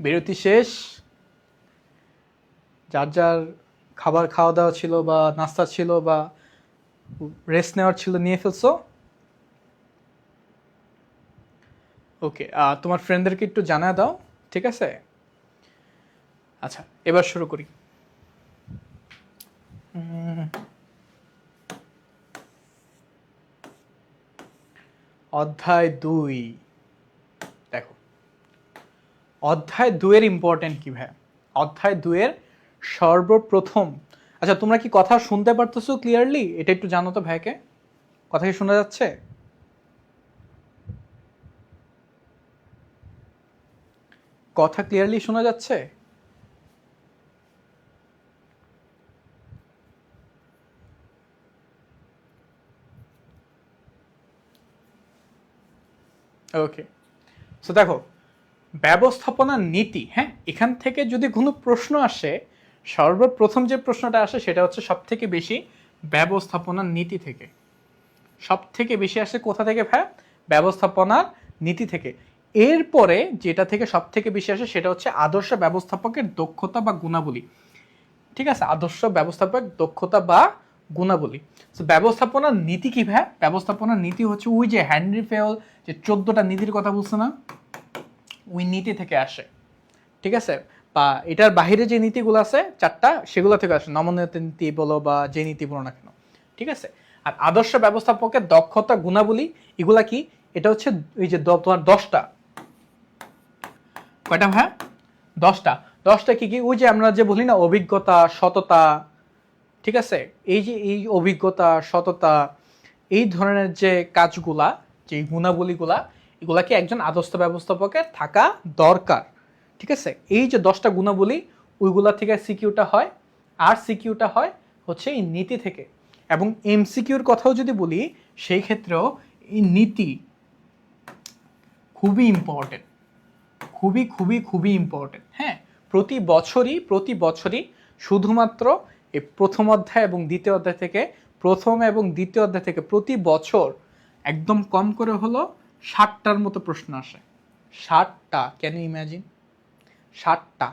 বিরতি শেষ, যার যার খাবার খাওয়া দাওয়া ছিল বা নাস্তা ছিল বা রেস্ট নেওয়ার ছিল নিয়ে ফেলছো? ওকে, তোমার ফ্রেন্ডদেরকে একটু জানা দাও, ঠিক আছে? আচ্ছা, এবার শুরু করি। অধ্যায় 2, দেখো অধ্যায় 2 এর ইম্পর্টেন্ট কি ভাই? অধ্যায় 2 এর সর্বপ্রথম, আচ্ছা তোমরা কি কথা শুনতে পারতেছো ক্লিয়ারলি? এটা একটু জানো তো ভাইকে, কথা কি শোনা যাচ্ছে? কথা ক্লিয়ারলি শোনা যাচ্ছে? ওকে, সো দেখো ব্যবস্থাপনার নীতি, হ্যাঁ, এখান থেকে যদি কোনো প্রশ্ন আসে, সর্বপ্রথম যে প্রশ্নটা আসে সেটা হচ্ছে সব থেকে বেশি ব্যবস্থাপনার নীতি থেকে। সব থেকে বেশি আসে কোথা থেকে ভাই? ব্যবস্থাপনার নীতি থেকে। এরপরে যেটা থেকে সব থেকে বেশি আসে সেটা হচ্ছে আদর্শ ব্যবস্থাপকের দক্ষতা বা গুণাবলী। ঠিক আছে, আদর্শ ব্যবস্থাপক দক্ষতা বা গুণাবলী। তো ব্যবস্থাপনার নীতি কি ভাই? ব্যবস্থাপনার নীতি হচ্ছে ওই যে হেনরি ফেল যে 14টা নীতির কথা বলছে না, ওই নীতি থেকে আসে। ঠিক আছে, বা এটার বাহিরে যে নীতিগুলো আছে 4টা, সেগুলো থেকে আসে, নমনীয়তা নীতি বলো বা যে নীতি বলো না কেন। ঠিক আছে, আর আদর্শ ব্যবস্থাপকের দক্ষতা গুণাবলী এগুলা কি? এটা হচ্ছে ওই যে তোমার 10টা, কয়টা ভাই? 10টা। 10টা কি কি? ওই যে আমরা যে বলি না অভিজ্ঞতা, সততা, ঠিক আছে, এই যে এই অভিজ্ঞতা, সততা, এই ধরনের যে কাজগুলা, যে গুণাবলীগুলা, এগুলা কি একজন আদর্শ ব্যবস্থাপকের থাকা দরকার। ঠিক আছে, এই যে 10টা গুণাবলী, ওইগুলা থেকে সিকিউটা হয়, আর সিকিউটা হয় হচ্ছে এই নীতি থেকে। এবং এমসিকিউর কথাও যদি বলি, সেই ক্ষেত্রেও এই নীতি খুবই ইম্পর্টেন্ট, খুবই খুবই খুবই ইম্পর্টেন্ট। হ্যাঁ, প্রতি বছরই শুধুমাত্র এই প্রথম অধ্যায় এবং দ্বিতীয় অধ্যায় থেকে, প্রথম এবং দ্বিতীয় অধ্যায় থেকে প্রতি বছর একদম কম করে হলো 60টার মতো প্রশ্ন আসে। 60টা, ক্যান ইউ ইম্যাজিন? 60টা।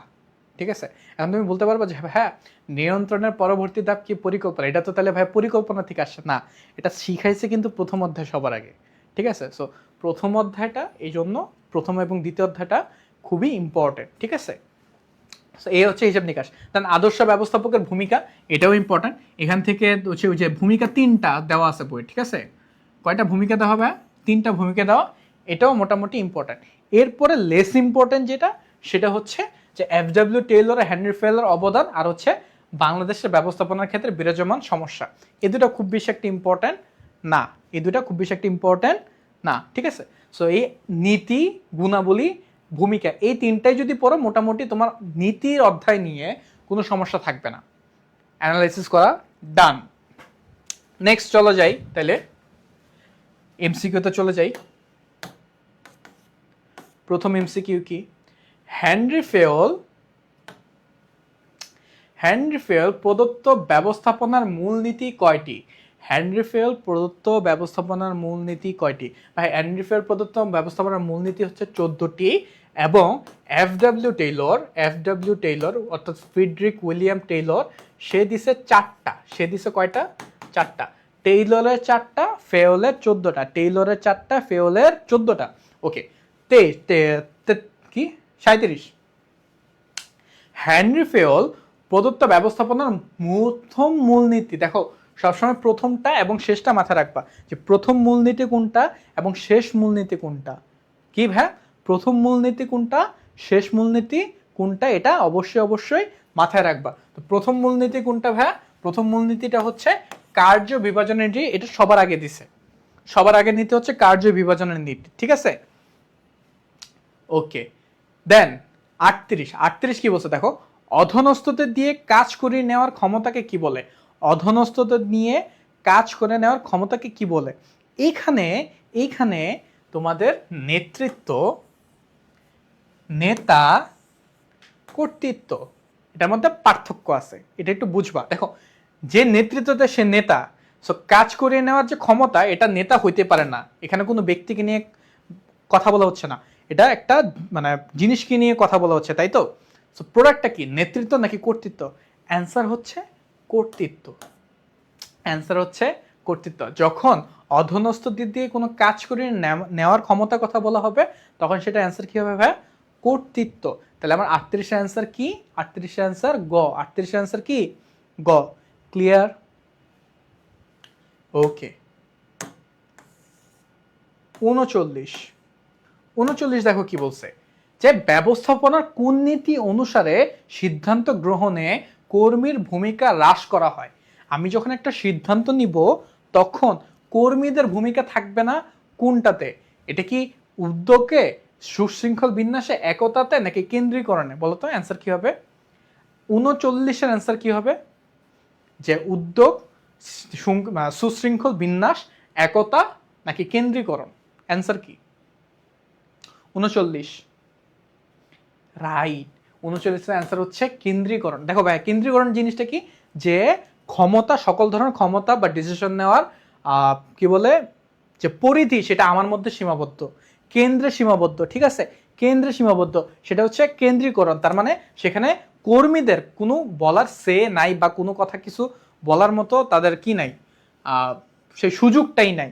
ঠিক আছে, এখন তুমি বলতে পারবে যে হ্যাঁ নিয়ন্ত্রণের পরবর্তী ধাপ কি? পরিকল্পনা। এটা তো তাহলে ভাই পরিকল্পনা থেকে আসে না, এটা শিখাইছে কিন্তু প্রথম অধ্যায় সবার আগে। ঠিক আছে, সো প্রথম অধ্যায়টা এই জন্য, প্রথম এবং দ্বিতীয় অধ্যায়টা খুবই ইম্পর্টেন্ট। ঠিক আছে, সো এই হচ্ছে হিসাব নিকাশ। দেন আদর্শ ব্যবস্থাপকের ভূমিকা, এটাও ইম্পর্টেন্ট। এখান থেকে হচ্ছে ওই যে ভূমিকা 3টা দেওয়া আছে বই। ঠিক আছে, কয়টা ভূমিকা দেওয়া হবে? 3টা ভূমিকা দেওয়া, এটাও মোটামুটি ইম্পর্টেন্ট। এরপরে লেস ইম্পর্টেন্ট যেটা, সেটা হচ্ছে যে এফডব্লিউ টেইলর আর হেনরি ফেলের অবদান, আর হচ্ছে বাংলাদেশের ব্যবস্থাপনার ক্ষেত্রে বিরাজমান সমস্যা। এই দুটো খুব বেশি একটা ইম্পর্টেন্ট না, এই দুটো খুব বেশি একটা ইম্পর্টেন্ট না। ঠিক আছে, সো এই নীতি, গুণাবলী, ভূমিকা, এই 3টাই যদি পড়ো, মোটামুটি তোমার নীতির অধ্যায় নিয়ে কোনো সমস্যা থাকবে না। অ্যানালাইসিস করা ডান। নেক্সট চলো যাই তাহলে এমসিকিউতে চলে যাই। প্রথম এমসিকিউ কি? হেনরি ফেল প্রদত্ত ব্যবস্থাপনার মূলনীতি কয়টি? হেনরি ফেল প্রদত্ত ব্যবস্থাপনার মূলনীতি কয়টি? ভাই হেনরি ফেল প্রদত্ত ব্যবস্থাপনার মূলনীতি হচ্ছে 14টি, এবং এফডব্লিউ টেইলর অর্থাৎ ফ্রিডরিক উইলিয়াম টেইলর, সে দিছে 4টা। সে দিছে কয়টা? 4টা। টেইলরের 4টা, ফেওলের 14টা। টেইলরের 4টা, ফেওলের 14টা। ওকে, কি 37। হেনরি ফেল প্রদত্ত ব্যবস্থাপনার প্রথম মূলনীতি, দেখো সবসময় প্রথমটা এবং শেষটা মাথায় রাখবা, যে প্রথম মূলনীতি কোনটা এবং শেষ মূলনীতি কোনটা। কি ভাই? প্রথম মূলনীতি কোনটা, শেষ মূলনীতি কোনটা, এটা অবশ্যই মাথায় রাখবা। তো প্রথম মূলনীতি কোনটা ভাই? প্রথম মূলনীতিটা হচ্ছে কার্য বিভাজনের নীতি। এটা সবার আগে দিছে, সবার আগে নীতি হচ্ছে কার্য বিভাজনের নীতি। ঠিক আছে, ওকে। দেন 38 কি বলছে দেখো, অধনস্থদের দিয়ে কাজ করে নেওয়ার ক্ষমতাকে কি বলে? অধনস্থদের নিয়ে কাজ করে নেওয়ার ক্ষমতাকে কি বলে? এইখানে তোমাদের নেতৃত্ব, নেতা, কর্তৃত্ব, এটার মধ্যে পার্থক্য আছে, এটা একটু বুঝবা। দেখো, যে নেতৃত্বতে সে নেতা, সো কাজ করিয়ে নেওয়ার যে ক্ষমতা, এটা নেতা হইতে পারে না। এখানে কোনো ব্যক্তিকে নিয়ে কথা বলা হচ্ছে না, এটা একটা মানে জিনিসকে নিয়ে কথা বলা হচ্ছে, তাই তো? সো প্রোডাক্টটা কি, নেতৃত্ব নাকি কর্তৃত্ব? অ্যান্সার হচ্ছে কর্তৃত্ব। অ্যান্সার হচ্ছে কর্তৃত্ব। যখন অধস্তন দিক দিয়ে কোনো কাজ করে নেওয়ার ক্ষমতার কথা বলা হবে, তখন সেটা অ্যান্সার কি হবে ভাই? কর্তৃত্ব। তাহলে আমার 38 অ্যান্সার কি? 38 অ্যান্সার গ। 38 অ্যান্সার কি? গ। ক্লিয়ার? ওকে। 39 দেখো কি বলছে, যে ব্যবস্থাপনার কোন নীতি অনুসারে সিদ্ধান্ত গ্রহণে কর্মীর ভূমিকা হ্রাস করা হয়? আমি যখন একটা সিদ্ধান্ত নিব তখন কর্মীদের ভূমিকা থাকবে না কোনটাতে? এটা কি উদ্যোগে, সুশৃঙ্খল বিন্যাসে, একতাতে নাকি কেন্দ্রীকরণে? বলো তো অ্যান্সার কি হবে? 39-এর অ্যান্সার কি হবে? যে উদ্যোগ, সুশৃঙ্খল বিন্যাস, একতা নাকি কেন্দ্রীকরণ? অ্যান্সার কি? 39। রাইট। 39-এর অ্যান্সার হচ্ছে কেন্দ্রীকরণ। দেখো ভাই, কেন্দ্রীকরণ জিনিসটা কি? যে ক্ষমতা, সকল ধরনের ক্ষমতা বা ডিসিশন নেওয়ার কি বলে যে পরিধি, সেটা আমার মধ্যে সীমাবদ্ধ, কেন্দ্রে সীমাবদ্ধ। ঠিক আছে, কেন্দ্রে সীমাবদ্ধ, সেটা হচ্ছে কেন্দ্রীকরণ। তার মানে সেখানে কর্মীদের কোনো বলার সে নাই, বা কোনো কথা কিছু বলার মতো তাদের কি নাই, সেই সুযোগটাই নাই।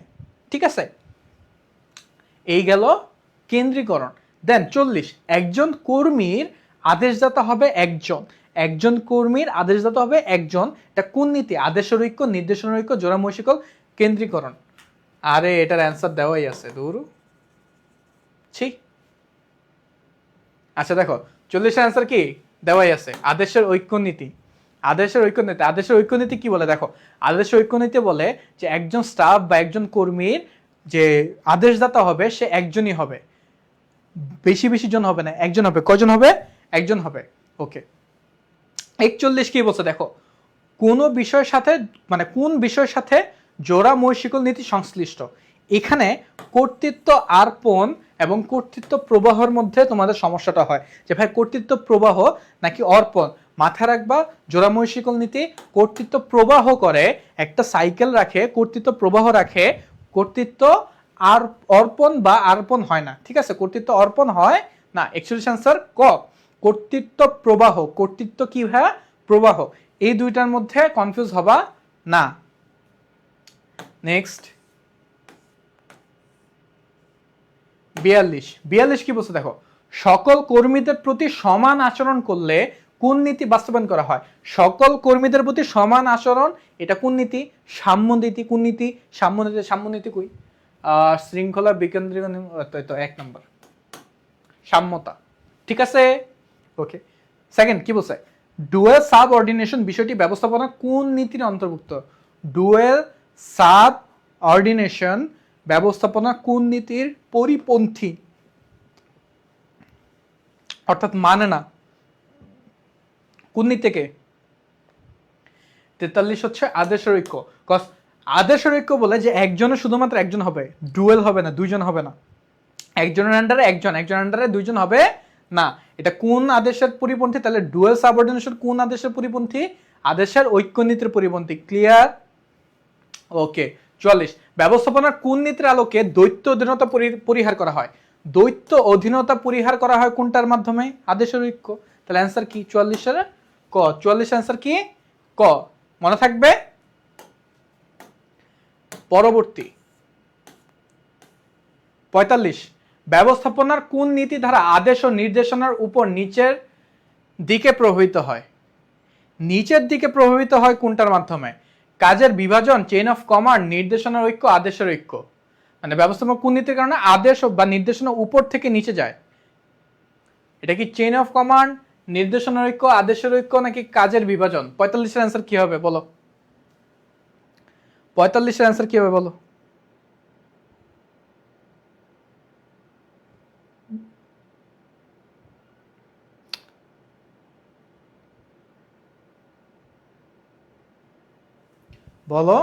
ঠিক আছে, এই গেল কেন্দ্রীকরণ। দেন 40, একজন কর্মীর আদেশদাতা হবে একজন। একজন কর্মীর আদেশদাতা হবে একজন, এটা কোন নীতি? আদেশের ঐক্য, নির্দেশনের ঐক্য, জোড়ামৈশিকল, কেন্দ্রীকরণ। আরে এটার অ্যান্সার দেওয়াই আছে, দূর ছি। আচ্ছা দেখো, 40-এর অ্যান্সার কি দেওয়াই আছে? আদেশের ঐক্য নীতি। আদেশের ঐক্য নীতি, আদেশের ঐক্য নীতি কি বলে দেখো? আদেশের ঐক্য নীতি বলে যে একজন স্টাফ বা একজন কর্মীর যে আদেশদাতা হবে সে একজনই হবে, বেশি বেশি জন হবে না, একজন হবে। কয়জন হবে? একজন হবে। ওকে। 41 কি বলছে দেখো, কোন বিষয়ের সাথে, মানে কোন বিষয়ের সাথে জোড়া মৈশিকল নীতি সংশ্লিষ্ট? এখানে কর্তৃত্ব আর্পণ এবং কর্তৃত্ব প্রবাহের মধ্যে তোমাদের সমস্যাটা হয়, যে ভাই কর্তৃত্ব প্রবাহ নাকি অর্পণ? মাথায় রাখবা, জোড়া মৈশিকল নীতি কর্তৃত্ব প্রবাহ করে, একটা সাইকেল রাখে, কর্তৃত্ব প্রবাহ রাখে, কর্তৃত্ব আর অর্পণ বা আর্পণ হয় না। ঠিক আছে, কর্তৃত্ব অর্পণ হয় না। 41 আনসার ক, কর্তৃত্ব প্রবাহ। কর্তৃত্ব কি ভাই? প্রবাহ। এই দুইটার মধ্যে কনফিউজ হবা না। নেক্সট 42 কি বলছে দেখো, সকল কর্মীদের প্রতি সমান আচরণ করলে কোন নীতি বাস্তবায়ন করা হয়? সকল কর্মীদের প্রতি সমান আচরণ, এটা কোন নীতি? সাম্য নীতি। কোন নীতি? সাম্য নীতি। সাম্য নীতি কই? শৃঙ্খলা বিকেন্দ্রীকরণ, তো 1 নম্বর সাম্যতা। ঠিক আছে, ওকে। সেকেন্ড কি বলছে, ডুয়েল সাব অর্ডিনেশন বিষয়টি ব্যবস্থাপনা কোন নীতির অন্তর্ভুক্ত? ডুয়েল সাব অর্ডিনেশন ব্যবস্থাপনা কোন নীতির পরিপন্থী, অর্থাৎ মানে না? কোন নীতি থেকে? 43 হচ্ছে আদেশের ঐক্য। কজ আদেশের ঐক্য বলে যে একজনের শুধুমাত্র একজন হবে, ডুয়েল হবে না, দুইজন হবে না। একজনের আন্ডারে একজন, একজনের আন্ডারে দুইজন হবে না। এটা কোন আদেশের পরিপন্থী? তাহলে ডুয়েল সাবঅর্ডিনেশন কোন আদেশের পরিপন্থী? আদেশের ঐক্য নীতির পরিপন্থী। ক্লিয়ার? ওকে। 44, ব্যবস্থাপনার কোন নীতির আলোকে দ্বৈত অধীনতা পরিহার করা হয়? দ্বৈত অধীনতা পরিহার করা হয় কোনটার মাধ্যমে? আদেশের ঐক্য। তাহলে অ্যান্সার কি 44-এর ক? 44 অ্যান্সার কি ক? মনে থাকবে। পরবর্তী 45, ব্যবস্থাপনার কোন নীতি ধারা আদেশ ও নির্দেশনার উপর নিচের দিকে প্রভাবিত হয়? নিচের দিকে প্রভাবিত হয় কোনটার মাধ্যমে? কাজের বিভাজন, চেইন অফ কমান্ড, নির্দেশনার ঐক্য, আদেশের ঐক্য। মানে ব্যবস্থাপনা কোন নীতির কারণে আদেশ বা নির্দেশনা উপর থেকে নিচে যায়? এটা কি চেইন অফ কমান্ড, নির্দেশনার ঐক্য, আদেশের ঐক্য নাকি কাজের বিভাজন? 45-এর অ্যান্সার কি হবে বলো? 45-এর অ্যান্সার কি হবে বলো? বলো।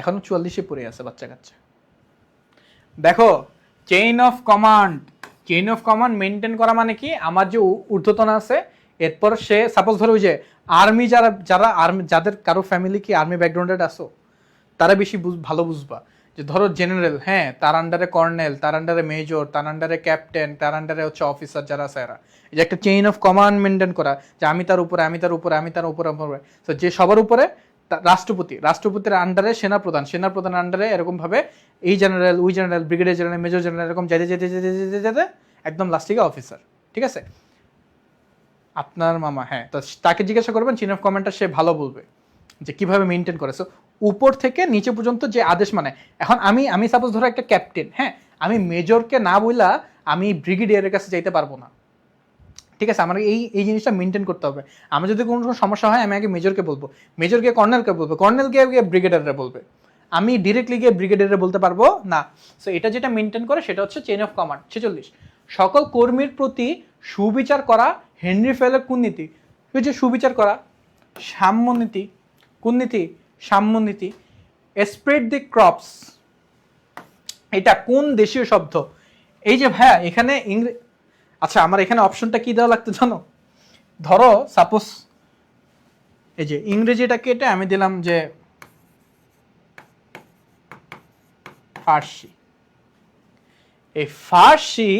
এখনো 44-এ পড়ে আছে বাচ্চা কাচ্চা। দেখো, chain of command, chain of command maintain করা মানে কি? আমার যে ঊর্ধ্বতন আছে, এরপর সে সাপোজ ধরো ওই যে আর্মি, যারা আর্মি, যাদের কারো ফ্যামিলি কি আর্মি ব্যাকগ্রাউন্ডেড আসো, তারা বেশি ভালো বুঝবা যে যে ধরো জেনারেল, হ্যাঁ, তার আন্ডারে কর্নেল, তার আন্ডারে মেজর, তার আন্ডারে ক্যাপ্টেন, তার আন্ডারে হচ্ছে অফিসার যারা আছে এরা। এই যে একটা চেইন অফ কমান্ড মেনটেন করা, যে আমি তার উপরে, আমি তার উপরে, আমি তার উপরে, তো যে সবার উপরে রাষ্ট্রপতি, রাষ্ট্রপতির আন্ডারে সেনাপ্রধান, সেনাপ্রধানের আন্ডারে এরকম ভাবে এই জেনারেল, ওই general, brigadier general, major general, এরকম যেতে যেতে যেতে যেতে যেতে একদম লাস্টিকে অফিসার। ঠিক আছে, আপনার মামা, হ্যাঁ, তো তাকে জিজ্ঞাসা করবেন চেইন অফ কমান্ডটা, সে ভালো বলবে যে কিভাবে মেনটেন করে। সো উপর থেকে নিচে পর্যন্ত যে আদেশ, মানে এখন আমি সাপোজ ধরো একটা ক্যাপ্টেন, হ্যাঁ, আমি মেজরকে না বইলা আমি ব্রিগেডিয়ারের কাছে যাইতে পারবো না। ঠিক আছে, আমার এই জিনিসটা মেনটেন করতে হবে। আমার যদি কোনো সমস্যা হয় আমি আগে মেজরকে বলবো, মেজর গিয়ে কর্নেলকে বলবো, কর্নেল গিয়ে ব্রিগেডিয়ারে বলবে, আমি ডিরেক্টলি গিয়ে ব্রিগেডিয়ারে বলতে পারবো না। সো এটা যেটা মেনটেন করে সেটা হচ্ছে চেইন অফ কমান্ড। 46, সকল কর্মীর প্রতি সুবিচার করা হেনরি ফেলের কোন নীতি? ওই যে সুবিচার করা, সাম্যনীতি। কোন নীতি? সাম্যনীতি। স্প্রেড দি ক্রপস, এটা কোন দেশীয় শব্দ? এই যে ভাইয়া এখানে আচ্ছা, আমার এখানে অপশনটা কি দেওয়া লাগতো জানো? ধরো সাপোজ এই যে ইংরেজিটা কেটে আমি দিলাম যে ফার্সি। এই ফার্সি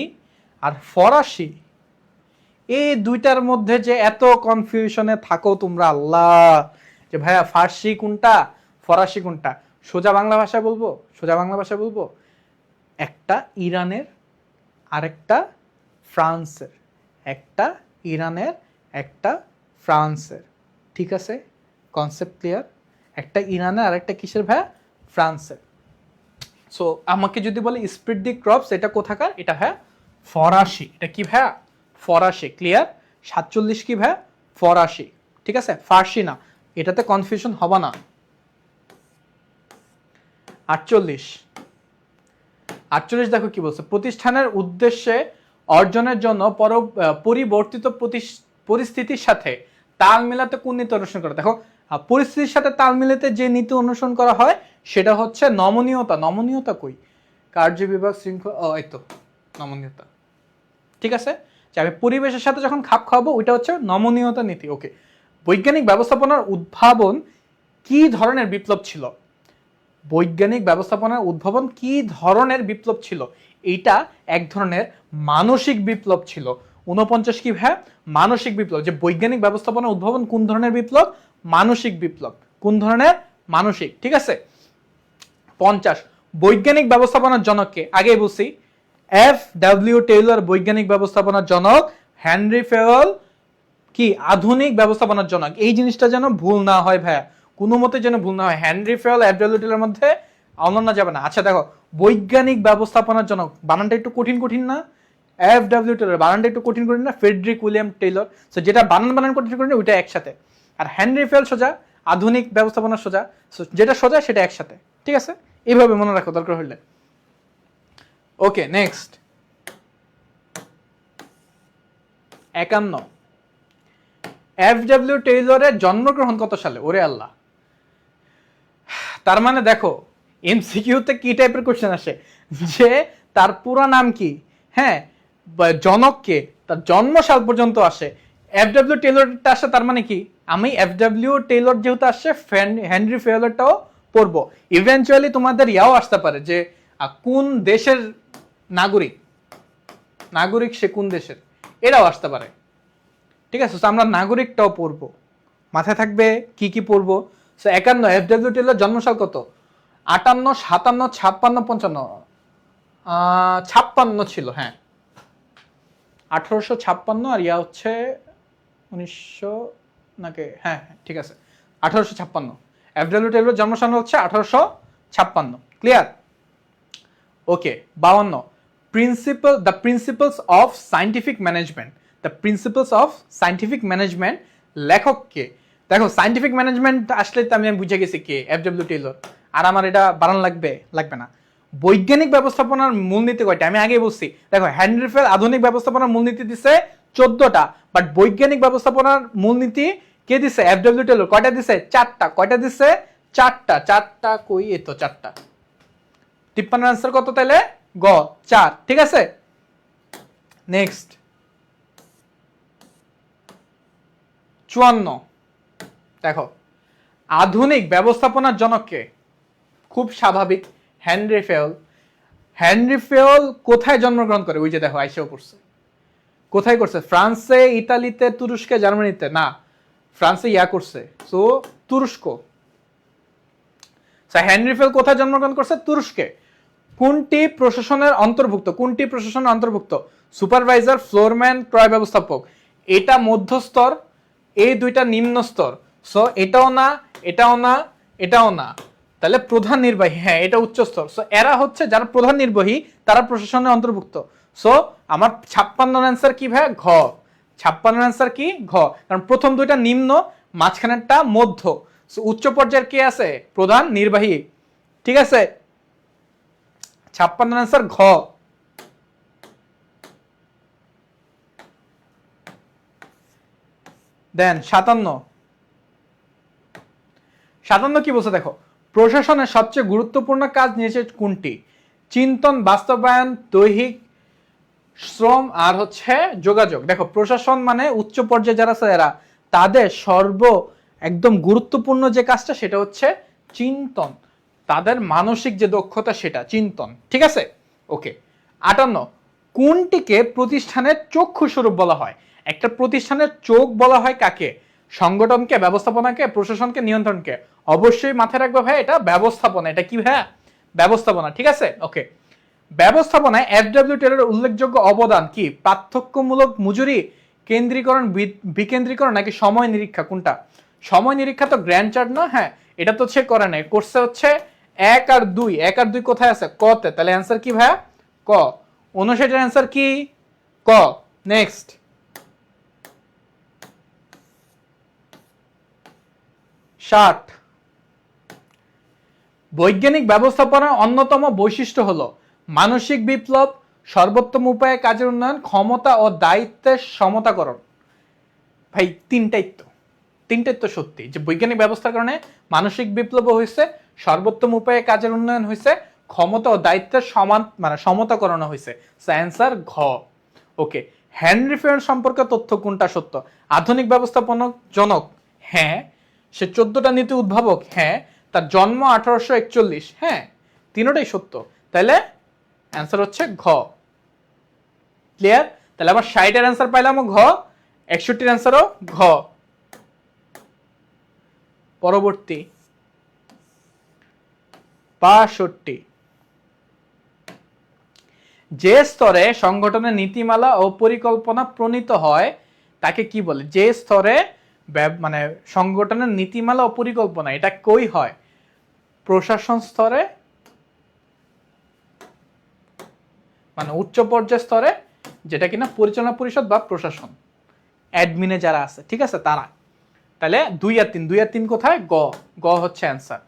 আর ফরাসি, এই দুইটার মধ্যে যে এত কনফিউশনে থাকো তোমরা, আল্লাহ, যে ভাইয়া ফার্সি কোনটা, ফরাসি কোনটা? সোজা বাংলা ভাষা বলবো, সোজা বাংলা ভাষা বলবো, একটা ইরানের আরেকটা ফ্রান্সের, একটা ইরানের একটা ফ্রান্সের। ঠিক আছে, কনসেপ্ট ক্লিয়ার? একটা ইরানের আরেকটা কিসের ভাইয়া? ফ্রান্সের। সো আমাকে যদি বলে স্প্রিড দি ক্রপস, এটা কোথাকার? এটা ভাইয়া ফরাসি। এটা কি ভাইয়া? ফরাসি। ক্লিয়ার? 47 কি ভাইয়া? ফরাসি। ঠিক আছে, ফার্সি না, এটাতে কনফিউশন হবে না। 48 দেখো কি বলছে, প্রতিষ্ঠানের উদ্দেশ্যে অর্জনের জন্য পরিবর্তিত পরিস্থিতির সাথে তাল মেলাতে কোন নীতি অনুসরণ করা? দেখো, পরিস্থিতির সাথে তাল মিলাতে যে নীতি অনুসরণ করা হয় সেটা হচ্ছে নমনীয়তা। নমনীয়তা কই? কার্য বিভাগ শৃঙ্খলা, এই তো নমনীয়তা। ঠিক আছে, যে আমি পরিবেশের সাথে যখন খাপ খাওয়াবো ওইটা হচ্ছে নমনীয়তা নীতি। ওকে, বৈজ্ঞানিক ব্যবস্থাপনার উদ্ভাবন কি ধরনের বিপ্লব ছিল? বৈজ্ঞানিক ব্যবস্থাপনার উদ্ভাবন কি ধরনের বিপ্লব ছিল? এইটা এক ধরনের মানসিক বিপ্লব ছিল। 49 কি ভাই? মানসিক বিপ্লব। যে বৈজ্ঞানিক ব্যবস্থাপনার উদ্ভাবন কোন ধরনের বিপ্লব? মানসিক বিপ্লব। কোন ধরনের? মানসিক। ঠিক আছে, 50 বৈজ্ঞানিক ব্যবস্থাপনার জনককে? আগেই বলছি, F.W. টেইলর বৈজ্ঞানিক ব্যবস্থাপনার জনক, হেনরি ফেওয়েল কি আধুনিক ব্যবস্থাপনার জনক। এই জিনিসটা যেন ভুল না হয় ভাইয়া, কোনো মতে যেন ভুল না হয়। Henry Fayol, F.W. টেইলরের মধ্যে অনন্য যাবে না। আচ্ছা দেখো, বৈজ্ঞানিক ব্যবস্থাপনার জনক, বানানটা একটু কঠিন না? F.W. টেইলর, বানানটা একটু কঠিন না? Friedrich William Taylor. সো যেটা বানান কঠিন ওইটা একসাথে, আর হেনরি ফেওয়েল সোজা, আধুনিক ব্যবস্থাপনা সোজা। সো যেটা সোজা সেটা একসাথে। ঠিক আছে, এইভাবে মনে রাখো দরকার হইলে। ওকে, নেক্সট 51 F.W. টেইলরের জন্মগ্রহণ কত সালে? ওরে আল্লাহ, তার মানে দেখো এমসিকিউতে কি টাইপের কোশ্চেন আসে, যে তার পুরো নাম কি, হ্যাঁ, জনককে, তার জন্ম সাল পর্যন্ত আসে। F.W. টেইলরটা আসে, তার মানে কি আমি F.W. টেইলর যেহেতু আসছে, হেনরি ফেওয়েলরটাও পড়বো। ইভেনচুয়ালি তোমাদের ইয়াও আসতে পারে যে কোন দেশের নাগরিক সে কোন দেশের, এটাও আসতে পারে। ঠিক আছে, আমরা নাগরিকটাও পড়বো, মাথায় থাকবে কি কি পড়বো। 51 F.W. টেইলর জন্মসাল কত? 58, 57, 56, 55, 56 ছিল। হ্যাঁ, 1856, আর ইয়া হচ্ছে 1900 নাকি? হ্যাঁ, ঠিক আছে, 1856। F.W. টেইলর জন্মসাল হচ্ছে 1856। Clear? Okay, 52 the principles of scientific management. The principles of scientific management লেখক কে? দেখো, সায়েন্টিফিক ম্যানেজমেন্ট আসলে তো আমি বুঝে গেছি কে, F.W. টেইলর। আর আমার এটা বানান লাগবে না। বৈজ্ঞানিক ব্যবস্থাপনার মূলনীতি কয়টা? আমি আগেই বলছি, দেখো হেনরি ফেওয়েল আধুনিক ব্যবস্থাপনার মূলনীতি দিছে 14টা, বাট বৈজ্ঞানিক ব্যবস্থাপনার মূলনীতি কে দিছে? F.W. টেইলর। কয়টা দিছে? 4টা। কয়টা দিছে? 4টা। কই? এই তো 4টা। 53 আনসার কত তাহলে? গ, 4। ঠিক আছে, নেক্সট 54 দেখো, আধুনিক ব্যবস্থাপনার জনককে? খুব স্বাভাবিক, হেনরি ফেওল। হেনরি ফেওল কোথায় জন্মগ্রহণ করে? ওই যে দেখো আইসাও করছে। কোথায় করছে? ফ্রান্সে, ইতালিতে, তুরস্কে, জার্মানিতে? না, ফ্রান্সে করছে, সো তুরস্ক। হেনরি ফেওল কোথায় জন্মগ্রহণ করছে? তুরস্কে। কোনটি প্রশাসনের অন্তর্ভুক্ত? কোনটি প্রশাসনের অন্তর্ভুক্ত? সুপারভাইজার, ফ্লোরম্যান, ক্রয় ব্যবস্থাপক। এটা মধ্যস্তর, এই দুইটা নিম্ন স্তর। সো এটাও না, এটাও না, এটাও না। তাহলে প্রধান নির্বাহী, হ্যাঁ এটা উচ্চ স্তর। সো এরা হচ্ছে যারা প্রধান নির্বাহী, তারা প্রশাসনের অন্তর্ভুক্ত। সো আমার 56 অ্যান্সার কি ভাই? ঘ। 56 অ্যান্সার কি? ঘ। কারণ প্রথম দুইটা নিম্ন, মাঝখানেরটা মধ্য। সো উচ্চ পর্যায়ের কে আছে? প্রধান নির্বাহী। ঠিক আছে, 56 অ্যান্সার ঘ। দেন 57 কি বলছে দেখো, প্রশাসনের সবচেয়ে গুরুত্বপূর্ণ কাজ নিয়েছে কোনটি? চিন্তন, বাস্তবায়ন, দৈহিক শ্রম আর হচ্ছে যোগাযোগ। দেখো প্রশাসন মানে উচ্চ পর্যায়ে যারা আছে এরা, তাদের একদম গুরুত্বপূর্ণ যে কাজটা সেটা হচ্ছে চিন্তন। তাদের মানসিক যে দক্ষতা সেটা চিন্তন। ঠিক আছে, ওকে। 58, কোনটিকে প্রতিষ্ঠানের চক্ষু স্বরূপ বলা হয়? একটা প্রতিষ্ঠানের চোখ বলা হয় কাকে? সংগঠনকে, ব্যবস্থাপনাকে, প্রশাসনকে, নিয়ন্ত্রণকে? অবশ্যই মাথায় রাখবে ভাই, এটা ব্যবস্থাপনা। এটা কি ভাই? ব্যবস্থাপনা। ঠিক আছে, ওকে। ব্যবস্থাপনায় এফডব্লিউ টেলরের উল্লেখযোগ্য অবদান কি? পার্থক্যমূলক মজুরি, কেন্দ্রীকরণ, বিকেন্দ্রীকরণ নাকি সময় নিরীক্ষা? কোনটা? সময় নিরীক্ষা তো গ্র্যান্ড চার্ট না, হ্যাঁ এটা তো হচ্ছে করে নাই, করছে হচ্ছে 1 আর 2। 1 আর 2 কোথায় আছে? ক তে। তাহলে অ্যান্সার কি ভাইয়া? ক। 59 এর অ্যান্সার কি? ক। নেক্সট, 60, বৈজ্ঞানিক ব্যবস্থাপনার অন্যতম বৈশিষ্ট্য হলো মানসিক বিপ্লব, সর্বোত্তম উপায়ে কাজের উন্নয়ন, ক্ষমতা ও দায়িত্বের সমতাকরণ। ভাই তিনটাই তো সত্যি, যে বৈজ্ঞানিক ব্যবস্থার কারণে মানসিক বিপ্লব হয়েছে, সর্বোত্তম উপায়ে কাজের উন্নয়ন হয়েছে, ক্ষমতা ও দায়িত্বের সমতাকরণ হয়েছে। অ্যান্সার ঘ। ওকে। হেনরি ফেওল সম্পর্কে তথ্য কোনটা সত্য? আধুনিক ব্যবস্থাপনক জনক, হ্যাঁ। সে 14টা নীতি উদ্ভাবক, হ্যাঁ। তার জন্ম 1841, হ্যাঁ। তিনটাই সত্য। তাহলে অ্যান্সার হচ্ছে ঘ। ক্লিয়ার? তাহলে আবার 60 এর অ্যান্সার পাইলাম ঘ, 61 এর অ্যান্সারও ঘ। পরবর্তী 62, যে স্তরে সংগঠনের নীতিমালা ও পরিকল্পনা প্রণীত হয় তাকে কি বলে? যে স্তরে সংগঠনের নীতিমালা ও পরিকল্পনা, এটা কই হয়? প্রশাসন স্তরে, উচ্চ পর্যায় স্তরে, যেটা কিনা পরিচালনা পরিষদ বা প্রশাসন, অ্যাডমিনে যারা আছে, ঠিক আছে, তারা। তাহলে 2 আর 3, 2 আর 3 কোথায়? গ। গ হচ্ছে অ্যান্সার।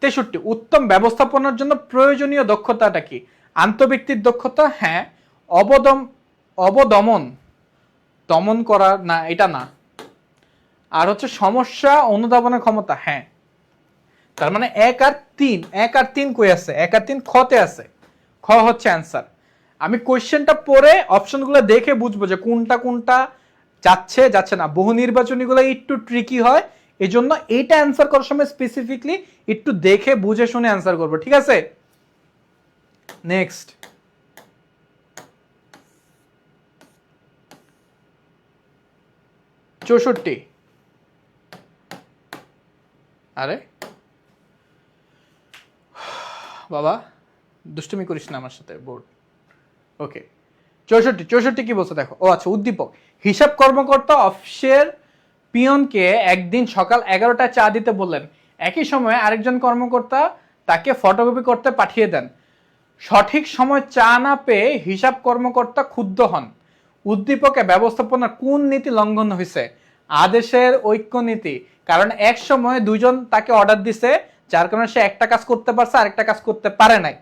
63, উত্তম ব্যবস্থাপনার জন্য প্রয়োজনীয় দক্ষতাটা কি? আন্তঃব্যক্তিক দক্ষতা, হ্যাঁ। অবদমন, দমন করা, না এটা না। আর হচ্ছে সমস্যা অনুধাবনের ক্ষমতা, হ্যাঁ। তার মানে 1 আর 3, 1 আর 3 কই আছে? 1 আর 3 খতে আছে, খ হচ্ছে অ্যান্সার। আমি কোশ্চেনটা পড়ে অপশনগুলো দেখে বুঝবো যে কোনটা কোনটা যাচ্ছে না। বহু নির্বাচনীগুলো একটু ট্রিকি হয়, এই জন্য এইটা অ্যান্সার করার সময় স্পেসিফিকলি একটু দেখে বুঝে শুনে অ্যান্সার করবো, ঠিক আছে? নেক্সট, 64, আরে বাবা দুষ্টুমি করিস না আমার সাথে, বোর্ড। ওকে, 64 কি বলছে দেখো। ও আচ্ছা, উদ্দীপক, হিসাব কর্মকর্তা অফিসের পিয়নকে একদিন সকাল 11টায় চা দিতে বললেন। একই সময়ে আরেকজন কর্মকর্তা তাকে ফটোকপি করতে পাঠিয়ে দেন। সঠিক সময় চা না পেয়ে হিসাব কর্মকর্তা ক্ষুব্ধ হন। উদ্দীপকে ব্যবস্থাপনার কোন নীতি লঙ্ঘন হয়েছে? আদেশের ঐক্য নীতি। কারণ এক সময় দুইজন তাকে অর্ডার দিছে, যার কারণে সে একটা কাজ করতে পারছে, আরেকটা কাজ করতে পারে নাই।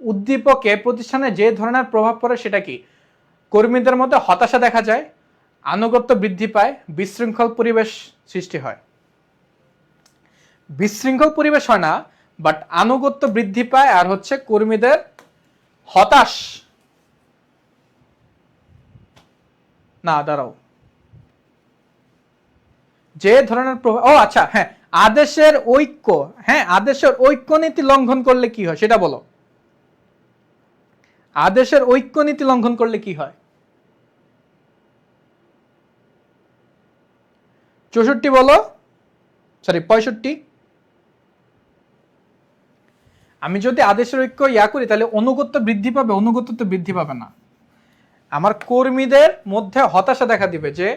উদ্দীপকে প্রতিষ্ঠানে যে ধরনের প্রভাব পড়ে সেটা কি? কর্মীদের মধ্যে হতাশা দেখা যায়, আনুগত্য বৃদ্ধি পায়, বিশৃঙ্খল পরিবেশ সৃষ্টি হয়। বিশৃঙ্খল পরিবেশ হয় না, বাট আনুগত্য বৃদ্ধি পায় আর হচ্ছে কর্মীদের হতাশ, না দাঁড়াও, যে ধরনের প্রভাব, ও আচ্ছা হ্যাঁ, আদেশের ঐক্য, হ্যাঁ আদেশের ঐক্য নীতি লঙ্ঘন করলে কি হয় সেটা বলো। আদেশের ঐক্য নীতি লঙ্ঘন করলে কি হয়? 64 বলো, সরি 65। আমি যদি আদেশের ঐক্য করি তাহলে অনুগত্য বৃদ্ধি পাবে? অনুগত্য তো বৃদ্ধি পাবে না। আমার কর্মীদের মধ্যে হতাশা দেখা দিবে যে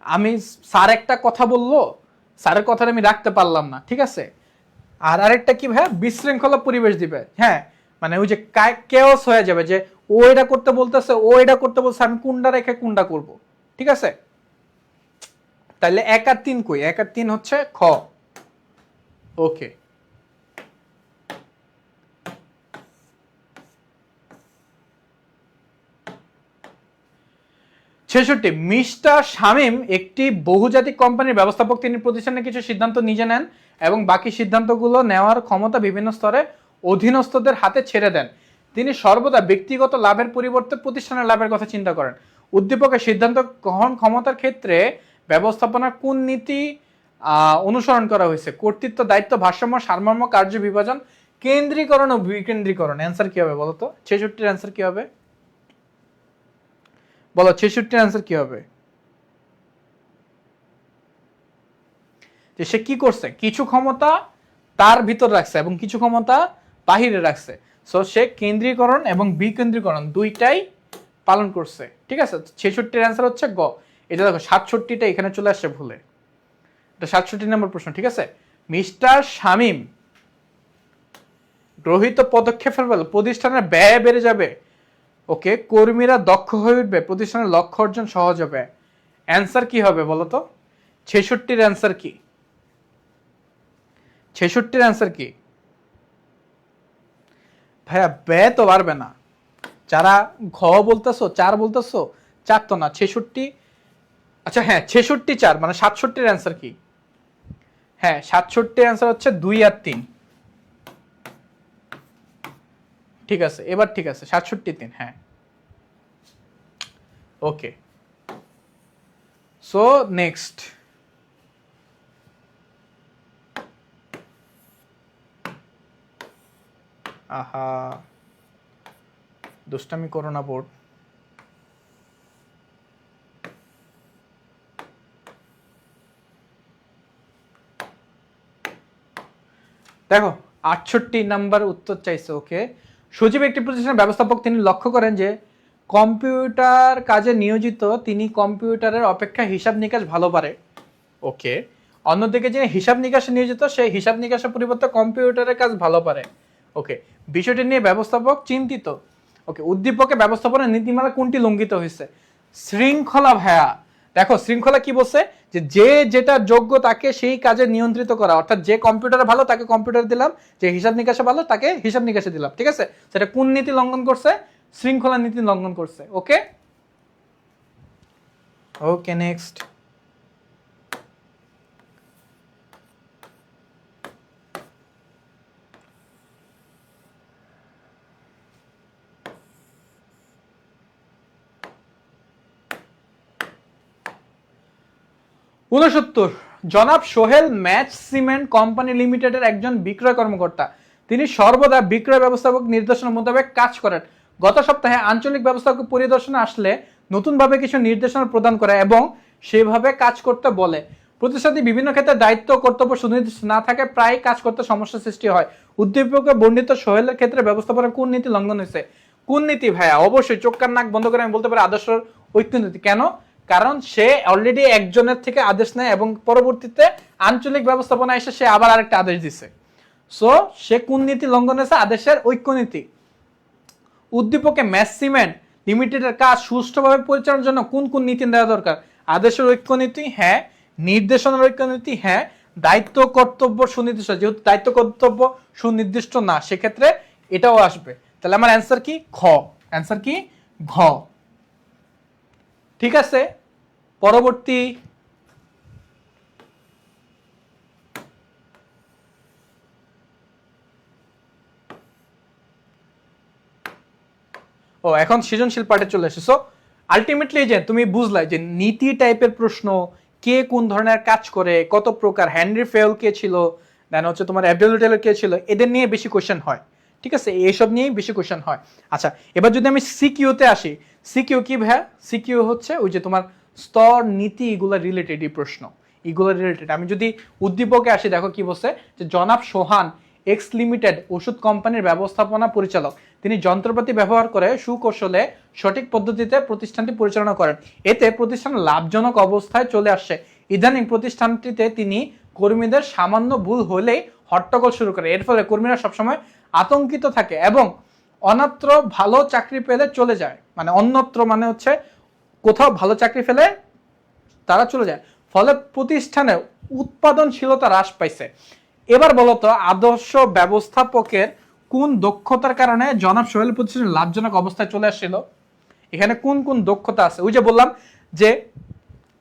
আমি স্যার একটা কথা বললো, স্যারের কথাটা আমি রাখতে পারলাম না, ঠিক আছে। আর আরেকটা কি ভাই, বিশৃঙ্খলা পরিবেশ দিবে, হ্যাঁ মানে ওই যে কেওস হয়ে যাবে যে ও এটা করতে বলতেছে, ও এটা করতে বলছে, আমি কোনটা রেখে কোনটা করব, ঠিক আছে। তাহলে 1 আর 3 কই? 1 আর 3 হচ্ছে খ। ওকে, ছেষট্টি, মিস্টার শামীম একটি বহুজাতিক কোম্পানির ব্যবস্থাপক। তিনি প্রতিষ্ঠানের কিছু সিদ্ধান্ত নিজে নেন এবং বাকি সিদ্ধান্তগুলো নেওয়ার ক্ষমতা বিভিন্ন স্তরে অধীনস্থদের হাতে ছেড়ে দেন। তিনি সর্বদা ব্যক্তিগত লাভের পরিবর্তে প্রতিষ্ঠানের লাভের কথা চিন্তা করেন। উদ্দীপকের সিদ্ধান্ত গ্রহণ ক্ষমতার ক্ষেত্রে ব্যবস্থাপনার কোন নীতি অনুসরণ করা হয়েছে? কর্তৃত্ব, দায়িত্ব, ভারসাম্য, সারমর্ম, কার্য বিভাজন, কেন্দ্রীকরণ ও বিকেন্দ্রীকরণ। অ্যান্সার কি হবে বলো তো? 66-র অ্যান্সার কি হবে বলো? 66-র অ্যান্সার কি হবে? যে সে কি করছে, কিছু ক্ষমতা তার ভিতর রাখছে এবং কিছু ক্ষমতা বাহিরে রাখছে। সো সে কেন্দ্রীকরণ এবং বিকেন্দ্রীকরণ দুইটাই পালন করছে, ঠিক আছে। 66-র অ্যান্সার হচ্ছে গ। এটা দেখো 67টা এখানে চলে আসছে ভুলে, এটা 67 নম্বর প্রশ্ন, ঠিক আছে। মিস্টার শামীম গ্রহীত পদক্ষেপের ফলে প্রতিষ্ঠানের ব্যয় বেড়ে যাবে, ওকে, কর্মীরা দক্ষ হয়ে উঠবে, প্রতিষ্ঠানের লক্ষ্য অর্জন সহজ হবে। অ্যান্সার কি হবে বলো তো? 66-র অ্যান্সার কি? 66-র অ্যান্সার কি ভাইয়া? ব্যয় তো বাড়বে না। যারা ঘ বলতেছো, 4 বলতেছো, 4 তো না, 66। আচ্ছা হ্যাঁ 66 4 মানে 67-র অ্যান্সার কি? হ্যাঁ 67-র অ্যান্সার হচ্ছে 2 আর 3, ঠিক আছে। এবার ঠিক আছে, 67 3, হ্যাঁ ওকে। সো নেক্সট, আহা দুষ্টামি করো না বোর্ড। দেখো 68 নাম্বার উত্তর চাইছে, ওকে। সজীব একটি প্রতিষ্ঠানের ব্যবস্থাপক, তিনি লক্ষ্য করেন যে কম্পিউটার কাজে নিয়োজিত তিনি কম্পিউটারের অপেক্ষা হিসাব নিকাশ ভালো পারে, ওকে। অন্যদিকে যিনি হিসাব নিকাশে নিয়োজিত সে হিসাব নিকাশের পরিবর্তে কম্পিউটারের কাজ ভালো পারে, ওকে। বিষয়টি নিয়ে ব্যবস্থাপক চিন্তিত, ওকে। উদ্দীপকে ব্যবস্থাপনার নীতিমালা কোনটি লঙ্ঘিত হয়েছে? শৃঙ্খলা ভাইয়া। দেখো শৃঙ্খলা কি বলছে, যে যে যেটা যোগ্য তাকে সেই কাজে নিয়ন্ত্রিত করা, অর্থাৎ যে কম্পিউটারে ভালো তাকে কম্পিউটার দিলাম, যে হিসাব নিকাশে ভালো তাকে হিসাব নিকাশে দিলাম, ঠিক আছে। সেটা কোন নীতি লঙ্ঘন করছে? শৃঙ্খলা নীতি লঙ্ঘন করছে, ওকে। ওকে নেক্সট, ঊনসত্তর, জনাব সোহেল ম্যাচ সিমেন্ট কোম্পানি লিমিটেডের একজন বিক্রয় কর্মকর্তা। তিনি সর্বদা বিক্রয় ব্যবস্থাপক নির্দেশনা মোতাবেক কাজ করেন। গত সপ্তাহে আঞ্চলিক ব্যবস্থাপক পরিদর্শনে আসলে নতুনভাবে কিছু নির্দেশনা প্রদান করে এবং সেভাবে কাজ করতে বলে। প্রতিষ্ঠানটি বিভিন্ন ক্ষেত্রে দায়িত্ব কর্তব্য সুনির্দিষ্ট না থাকে, প্রায় কাজ করতে সমস্যা সৃষ্টি হয়। উদ্দীপকে বর্ণিত সোহেলের ক্ষেত্রে ব্যবস্থাপনার কোন নীতি লঙ্ঘন হয়েছে? কোন নীতি ভাইয়া? অবশ্যই চোখ কান নাক বন্ধ করে আমি বলতে পারি আদর্শ ঐক্য নীতি। কেন? কারণ সে অলরেডি একজনের থেকে আদেশ নেয় এবং পরবর্তীতে আঞ্চলিক ব্যবস্থাপনা এসে সে আবার আরেকটা আদেশ দিছে। সো সে কোন নীতি লঙ্ঘন হয়েছে? আদেশের ঐক্য নীতি। উদ্দীপকে ম্যাচ সিমেন্ট লিমিটেডের কাজ সুষ্ঠুভাবে পরিচালনার জন্য কোন কোন নীতি দেওয়া দরকার? আদেশের ঐক্য নীতি, হ্যাঁ। নির্দেশনার ঐক্য নীতি, হ্যাঁ। দায়িত্ব কর্তব্য সুনির্দিষ্ট, যেহেতু দায়িত্ব কর্তব্য সুনির্দিষ্ট না সেক্ষেত্রে এটাও আসবে। তাহলে আমার অ্যান্সার কি? খ। অ্যান্সার কি? ঘ, ঠিক আছে। পরবর্তী, ও এখন সৃজনশীল পার্টে চলে এসেছো। আলটিমেটলি যে তুমি বুঝলাই যে নীতি টাইপের প্রশ্ন কে কোন ধরনের কাজ করে, কত প্রকার, হেনরি ফেল কে ছিল, দেন হচ্ছে তোমার অ্যাবডুল টেলর কে ছিল, এদের নিয়ে বেশি কোয়েশ্চেন হয়। ঠিক আছে, এইসব নিয়েই বেশি কোয়েশ্চেন হয়। আচ্ছা, এবার যদি আমি সিকিউতে আসি, সিকিউ কি ভাইয়া? সিকিউ হচ্ছে ওই যে তোমার স্তর নীতি এগুলো রিলেটেড এই প্রশ্ন, এগুলো রিলেটেড। আমি যদি উদ্দীপকে আসি, দেখো কি বলছে যে জনাব সোহান এক্স লিমিটেড ওষুধ কোম্পানির ব্যবস্থাপনা পরিচালক, তিনি যন্ত্রপাতি ব্যবহার করে সুকৌশলে সঠিক পদ্ধতিতে প্রতিষ্ঠানটি পরিচালনা করেন, এতে প্রতিষ্ঠান লাভজনক অবস্থায় চলে আসছে। ইদানিং প্রতিষ্ঠানটিতে তিনি কর্মীদের সামান্য ভুল হলেই হট্টগোল শুরু করে, এর ফলে কর্মীরা সবসময় আতঙ্কিত থাকে এবং অন্যত্র ভালো চাকরি পেলে চলে যায়, মানে অন্যত্র মানে হচ্ছে কোথাও ভালো চাকরি পেলে তারা চলে যায়, ফলে প্রতিষ্ঠানের উৎপাদনশীলতা হ্রাস পাইছে। এবার বলতো আদর্শ ব্যবস্থাপকের কোন দক্ষতার কারণে জনাব সোহেল প্রতিষ্ঠান লাভজনক অবস্থায় চলে আসছিল? এখানে কোন কোন দক্ষতা আছে? ওই যে বললাম যে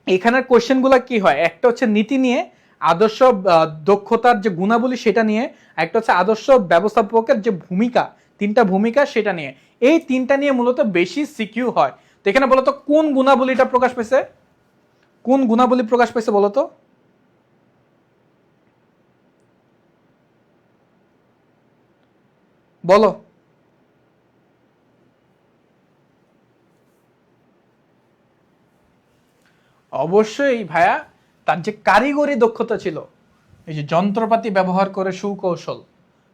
এখানের কোশ্চেনগুলো কি হয়, একটা হচ্ছে নীতি নিয়ে, আদর্শ দক্ষতার যে গুণাবলী সেটা নিয়ে, একটা হচ্ছে আদর্শ ব্যবস্থাপকের যে ভূমিকা, তিনটা ভূমিকা সেটা নিয়ে, এই তিনটা নিয়ে মূলত বেশি সিকিউ হয়। তো এখানে বলতো কোন গুণাবলীটা প্রকাশ পেয়েছে, কোন গুণাবলী প্রকাশ পেয়েছে বলতো? বলো। অবশ্যই ভাইয়া, তার যে কারিগরি দক্ষতা ছিল, এই যে যন্ত্রপাতি ব্যবহার করে সুকৌশল,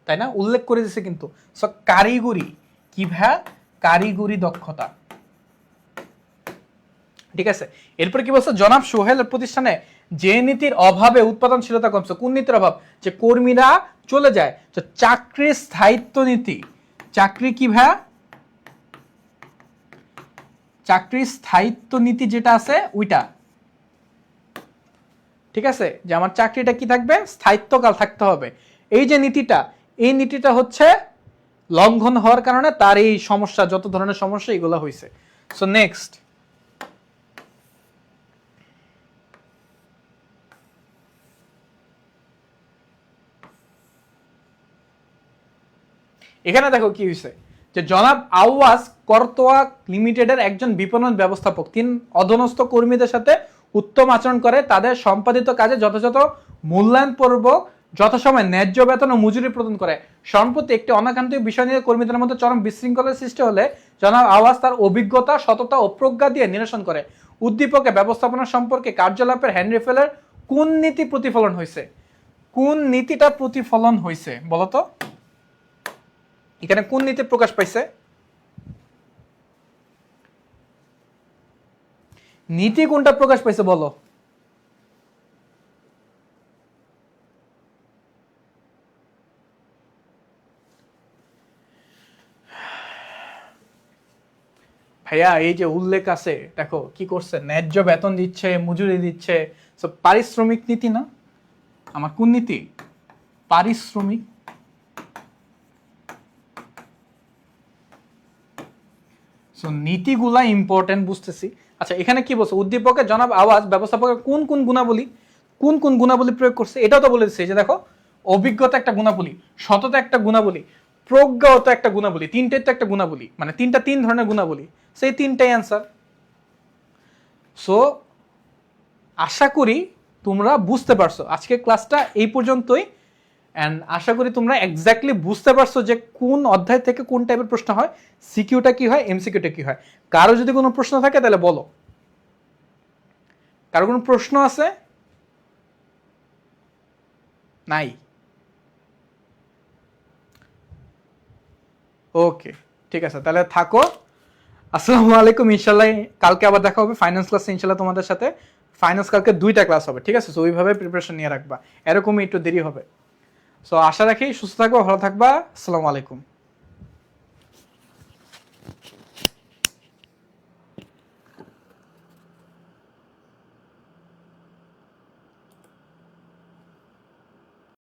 তাই না, উল্লেখ করে দিছে কিন্তু। সো কারিগরি কি ভাইয়া? কারিগরি দক্ষতা। ঠিক আছে, এরপরে কি বলছে, জনাব সোহেলের প্রতিষ্ঠানে যে নীতির অভাবে উৎপাদনশীলতা কমছে, কোন নীতির অভাব? যে কর্মীরা চলে যায়, তো চাকরির স্থায়িত্ব নীতি। চাকরি কি ভাইয়া? চাকরির স্থায়িত্ব নীতি যেটা আছে ওইটা। ঠিক আছে, যে আমার চাকরিটা কি থাকবে, স্থায়িত্বকাল থাকতে হবে। এই যে নীতিটা, এই নীতিটা হচ্ছে লঙ্ঘন হওয়ার কারণে তার এই সমস্যা, যত ধরনের সমস্যা এগুলো হয়েছে। সো নেক্সট, এখানে দেখো কি হয়েছে, যে জনাব আওয়াজ করতোয়া লিমিটেডের একজন বিপণন ব্যবস্থাপক, তিন অধনস্থ কর্মীদের সাথে উত্তম আচরণ করে, তাদের সম্পাদিত কাজে যথাযথ মূল্যায়ন পূর্বক যথাসময়ে ন্যায্য বেতন ও মজুরি প্রদান করে। সম্প্রতি একটি অনাকাঙ্ক্ষিত বিষয় নিয়ে কর্মীদের মধ্যে চরম বিশৃঙ্খলার সৃষ্টি হলে জনাব আওয়াজ তার অভিজ্ঞতা, সততা ও প্রজ্ঞা দিয়ে নিরসন করে। উদ্দীপকে ব্যবস্থাপনা সম্পর্কে কার্যকলাপের হেনরি ফেলের কোন নীতি প্রতিফলন হয়েছে? কোন নীতিটা প্রতিফলন হয়েছে বলতো? এখানে কোন নীতি প্রকাশ পাইছে? নীতি কোনটা প্রকাশ পাইছে বলো? ভাইয়া এই যে উল্লেখ আছে, দেখো কি করছে, ন্যায্য বেতন দিচ্ছে, মজুরি দিচ্ছে, পারিশ্রমিক নীতি না? আমার কোন নীতি? পারিশ্রমিক। সো নীতিগুলা ইম্পর্টেন্ট বুঝতেছি। আচ্ছা, এখানে কি বলছে, উদ্দীপকের জনাব আওয়াজ ব্যবস্থাপকের কোন কোন গুণাবলী, কোন কোন গুণাবলী প্রয়োগ করছে, এটাও তো বলে দিচ্ছে। যে দেখো, অভিজ্ঞতা একটা গুণাবলী, সততা একটা গুণাবলী, প্রজ্ঞাও তো একটা গুণাবলী, তিনটের তো একটা গুণাবলী, মানে তিন ধরনের গুণাবলী, সেই তিনটাই অ্যান্সার। সো আশা করি তোমরা বুঝতে পারছো, আজকে ক্লাসটা এই পর্যন্তই। অ্যান্ড আশা করি তোমরা এক্স্যাক্টলি বুঝতে পারছো যে কোন অধ্যায় থেকে কোন টাইপের প্রশ্ন হয়, সিকিউটা কি হয়, এমসিকিউটা কি হয়। কারো যদি কোনো প্রশ্ন থাকে তাহলে বলো। কারো কোনো প্রশ্ন আছে? নাই? ওকে, ঠিক আছে, তাহলে থাকো। আসসালামু আলাইকুম। ইনশাল্লাহ কালকে আবার দেখা হবে ফাইন্যান্স ক্লাসে ইনশাল্লাহ তোমাদের সাথে। ফাইন্যান্স কালকে 2টা ক্লাস হবে, ঠিক আছে? সো ওইভাবে প্রিপারেশন নিয়ে রাখবা, এরকমই একটু দেরি হবে। সো আশা রাখি সুস্থ থাকবা, ভালো থাকবা। আসসালামু আলাইকুম।